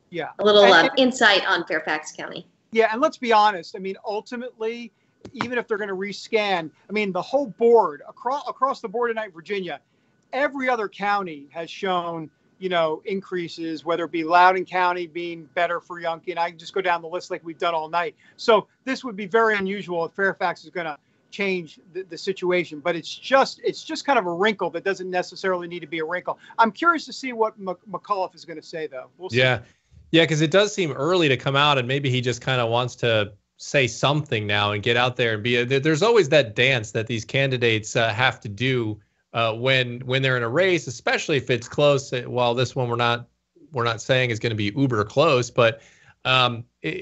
yeah, a little insight on Fairfax County. Yeah, and let's be honest. I mean, ultimately, even if they're going to rescan, I mean, the whole board across the board tonight in Virginia, every other county has shown, you know, increases, whether it be Loudoun County being better for Youngkin. I can just go down the list like we've done all night. So this would be very unusual if Fairfax is going to change the situation, but it's just kind of a wrinkle that doesn't necessarily need to be a wrinkle. I'm curious to see what McAuliffe is going to say, though. We'll see. Yeah, because it does seem early to come out, and maybe he just kind of wants to say something now and get out there and be. There's always that dance that these candidates have to do when they're in a race, especially if it's close. While this one we're not saying is going to be uber close, but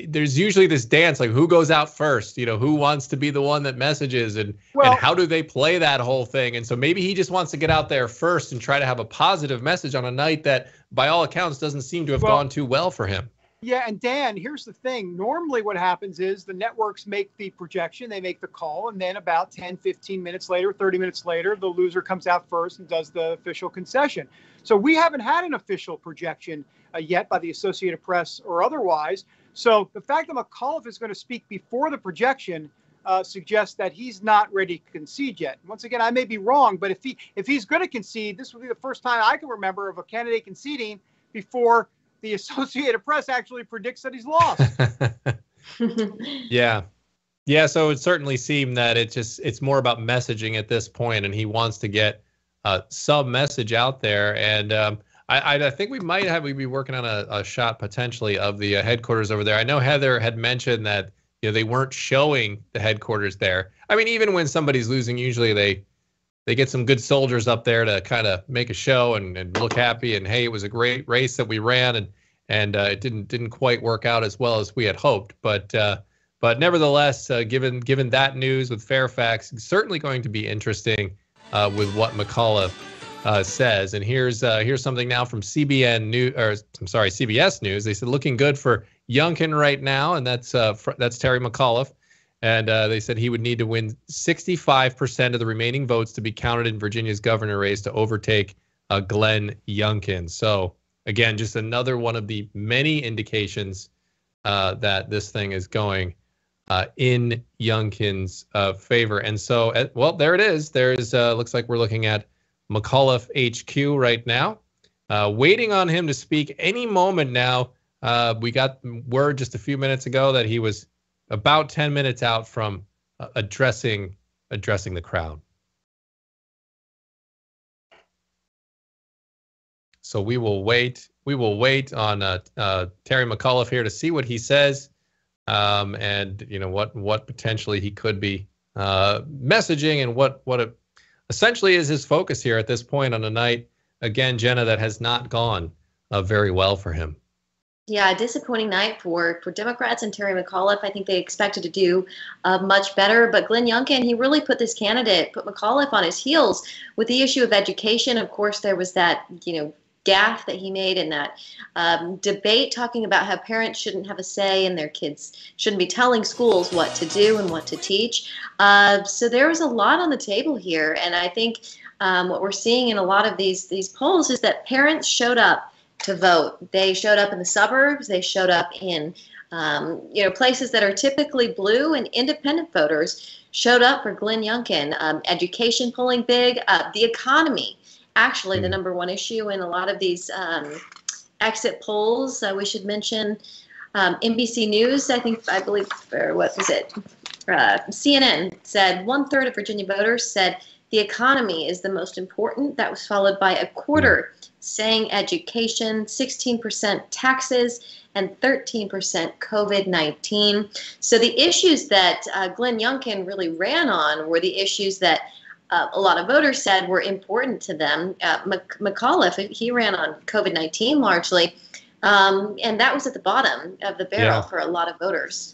there's usually this dance, like who goes out first, you know, who wants to be the one that messages, and how do they play that whole thing. And so maybe he just wants to get out there first and try to have a positive message on a night that by all accounts doesn't seem to have gone too well for him. Yeah, and Dan, here's the thing. Normally what happens is the networks make the projection, they make the call, and then about 10, 15 minutes later, 30 minutes later, the loser comes out first and does the official concession. So we haven't had an official projection yet by the Associated Press or otherwise. So the fact that McAuliffe is going to speak before the projection suggests that he's not ready to concede yet. Once again, I may be wrong, but if he's going to concede, this will be the first time I can remember of a candidate conceding before the Associated Press actually predicts that he's lost. Yeah. So it certainly seemed that it's more about messaging at this point, and he wants to get some message out there. And I think we'd be working on a shot potentially of the headquarters over there. I know Heather had mentioned that, you know, they weren't showing the headquarters there. I mean, even when somebody's losing, usually they get some good soldiers up there to kind of make a show and look happy. And hey, it was a great race that we ran, and it didn't quite work out as well as we had hoped. But nevertheless, given that news with Fairfax, it's certainly going to be interesting with what McAuliffe says. And here's something now from CBS News. They said looking good for Youngkin right now, and that's Terry McAuliffe. And they said he would need to win 65% of the remaining votes to be counted in Virginia's governor race to overtake Glenn Youngkin. So, again, just another one of the many indications that this thing is going in Youngkin's favor. And so, there it is. There's looks like we're looking at McAuliffe HQ right now, waiting on him to speak any moment now. We got word just a few minutes ago that he was about 10 minutes out from addressing the crowd. So we will wait on Terry McAuliffe here to see what he says, and you know what potentially he could be messaging, and what essentially is his focus here at this point on a night, again, Jenna, that has not gone very well for him. Yeah, a disappointing night for Democrats and Terry McAuliffe. I think they expected to do much better, but Glenn Youngkin, he really put McAuliffe on his heels with the issue of education. Of course, there was that, gaffe that he made in that debate talking about how parents shouldn't have a say and their kids shouldn't be telling schools what to do and what to teach. So there was a lot on the table here, and I think what we're seeing in a lot of these polls is that parents showed up to vote. They showed up in the suburbs. They showed up in Places that are typically blue and independent voters showed up for Glenn Youngkin. Education polling big. The economy, actually the number one issue in a lot of these exit polls. We should mention NBC News, I believe, or what was it? CNN said 1/3 of Virginia voters said the economy is the most important. That was followed by a quarter saying education, 16% taxes, and 13% COVID-19. So the issues that Glenn Youngkin really ran on were the issues that a lot of voters said were important to them. McAuliffe, he ran on COVID-19 largely, and that was at the bottom of the barrel for a lot of voters.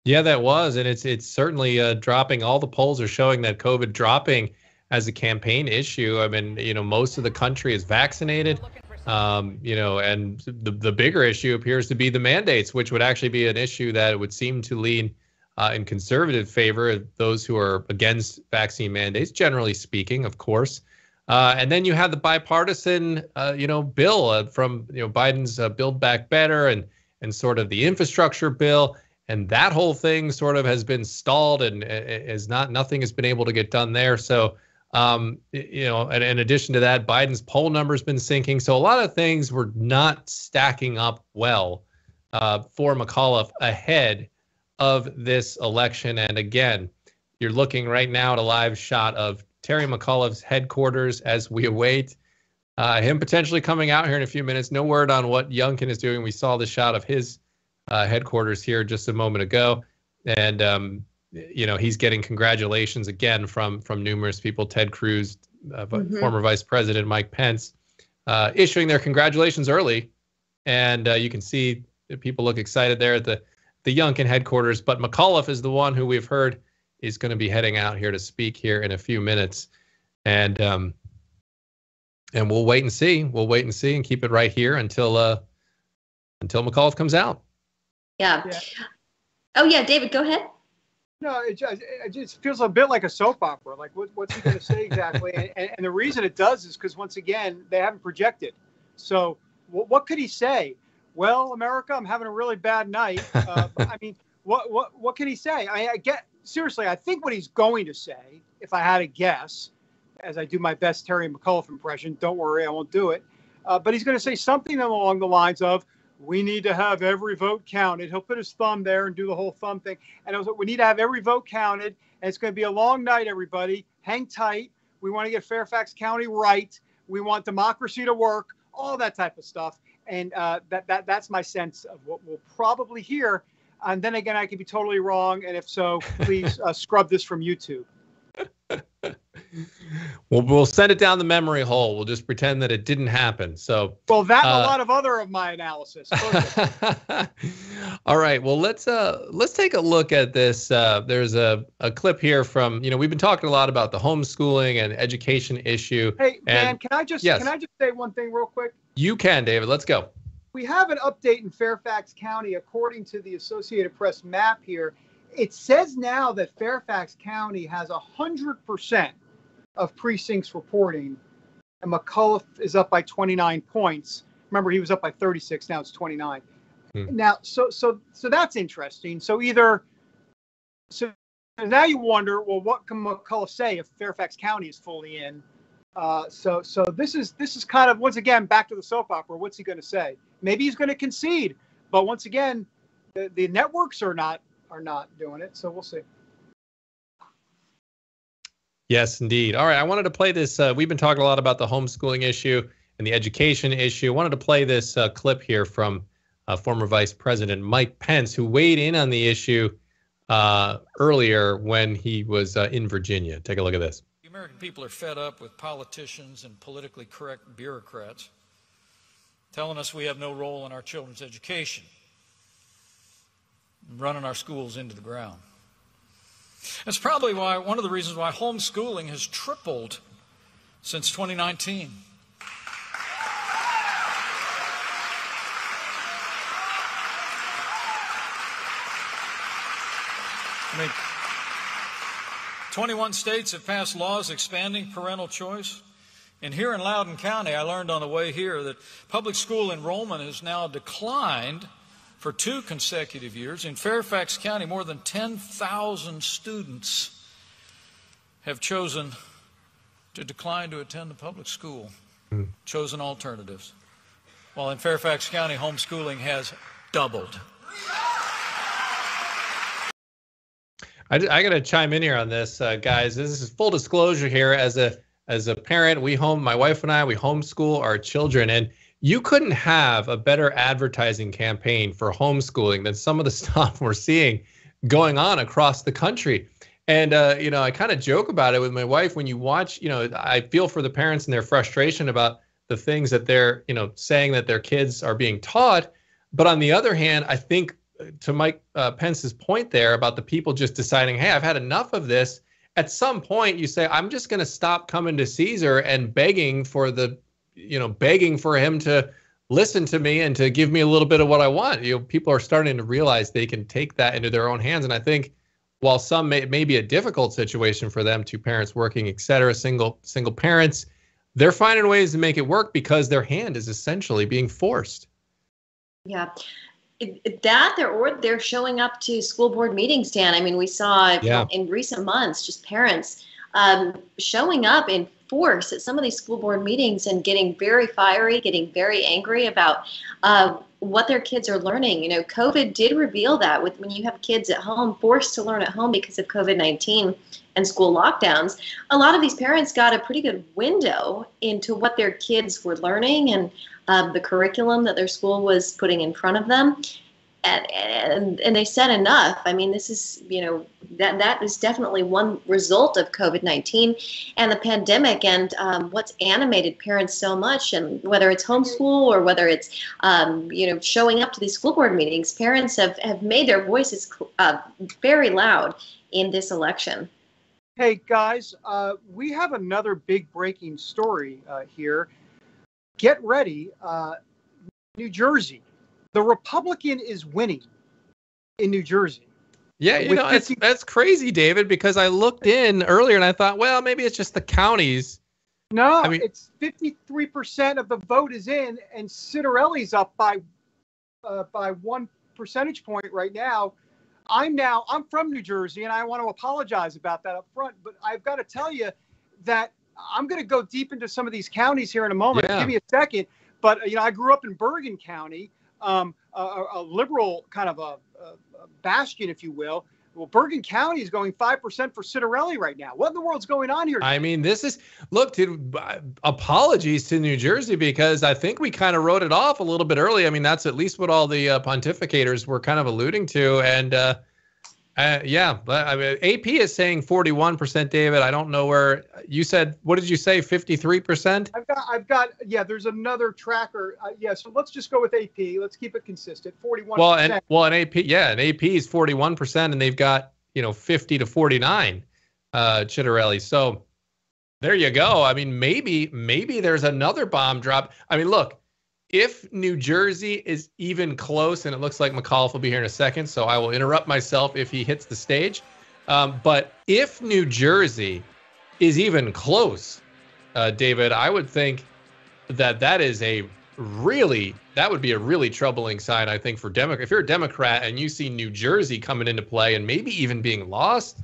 Yeah, that was, and it's certainly dropping. All the polls are showing that COVID dropping as a campaign issue. I mean, most of the country is vaccinated, and the bigger issue appears to be the mandates, which would actually be an issue that would seem to lean in conservative favor of those who are against vaccine mandates, generally speaking, of course. And then you have the bipartisan, bill from Biden's Build Back Better and sort of the infrastructure bill. And that whole thing sort of has been stalled and nothing has been able to get done there. So, and in addition to that, Biden's poll number's been sinking. So a lot of things were not stacking up well for McAuliffe ahead of this election. And again, you're looking right now at a live shot of Terry McAuliffe's headquarters as we await him potentially coming out here in a few minutes. No word on what Youngkin is doing. We saw the shot of his headquarters here just a moment ago, and he's getting congratulations again from numerous people. Ted Cruz, former Vice President Mike Pence, issuing their congratulations early, and you can see that people look excited there at the Youngkin headquarters. But McAuliffe is the one who we've heard is going to be heading out here to speak here in a few minutes, and we'll wait and see. We'll wait and see and keep it right here until McAuliffe comes out. Yeah. Oh, yeah, David, go ahead. No, it just feels a bit like a soap opera. Like, what's he going to say exactly? and the reason it does is because, once again, they haven't projected. So what could he say? Well, America, I'm having a really bad night. I mean, what can he say? Seriously, I think what he's going to say, if I had to guess, as I do my best Terry McAuliffe impression, don't worry, I won't do it. But he's going to say something along the lines of, we need to have every vote counted. He'll put his thumb there and do the whole thumb thing. And it was, we need to have every vote counted. And it's going to be a long night, everybody. Hang tight. We want to get Fairfax County right. We want democracy to work, all that type of stuff. And that's my sense of what we'll probably hear. And then again, I could be totally wrong. And if so, please scrub this from YouTube. Well, we'll send it down the memory hole. We'll just pretend that it didn't happen. So, well, that and a lot of other of my analysis. All right. Well, let's take a look at this. There's a clip here from, we've been talking a lot about the homeschooling and education issue. Hey, Dan, can I just say one thing real quick? You can, David. Let's go. We have an update in Fairfax County, according to the Associated Press map here. It says now that Fairfax County has 100% of precincts reporting, and McAuliffe is up by 29 points. Remember, he was up by 36. Now it's 29. Now, so that's interesting. So now you wonder, well, what can McAuliffe say if Fairfax County is fully in? So this is kind of, once again, back to the soap opera. What's he going to say? Maybe he's going to concede, but once again, the networks are not doing it. So we'll see. Yes, indeed. All right. I wanted to play this. We've been talking a lot about the homeschooling issue and the education issue. I wanted to play this clip here from former Vice President Mike Pence, who weighed in on the issue earlier when he was in Virginia. Take a look at this. The American people are fed up with politicians and politically correct bureaucrats telling us we have no role in our children's education, running our schools into the ground. That's probably one of the reasons why homeschooling has tripled since 2019. I mean, 21 states have passed laws expanding parental choice. And here in Loudoun County, I learned on the way here that public school enrollment has now declined for 2 consecutive years. In Fairfax County, more than 10,000 students have chosen to decline to attend the public school, chosen alternatives. While in Fairfax County, homeschooling has doubled. I got to chime in here on this, guys. This is full disclosure here. As a parent, my wife and I, we homeschool our children, and you couldn't have a better advertising campaign for homeschooling than some of the stuff we're seeing going on across the country. And, I kind of joke about it with my wife. When you watch, I feel for the parents and their frustration about the things that they're, saying that their kids are being taught. But on the other hand, I think to Mike Pence's point there about the people just deciding, hey, I've had enough of this. At some point, you say, I'm just going to stop coming to Caesar and begging for him to listen to me and to give me a little bit of what I want. People are starting to realize they can take that into their own hands. And I think while some may be a difficult situation for them, 2 parents working, et cetera, single parents, they're finding ways to make it work because their hand is essentially being forced. Yeah. They're showing up to school board meetings, Dan. I mean, we saw in recent months just parents showing up in force at some of these school board meetings and getting very fiery, getting very angry about what their kids are learning. COVID did reveal that when you have kids at home forced to learn at home because of COVID-19 and school lockdowns, a lot of these parents got a pretty good window into what their kids were learning and the curriculum that their school was putting in front of them. And they said enough. I mean, this is, that is definitely one result of COVID-19 and the pandemic and what's animated parents so much. And whether it's homeschool or whether it's, showing up to these school board meetings, parents have made their voices very loud in this election. Hey, guys, we have another big breaking story here. Get ready. New Jersey. The Republican is winning in New Jersey. Yeah, that's crazy, David, because I looked in earlier and I thought, well, maybe it's just the counties. No, it's 53% of the vote is in, and Ciattarelli's up by 1 percentage point right now. I'm from New Jersey, and I want to apologize about that up front, but I've got to tell you that I'm going to go deep into some of these counties here in a moment. Yeah. Give me a second. But, I grew up in Bergen County, a liberal kind of a bastion, if you will. Well, Bergen County is going 5% for Ciattarelli right now. What in the world's going on here? I mean, dude, apologies to New Jersey, because I think we kind of wrote it off a little bit early. I mean, that's at least what all the pontificators were kind of alluding to. And AP is saying 41%, David. I don't know where you said, what did you say? 53%? I've got, there's another tracker. So let's just go with AP. Let's keep it consistent. 41%. Well, AP is 41%, and they've got, 50 to 49, Ciattarelli. So there you go. I mean, maybe there's another bomb drop. I mean, look, if New Jersey is even close, and it looks like McAuliffe will be here in a second, so I will interrupt myself if he hits the stage. But if New Jersey is even close, David, I would think that would be a really troubling sign, I think, for Democrat. If you're a Democrat and you see New Jersey coming into play and maybe even being lost,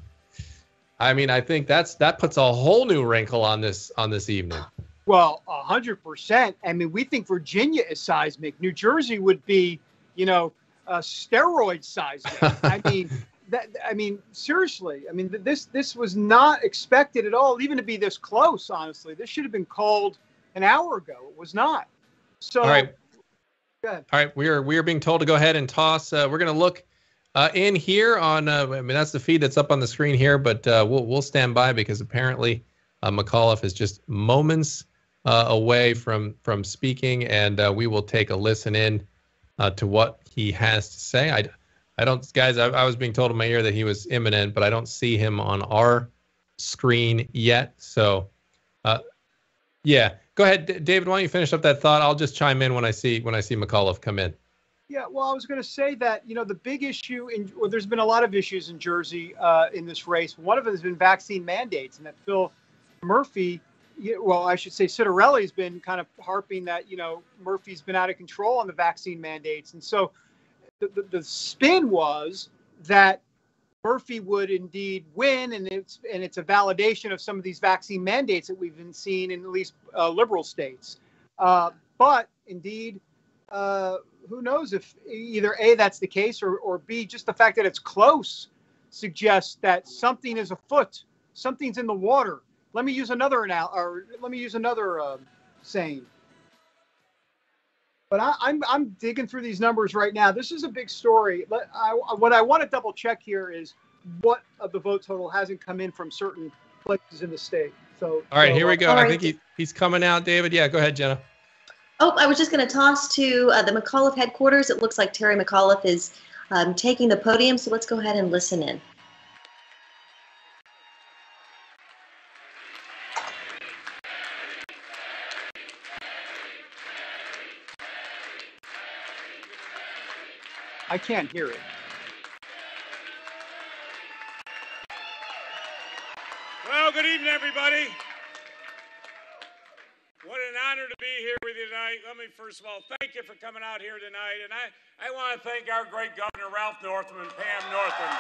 I mean, I think that puts a whole new wrinkle on this evening. Well, 100%. I mean, we think Virginia is seismic. New Jersey would be, steroid seismic. I mean, seriously. I mean, this was not expected at all, even to be this close. Honestly, this should have been called an hour ago. It was not. So, all right. Go ahead. All right, we are being told to go ahead and toss. We're going to look in here on. That's the feed that's up on the screen here, but we'll stand by because apparently McAuliffe is just moments away from speaking, and we will take a listen in to what he has to say. I don't, guys. I was being told in my ear that he was imminent, but I don't see him on our screen yet. So, go ahead, David. Why don't you finish up that thought? I'll just chime in when I see McAuliffe come in. Yeah, well, I was going to say that the big issue there's been a lot of issues in Jersey in this race. One of them has been vaccine mandates, and that Phil Murphy. I should say Ciattarelli's been kind of harping that, Murphy's been out of control on the vaccine mandates. And so the spin was that Murphy would indeed win, and it's a validation of some of these vaccine mandates that we've been seeing in at least liberal states. But indeed, who knows if either A, that's the case, or B, just the fact that it's close suggests that something is afoot, something's in the water. Let me use another saying. But I'm digging through these numbers right now. This is a big story. What I want to double check here is what of the vote total hasn't come in from certain places in the state. So all right, here we go. Right. I think he's coming out, David. Yeah, go ahead, Jenna. Oh, I was just going to toss to the McAuliffe headquarters. It looks like Terry McAuliffe is taking the podium, so let's go ahead and listen in. I can't hear it. Well, good evening, everybody. What an honor to be here with you tonight. Let me first of all thank you for coming out here tonight. And I want to thank our great Governor Ralph Northam and Pam Northam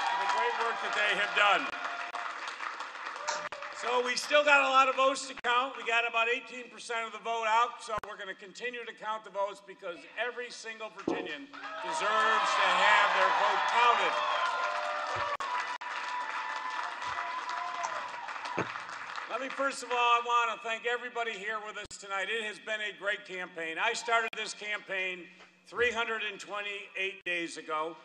for the great work that they have done. So we still got a lot of votes to count. We got about 18% of the vote out, so we're going to continue to count the votes because every single Virginian deserves to have their vote counted. Let me first of all, I want to thank everybody here with us tonight. It has been a great campaign. I started this campaign 328 days ago.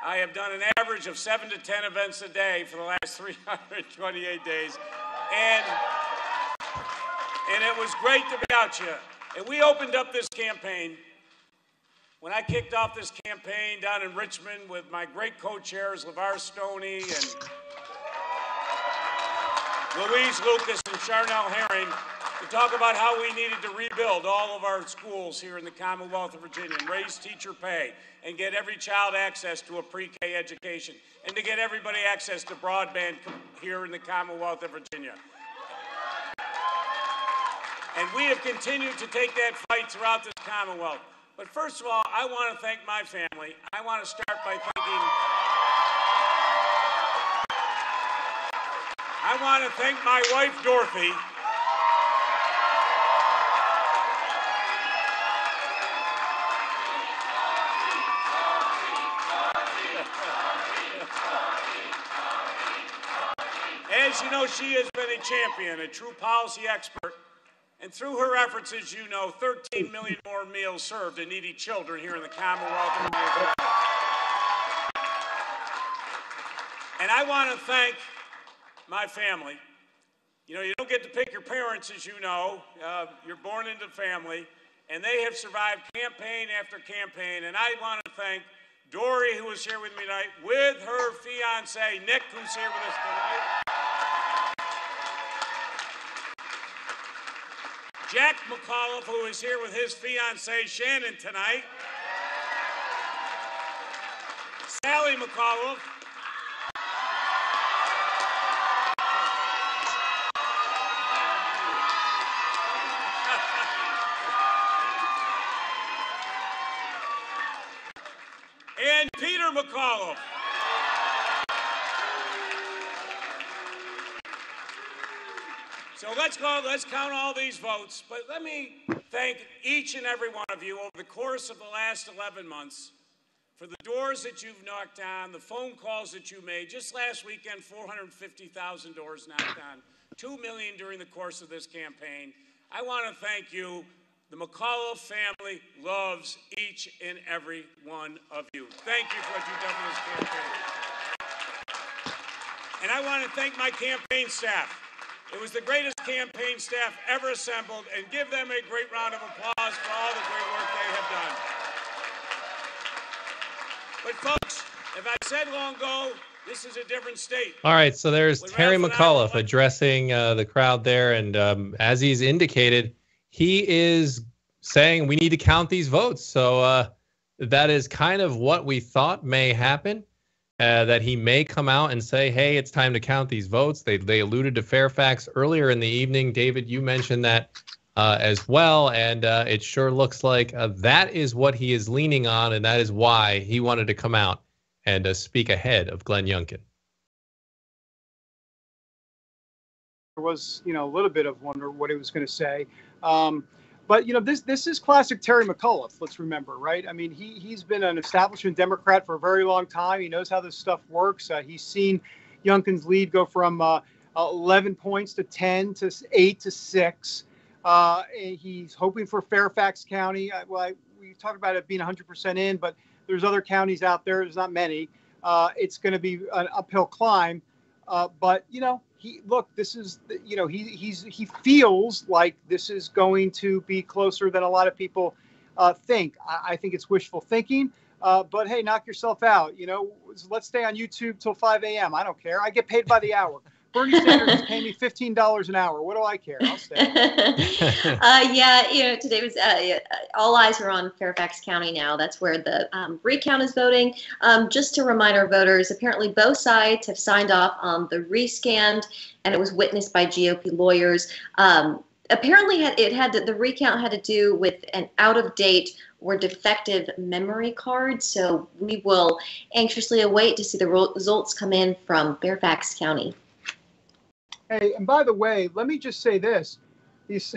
I have done an average of 7 to 10 events a day for the last 328 days. And it was great to be out here. And we opened up this campaign. When I kicked off this campaign down in Richmond with my great co-chairs, LeVar Stoney and Louise Lucas and Charnel Herring, to talk about how we needed to rebuild all of our schools here in the Commonwealth of Virginia and raise teacher pay and get every child access to a pre-K education and to get everybody access to broadband here in the Commonwealth of Virginia. And we have continued to take that fight throughout this Commonwealth. But first of all, I want to thank my family. I want to start by thanking my wife, Dorothy. As you know, she has been a champion, a true policy expert, and through her efforts, as you know, 13 million more meals served to needy children here in the Commonwealth of Virginia. And I want to thank my family. You know, you don't get to pick your parents, as you know. You're born into family, and they have survived campaign after campaign. And I want to thank Dory, who is here with me tonight, with her fiance, Nick, who's here with us tonight. Jack McAuliffe, who is here with his fiancée, Shannon, tonight. Sally McAuliffe. And Peter McAuliffe. So let's count all these votes, but let me thank each and every one of you over the course of the last 11 months for the doors that you've knocked on, the phone calls that you made. Just last weekend, 450,000 doors knocked on, 2 million during the course of this campaign. I want to thank you. The McAuliffe family loves each and every one of you. Thank you for what you've done for this campaign. And I want to thank my campaign staff. It was the greatest campaign staff ever assembled, and give them a great round of applause for all the great work they have done. But folks, if I said long ago, this is a different state. All right, so there's Terry McAuliffe addressing the crowd there, and as he's indicated, he is saying we need to count these votes. So that is kind of what we thought may happen. That he may come out and say, hey, it's time to count these votes. They alluded to Fairfax earlier in the evening. David, you mentioned that as well. And it sure looks like that is what he is leaning on, and that is why he wanted to come out and speak ahead of Glenn Youngkin. There was, a little bit of wonder what he was going to say. But, this is classic Terry McAuliffe, let's remember, right? I mean, he's been an establishment Democrat for a very long time. He knows how this stuff works. He's seen Youngkin's lead go from 11 points to 10 to 8 to 6. He's hoping for Fairfax County. We talk about it being 100% in, but there's other counties out there. There's not many. It's going to be an uphill climb. But this is, he feels like this is going to be closer than a lot of people think. I think it's wishful thinking. But hey, knock yourself out. Let's stay on YouTube till 5 a.m. I don't care. I get paid by the hour. Bernie Sanders is paying me $15 an hour. What do I care? I'll stay. Today was all eyes are on Fairfax County now. That's where the recount is voting. Just to remind our voters, apparently both sides have signed off on the rescanned, and it was witnessed by GOP lawyers. Apparently, the recount had to do with an out-of-date or defective memory card. So we will anxiously await to see the results come in from Fairfax County. Hey, and by the way, let me just say this. This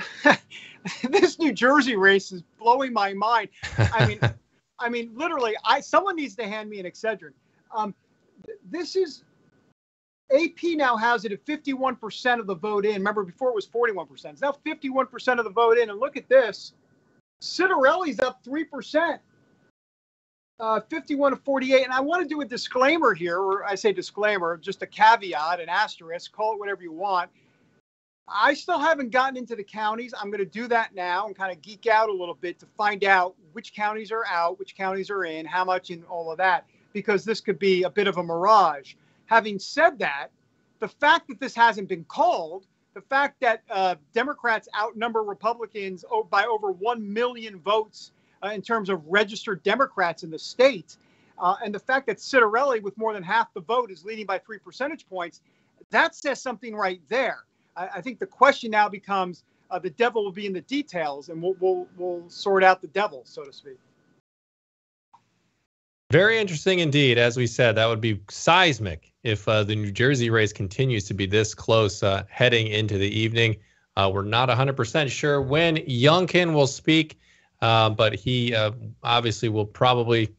New Jersey race is blowing my mind. I mean, literally, someone needs to hand me an Excedrin. This is AP now has it at 51% of the vote in. Remember, before it was 41%. It's now 51% of the vote in. And look at this. Ciattarelli's up 3%. 51 to 48. And I want to do a disclaimer here, or I say disclaimer, just a caveat, an asterisk, call it whatever you want. I still haven't gotten into the counties. I'm going to do that now and kind of geek out a little bit to find out which counties are out, which counties are in, how much, and all of that, because this could be a bit of a mirage. Having said that, the fact that this hasn't been called, the fact that Democrats outnumber Republicans by over 1 million votes in terms of registered Democrats in the state, and the fact that Ciattarelli, with more than half the vote, is leading by 3 percentage points, that says something right there. I think the question now becomes the devil will be in the details, and we'll sort out the devil, so to speak. Very interesting indeed. As we said, that would be seismic if the New Jersey race continues to be this close heading into the evening. We're not 100% sure when Youngkin will speak. But he obviously will probably,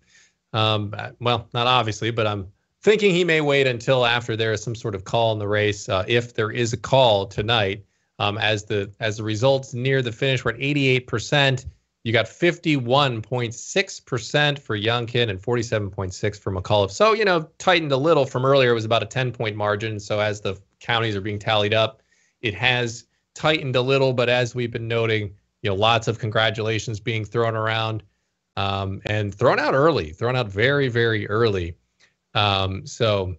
not obviously, but I'm thinking he may wait until after there is some sort of call in the race. If there is a call tonight, as the results near the finish, we're at 88%. You got 51.6% for Youngkin and 47.6% for McAuliffe. So, tightened a little from earlier. It was about a 10-point margin. So as the counties are being tallied up, it has tightened a little. But as we've been noting, lots of congratulations being thrown around and thrown out early, thrown out very, very early. So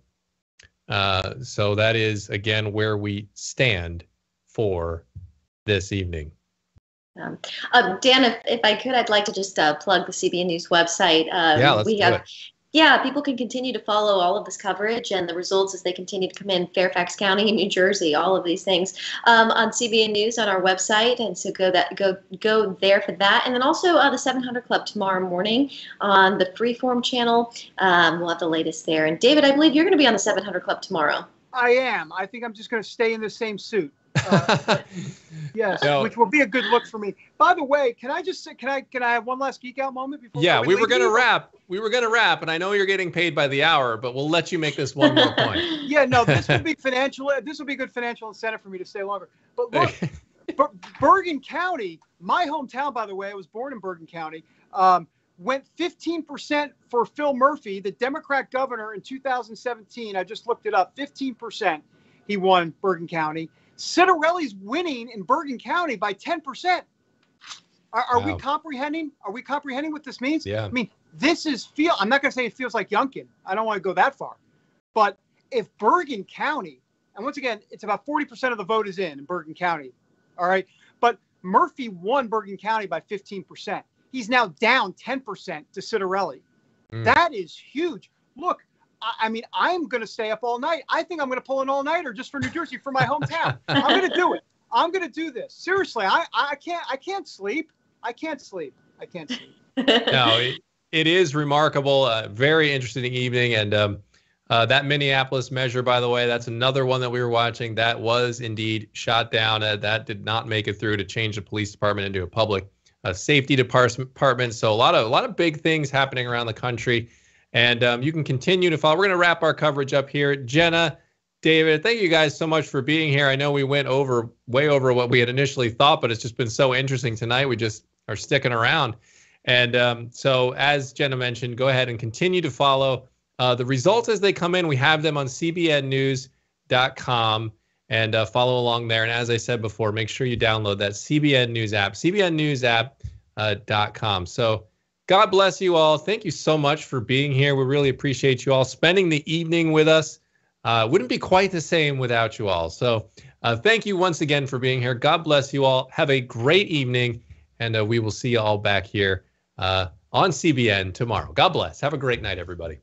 that is, again, where we stand for this evening. Dan, if I could, I'd like to just plug the CBN News website. Let's do it. Yeah, people can continue to follow all of this coverage and the results as they continue to come in Fairfax County, New Jersey, all of these things on CBN News on our website. And so go there for that. And then also the 700 Club tomorrow morning on the Freeform channel. We'll have the latest there. And David, I believe you're going to be on the 700 Club tomorrow. I am. I think I'm just going to stay in the same suit. Yes, which will be a good look for me. By the way, can I just say, can I have one last geek out moment before? Yeah, we were going to wrap. And I know you're getting paid by the hour, but we'll let you make this one more point. Yeah, no, this will be financial. This will be good financial incentive for me to stay longer. But look, Bergen County, my hometown, by the way, I was born in Bergen County. Went 15% for Phil Murphy, the Democrat governor in 2017. I just looked it up. 15%. He won Bergen County. Ciattarelli's winning in Bergen County by 10%. Are we comprehending? Are we comprehending what this means? Yeah. I mean, I'm not going to say it feels like Youngkin. I don't want to go that far. But if Bergen County, and once again, it's about 40% of the vote is in Bergen County. All right. But Murphy won Bergen County by 15%. He's now down 10% to Ciattarelli. That is huge. Look, I mean, I'm going to stay up all night. I think I'm going to pull an all-nighter just for New Jersey, for my hometown. I'm going to do it. I'm going to do this. Seriously, I can't sleep. I can't sleep. No, it is remarkable. Very interesting evening. And that Minneapolis measure, by the way, that's another one that we were watching. That was indeed shot down. That did not make it through to change the police department into a public safety department. So a lot of big things happening around the country. And you can continue to follow. We're going to wrap our coverage up here. Jenna, David, thank you guys so much for being here. I know we went way over what we had initially thought, but it's just been so interesting tonight. We just are sticking around. And so as Jenna mentioned, go ahead and continue to follow the results as they come in. We have them on cbnnews.com and follow along there. And as I said before, make sure you download that CBN News app, cbnnews.com. So God bless you all. Thank you so much for being here. We really appreciate you all spending the evening with us. Wouldn't be quite the same without you all. So thank you once again for being here. God bless you all. Have a great evening, and we will see you all back here on CBN tomorrow. God bless. Have a great night, everybody.